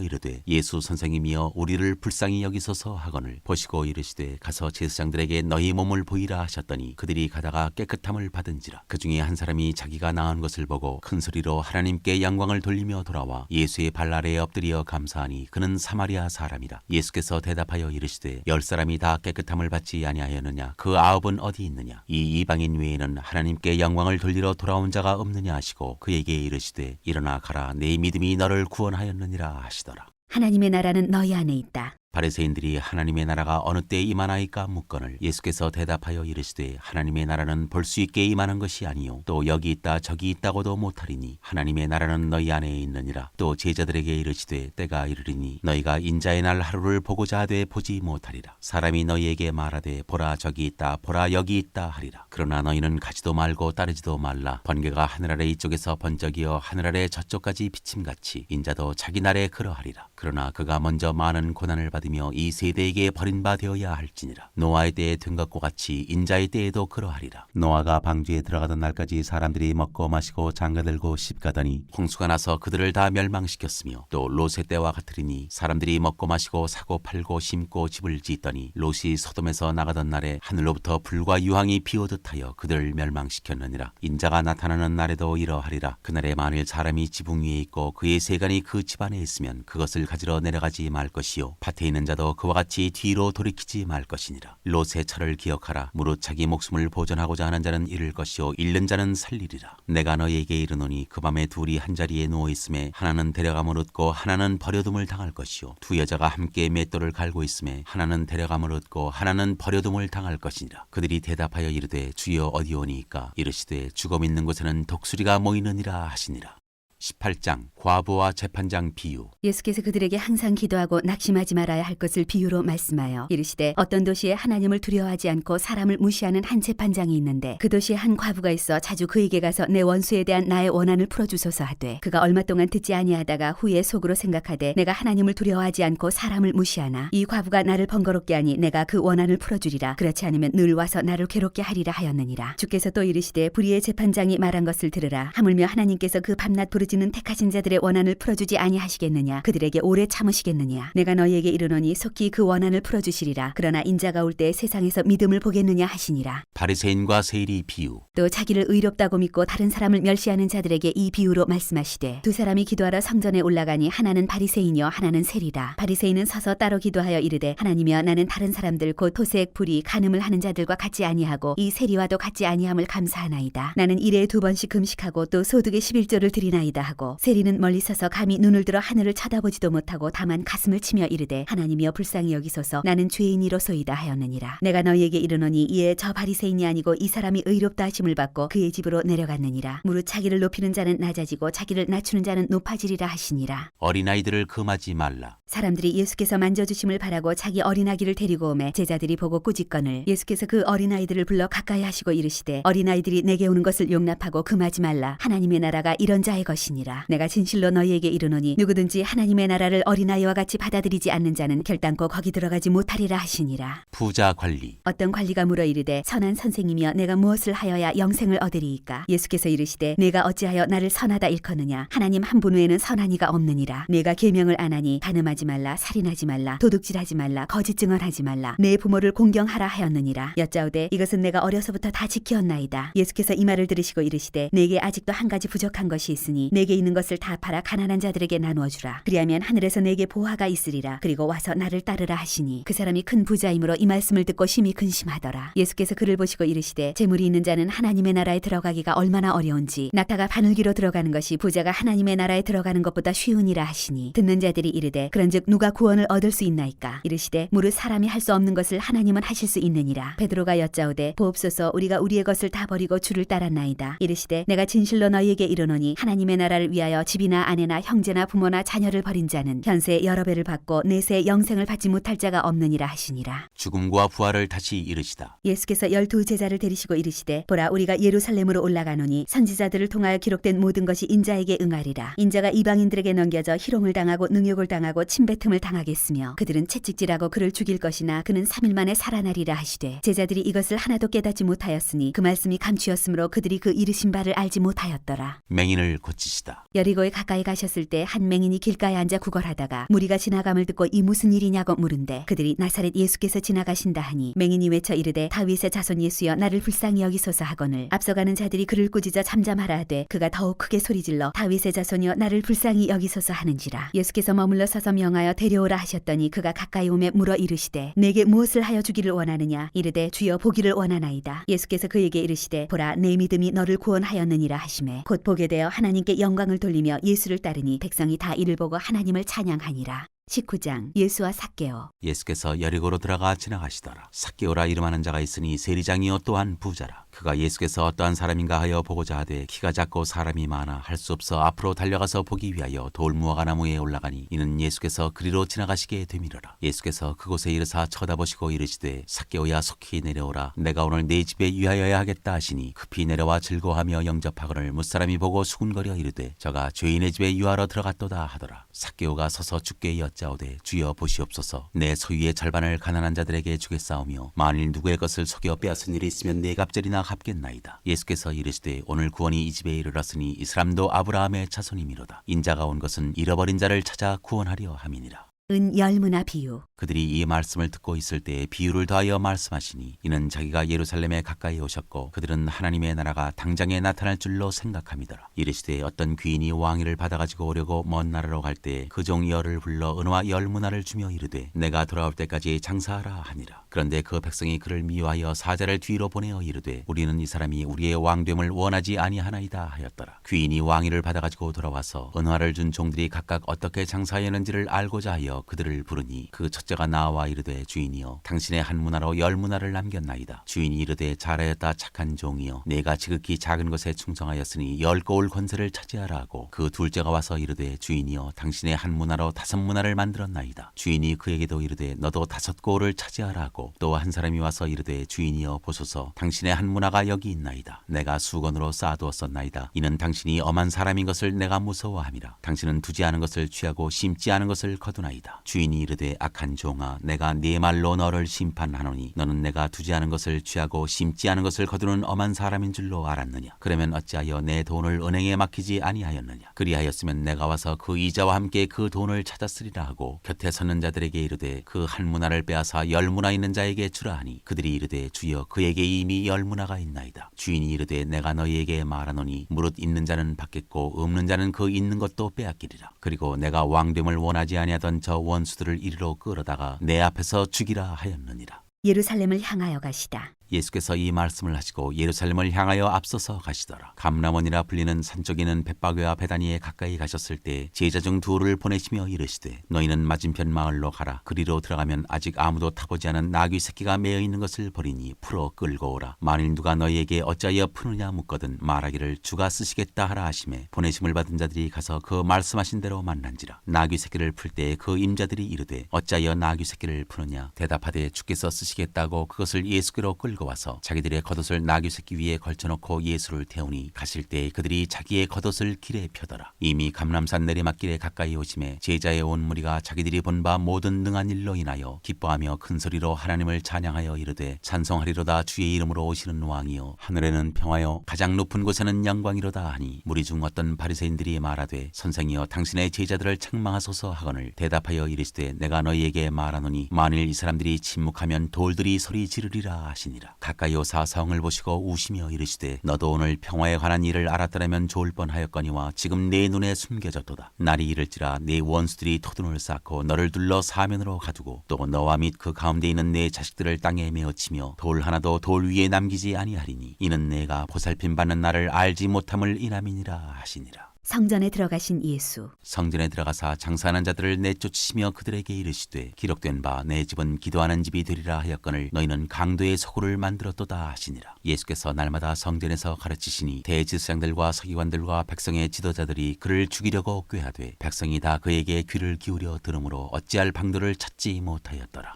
이르되 예수 선생님이여 우리를 불쌍히 여기소서 하거늘 보시고 이르시되 가서 제사장들에게 너희 몸을 보이라 하셨더니 그들이 가다가 깨끗함을 받은지라. 그 중에 한 사람이 자기가 나은 것을 보고 큰 소리로 하나님께 영광을 돌리며 돌아와 예수의 발 아래에 엎드려 감사하니 그는 사마리아 사람이라. 예수께서 대답하여 이르시되 10사람이 다 깨끗함을 받지 아니하였느냐. 그 9은 어디 있느냐. 이 이방인 외에는 하나님께 영광을 돌리러 돌아온 자가 없느냐 하시고 그에게 이르시되 일어나 가라 내 믿음이 너를 구원하였느니라 하시더라. 하나님의 나라는 너희 안에 있다. 바리새인들이 하나님의 나라가 어느 때에 임하나이까 묻거늘 예수께서 대답하여 이르시되 하나님의 나라는 볼 수 있게 임하는 것이 아니요 또 여기 있다 저기 있다고도 못하리니 하나님의 나라는 너희 안에 있느니라. 또 제자들에게 이르시되 때가 이르리니 너희가 인자의 날 하루를 보고자 하되 보지 못하리라. 사람이 너희에게 말하되 보라 저기 있다 보라 여기 있다 하리라. 그러나 너희는 가지도 말고 따르지도 말라. 번개가 하늘 아래 이쪽에서 번쩍이어 하늘 아래 저쪽까지 비침같이 인자도 자기 날에 그러하리라. 그러나 그가 먼저 많은 고난을 받으며 이 세대에게 버림바 되어야 할지니라. 노아의 때에 된 것과 같이 인자의 때에도 그러하리라. 노아가 방주에 들어가던 날까지 사람들이 먹고 마시고 장가들고 십가더니 홍수가 나서 그들을 다 멸망시켰으며 또 롯의 때와 같으리니 사람들이 먹고 마시고 사고 팔고 심고 집을 짓더니 롯이 소돔에서 나가던 날에 하늘로부터 불과 유황이 비오듯 하여 그들을 멸망시켰느니라. 인자가 나타나는 날에도 이러하리라. 그날에 만일 사람이 지붕 위에 있고 그의 세간이 그 집 안에 있으면 그것을 가지러 내려가지 말 것이요 밭에 있는 자도 그와 같이 뒤로 돌이키지 말 것이니라. 롯의 철을 기억하라. 무릇 자기 목숨을 보존하고자 하는 자는 잃을 것이요 잃는 자는 살리리라. 내가 너희에게 이르노니 그 밤에 둘이 한 자리에 누워 있음에 하나는 데려감을 얻고 하나는 버려둠을 당할 것이요 두 여자가 함께 맷돌을 갈고 있음에 하나는 데려감을 얻고 하나는 버려둠을 당할 것이니라. 그들이 대답하여 이르되 주여 어디오니이까? 이르시되 죽음 있는 곳에는 독수리가 모이느니라 하시니라. 18장 과부와 재판장 비유. 예수께서 그들에게 항상 기도하고 낙심하지 말아야 할 것을 비유로 말씀하여 이르시되 어떤 도시에 하나님을 두려워하지 않고 사람을 무시하는 한 재판장이 있는데 그 도시에 한 과부가 있어 자주 그에게 가서 내 원수에 대한 나의 원한을 풀어주소서 하되 그가 얼마 동안 듣지 아니하다가 후에 속으로 생각하되 내가 하나님을 두려워하지 않고 사람을 무시하나 이 과부가 나를 번거롭게 하니 내가 그 원한을 풀어주리라. 그렇지 않으면 늘 와서 나를 괴롭게 하리라 하였느니라. 주께서 또 이르시되 불의의 재판장이 말한 것을 들으라. 하물며 하나님께서 그 밤낮 부르짖는 택하신 자들의 원한을 풀어주지 아니하시겠느냐? 그들에게 오래 참으시겠느냐? 내가 너희에게 이르노니 속히 그 원한을 풀어주시리라. 그러나 인자가 올 때 세상에서 믿음을 보겠느냐 하시니라. 바리새인과 세리 비유. 또 자기를 의롭다고 믿고 다른 사람을 멸시하는 자들에게 이 비유로 말씀하시되 두 사람이 기도하러 성전에 올라가니 하나는 바리새인이요 하나는 세리다. 바리새인은 서서 따로 기도하여 이르되 하나님이여 나는 다른 사람들 곧 토색 불의 간음을 하는 자들과 같지 아니하고 이 세리와도 같지 아니함을 감사하나이다. 나는 일에 2번씩 금식하고 또 소득의 11조를 드리나이다 하고 세리는 멀리 서서 감히 눈을 들어 하늘을 쳐다보지도 못하고 다만 가슴을 치며 이르되 하나님이여 불쌍히 여기소서 나는 죄인이로소이다 하였느니라. 내가 너희에게 이르노니 이에 저 바리새인이 아니고 이 사람이 의롭다 하심을 받고 그의 집으로 내려갔느니라. 무릇 자기를 높이는 자는 낮아지고 자기를 낮추는 자는 높아지리라 하시니라. 어린아이들을 금하지 말라. 사람들이 예수께서 만져주심을 바라고 자기 어린아기를 데리고 오매 제자들이 보고 꾸짖거늘 예수께서 그 어린아이들을 불러 가까이 하시고 이르시되 어린아이들이 내게 오는 것을 용납하고 금하지 말라. 하나님의 나라가 이런 자의 것이니라. 내가 진실로 너희에게 이르노니 누구든지 하나님의 나라를 어린아이와 같이 받아들이지 않는 자는 결단코 거기 들어가지 못하리라 하시니라. 부자 관리. 어떤 관리가 물어 이르되 선한 선생이며 내가 무엇을 하여야 영생을 얻으리이까? 예수께서 이르시되 내가 어찌하여 나를 선하다 일컫느냐? 하나님 한 분 외에는 선한 이가 없느니라. 내가 계명을 안 하니 간음하지 말라, 살인하지 말라, 도둑질하지 말라, 거짓 증언하지 말라, 내 부모를 공경하라 하였느니라. 여짜오되 이것은 내가 어려서부터 다 지키었나이다. 예수께서 이 말을 들으시고 이르시되 내게 아직도 한 가지 부족한 것이 있으니 내게 있는 것을 다 팔아 가난한 자들에게 나누어 주라. 그리하면 하늘에서 내게 보화가 있으리라. 그리고 와서 나를 따르라 하시니 그 사람이 큰 부자이므로 이 말씀을 듣고 심히 근심하더라. 예수께서 그를 보시고 이르시되 재물이 있는 자는 하나님의 나라에 들어가기가 얼마나 어려운지 낙타가 바늘기로 들어가는 것이 부자가 하나님의 나라에 들어가는 것보다 쉬우니라 하시니 듣는 자들이 이르되 그런즉 누가 구원을 얻을 수 있나이까? 이르시되 무릇 사람이 할 수 없는 것을 하나님은 하실 수 있느니라. 베드로가 여짜오되 보옵소서 우리가 우리의 것을 다 버리고 주를 따랐나이다. 이르시되 내가 진실로 너희에게 이르노니 하나님의 나라를 위하여 집이나 아내나 형제나 부모나 자녀를 버린 자는 현세 여러 배를 받고 내세 영생을 받지 못할 자가 없느니라 하시니라. 죽음과 부활을 다시 이르시다. 예수께서 12 제자를 데리시고 이르시되 보라 우리가 예루살렘으로 올라가노니 선지자들을 통하여 기록된 모든 것이 인자에게 응하리라. 인자가 이방인들에게 넘겨져 희롱을 당하고 능욕을 당하고 침뱉음을 당하겠으며 그들은 채찍질하고 그를 죽일 것이나 그는 3일 만에 살아나리라 하시되 제자들이 이것을 하나도 깨닫지 못하였으니 그 말씀이 감추었으므로 그들이 그 이르신 바를 알지 못하였더라. 맹인을 고치시다. 여리고에 가까이 가셨을 때 한 맹인이 길가에 앉아 구걸하다가 무리가 지나감을 듣고 이 무슨 일이냐고 물은데 그들이 나사렛 예수께서 지나가신다 하니 맹인이 외쳐 이르되 다윗의 자손 예수여 나를 불쌍히 여기소서 하거늘 앞서가는 자들이 그를 꾸짖어 잠잠하라 하되 그가 더욱 크게 소리질러 다윗의 자손이여 나를 불쌍히 여기소서 하는지라. 예수께서 머물러 서서 명하여 데려오라 하셨더니 그가 가까이 오매 물어 이르시되 내게 무엇을 하여 주기를 원하느냐? 이르되 주여 보기를 원하나이다. 예수께서 그에게 이르시되 보라 내 믿음이 너를 구원하였느니라 하시매 곧 보게 되어 하나님께 영광을 돌리며 예수를 따르니 백성이 다 이를 보고 하나님을 찬양하니라. 19장 예수와 삭개오. 예수께서 여리고로 들어가 지나가시더라. 삭개오라 이름하는 자가 있으니 세리장이요 또한 부자라. 그가 예수께서 어떠한 사람인가 하여 보고자 하되 키가 작고 사람이 많아 할 수 없어 앞으로 달려가서 보기 위하여 돌무화과 나무에 올라가니 이는 예수께서 그리로 지나가시게 되밀어라. 예수께서 그곳에 이르사 쳐다보시고 이르시되 삭개오야 속히 내려오라. 내가 오늘 네 집에 유하여야 하겠다 하시니 급히 내려와 즐거워하며 영접하거늘 무사람이 보고 수군거려 이르되 저가 죄인의 집에 유하러 들어갔도다 하더라. 삭개오가 서서 주께 여짜오되 주여 보시옵소서. 내 소유의 절반을 가난한 자들에게 주겠사오며 만일 누구의 것을 속여 빼앗은 일이 있으면 네 갑절이나 갚겠나이다. 예수께서 이르시되 오늘 구원이 이 집에 이르렀으니 이 사람도 아브라함의 자손이미로다. 인자가 온 것은 잃어버린 자를 찾아 구원하려 함이니라. 은 열무나 비유. 그들이 이 말씀을 듣고 있을 때에 비유를 더하여 말씀하시니 이는 자기가 예루살렘에 가까이 오셨고 그들은 하나님의 나라가 당장에 나타날 줄로 생각함이더라. 이르시되 어떤 귀인이 왕위를 받아가지고 오려고 먼 나라로 갈 때에 그 종 열을 불러 은과 열무나를 주며 이르되 내가 돌아올 때까지 장사하라 하니라. 그런데 그 백성이 그를 미워하여 사자를 뒤로 보내어 이르되 우리는 이 사람이 우리의 왕됨을 원하지 아니하나이다 하였더라. 귀인이 왕위를 받아가지고 돌아와서 은화를 준 종들이 각각 어떻게 장사하였는지를 알고자 하여 그들을 부르니 그 첫째가 나와 이르되 주인이여 당신의 한 문화로 열 문화를 남겼나이다. 주인이 이르되 잘하였다 착한 종이여 내가 지극히 작은 것에 충성하였으니 10고울 권세를 차지하라 하고 그 둘째가 와서 이르되 주인이여 당신의 한 문화로 5문화를 만들었나이다. 주인이 그에게도 이르되 너도 5고울을 차지하라 하고 또 한 사람이 와서 이르되 주인이여 보소서 당신의 한 문화가 여기 있나이다. 내가 수건으로 쌓아두었었나이다. 이는 당신이 엄한 사람인 것을 내가 무서워함이라. 당신은 두지 않은 것을 취하고 심지 않은 것을 거두나이다. 주인이 이르되 악한 종아 내가 네 말로 너를 심판하노니 너는 내가 두지 않은 것을 취하고 심지 않은 것을 거두는 엄한 사람인 줄로 알았느냐. 그러면 어찌하여 내 돈을 은행에 맡기지 아니하였느냐. 그리하였으면 내가 와서 그 이자와 함께 그 돈을 찾았으리라 하고 곁에 서는 자들에게 이르되 그 한 문화를 빼앗아 10문화 있는 자에게 주라 하니 그들이 이르되 주여 그에게 이미 10문화가 있나이다. 주인이 이르되 내가 너희에게 말하노니 무릇 있는 자는 받겠고 없는 자는 그 있는 것도 빼앗기리라. 그리고 내가 왕됨을 원하지 아니하던 저 원수들을 이리로 끌어다가 내 앞에서 죽이라 하였느니라. 예루살렘을 향하여 가시다. 예수께서 이 말씀을 하시고 예루살렘을 향하여 앞서서 가시더라. 감람원이라 불리는 산 쪽에 있는 벳바게와 베다니에 가까이 가셨을 때 제자 중 둘을 보내시며 이르시되 너희는 맞은편 마을로 가라. 그리로 들어가면 아직 아무도 타보지 않은 나귀 새끼가 매어 있는 것을 보리니 풀어 끌고 오라. 만일 누가 너희에게 어찌하여 푸느냐 묻거든 말하기를 주가 쓰시겠다 하라 하시매 보내심을 받은 자들이 가서 그 말씀하신 대로 만난지라. 나귀 새끼를 풀 때 그 임자들이 이르되 어찌하여 나귀 새끼를 푸느냐. 대답하되 주께서 쓰시겠다고 그것을 예수께로 끌고 와서 자기들의 겉옷을 나귀 새끼 위에 걸쳐놓고 예수를 태우니 가실 때 그들이 자기의 겉옷을 길에 펴더라. 이미 감람산 내리막길에 가까이 오심에 제자의 온 무리가 자기들이 본 바 모든 능한 일로 인하여 기뻐하며 큰 소리로 하나님을 찬양하여 이르되 찬송하리로다 주의 이름으로 오시는 왕이여 하늘에는 평화여 가장 높은 곳에는 영광이로다 하니 무리 중 어떤 바리새인들이 말하되 선생이여 당신의 제자들을 책망하소서 하거늘 대답하여 이르시되 내가 너희에게 말하노니 만일 이 사람들이 침묵하면 돌들이 소리 지르리라 하시니라. 가까이 오사 성을 보시고 우시며 이르시되 너도 오늘 평화에 관한 일을 알았더라면 좋을 뻔하였거니와 지금 내 눈에 숨겨졌도다. 날이 이를지라 내 원수들이 토둔을 쌓고 너를 둘러 사면으로 가두고 또 너와 및 그 가운데 있는 내 자식들을 땅에 메어치며 돌 하나도 돌 위에 남기지 아니하리니 이는 내가 보살핌 받는 나를 알지 못함을 인함이니라 하시니라. 성전에 들어가신 예수. 성전에 들어가사 장사하는 자들을 내쫓으시며 그들에게 이르시되 기록된 바 내 집은 기도하는 집이 되리라 하였거늘 너희는 강도의 소굴을 만들었도다 하시니라. 예수께서 날마다 성전에서 가르치시니 대제사장들과 서기관들과 백성의 지도자들이 그를 죽이려고 꾀하되 백성이 다 그에게 귀를 기울여 들으므로 어찌할 방도를 찾지 못하였더라.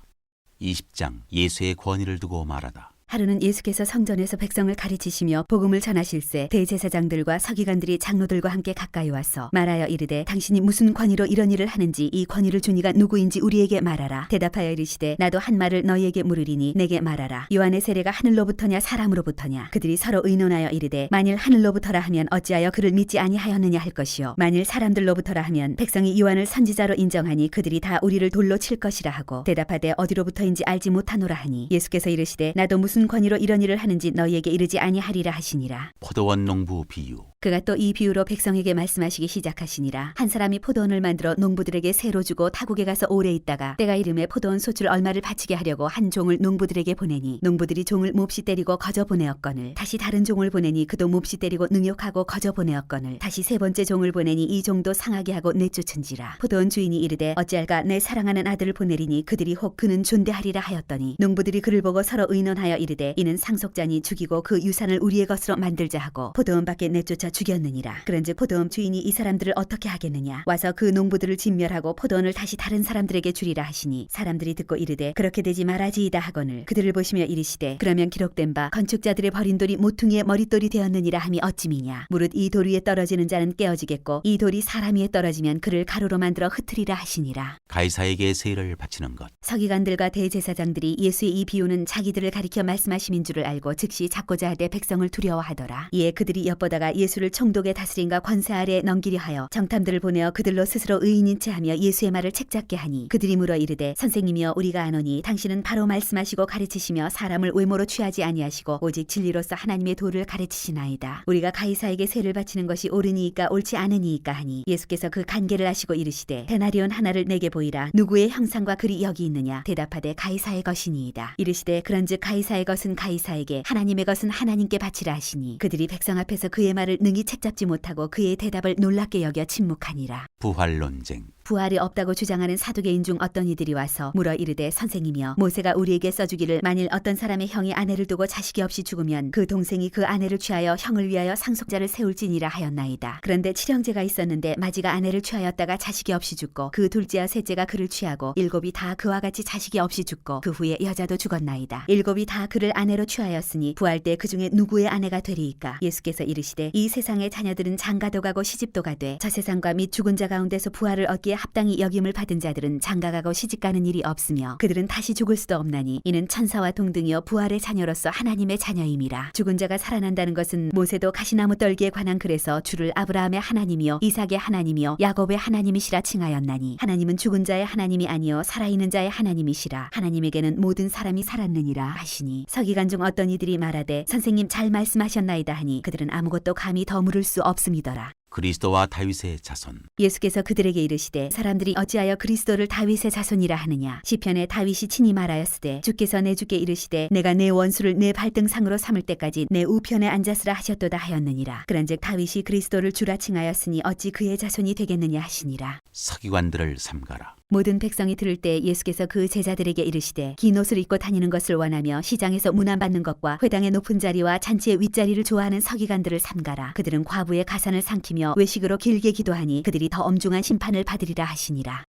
20장 예수의 권위를 두고 말하다. 하루는 예수께서 성전에서 백성을 가르치시며 복음을 전하실세 대제사장들과 서기관들이 장로들과 함께 가까이 와서 말하여 이르되 당신이 무슨 권위로 이런 일을 하는지 이 권위를 준 이가 누구인지 우리에게 말하라. 대답하여 이르시되 나도 한 말을 너희에게 물으리니 내게 말하라. 요한의 세례가 하늘로부터냐 사람으로부터냐. 그들이 서로 의논하여 이르되 만일 하늘로부터라 하면 어찌하여 그를 믿지 아니하였느냐 할 것이요 만일 사람들로부터라 하면 백성이 요한을 선지자로 인정하니 그들이 다 우리를 돌로 칠 것이라 하고 대답하되 어디로부터인지 알지 못하노라 하니 예수께서 이르시되 나도 무슨 권위로 이런 일을 하는지 너희에게 이르지 아니하리라 하시니라. 포도원 농부 비유. 그가 또 이 비유로 백성에게 말씀하시기 시작하시니라. 한 사람이 포도원을 만들어 농부들에게 새로 주고 타국에 가서 오래 있다가 때가 이름에 포도원 소출 얼마를 바치게 하려고 한 종을 농부들에게 보내니 농부들이 종을 몹시 때리고 거저 보내었거늘 다시 다른 종을 보내니 그도 몹시 때리고 능욕하고 거저 보내었거늘 다시 세 번째 종을 보내니 이 종도 상하게 하고 내쫓은지라. 포도원 주인이 이르되 어찌할까 내 사랑하는 아들을 보내리니 그들이 혹 그는 존대하리라 하였더니 농부들이 그를 보고 서로 의논하여 이르되 이는 상속자니 죽이고 그 유산을 우리의 것으로 만들자 하고 포도원 밖에 내쫓아 죽였느니라. 그런즉 포도원 주인이 이 사람들을 어떻게 하겠느냐. 와서 그 농부들을 진멸하고 포도원을 다시 다른 사람들에게 주리라 하시니 사람들이 듣고 이르되 그렇게 되지 말아지이다 하거늘 그들을 보시며 이르시되 그러면 기록된 바 건축자들의 버린 돌이 모퉁이의 머릿돌이 되었느니라 함이 어찌미냐. 무릇 이 돌 위에 떨어지는 자는 깨어지겠고 이 돌이 사람 위에 떨어지면 그를 가루로 만들어 흩으리라 하시니라. 가이사에게 세를 바치는 것. 서기관들과 대제사장들이 예수의 이 비유는 자기들을 가리켜 말씀하심인 줄을 알고 즉시 잡고자 하되 백성을 두려워하더라. 이에 그들이 엿보다가 예수를 총독의 다스림과 권세 아래에 넘기려 하여 정탐들을 보내어 그들로 스스로 의인인 채 하며 예수의 말을 책잡게 하니 그들이 물어 이르되 선생님이여 우리가 아노니 당신은 바로 말씀하시고 가르치시며 사람을 외모로 취하지 아니하시고 오직 진리로서 하나님의 도를 가르치시나이다. 우리가 가이사에게 세를 바치는 것이 옳으니이까 옳지 않으니이까 하니 예수께서 그 간계를 아시고 이르시되 데나리온 하나를 내게 보이라. 누구의 형상과 글이 여기 있느냐. 대답하되 가이사의 것이니이다. 이르시되 그런즉 가이사의 것은 가이사에게 하나님의 것은 하나님께 바치라 하시니 그들이 백성 앞에서 그의 말을 능히 책잡지 못하고 그의 대답을 놀랍게 여겨 침묵하니라. 부활 논쟁. 부활이 없다고 주장하는 사두개인 중 어떤 이들이 와서 물어 이르되 선생이며 모세가 우리에게 써주기를 만일 어떤 사람의 형이 아내를 두고 자식이 없이 죽으면 그 동생이 그 아내를 취하여 형을 위하여 상속자를 세울지니라 하였나이다. 그런데 칠형제가 있었는데 마지가 아내를 취하였다가 자식이 없이 죽고 그 둘째와 셋째가 그를 취하고 일곱이 다 그와 같이 자식이 없이 죽고 그 후에 여자도 죽었나이다. 일곱이 다 그를 아내로 취하였으니 부활 때 그 중에 누구의 아내가 되리이까. 예수께서 이르시되 이 세상의 자녀들은 장가도 가고 시집도 가되 저 세상과 및 죽은 자 가운데서 부활을 얻기에 합당히 여김을 받은 자들은 장가가고 시집가는 일이 없으며 그들은 다시 죽을 수도 없나니 이는 천사와 동등이여 부활의 자녀로서 하나님의 자녀임이라. 죽은 자가 살아난다는 것은 모세도 가시나무 떨기에 관한 글에서 주를 아브라함의 하나님이요 이삭의 하나님이요 야곱의 하나님이시라 칭하였나니 하나님은 죽은 자의 하나님이 아니요 살아있는 자의 하나님이시라. 하나님에게는 모든 사람이 살았느니라 하시니 서기관 중 어떤 이들이 말하되 선생님 잘 말씀하셨나이다 하니 그들은 아무것도 감히 더 물을 수 없음이더라. 그리스도와 다윗의 자손. 예수께서 그들에게 이르시되 사람들이 어찌하여 그리스도를 다윗의 자손이라 하느냐. 시편에 다윗이 친히 말하였으되 주께서 내 주께 이르시되 내가 내 원수를 내 발등상으로 삼을 때까지 내 우편에 앉았으라 하셨도다 하였느니라. 그런즉 다윗이 그리스도를 주라 칭하였으니 어찌 그의 자손이 되겠느냐 하시니라. 서기관들을 삼가라. 모든 백성이 들을 때 예수께서 그 제자들에게 이르시되 긴 옷을 입고 다니는 것을 원하며 시장에서 문안받는 것과 회당의 높은 자리와 잔치의 윗자리를 좋아하는 서기관들을 삼가라. 그들은 과부의 가산을 삼키며 외식으로 길게 기도하니 그들이 더 엄중한 심판을 받으리라 하시니라.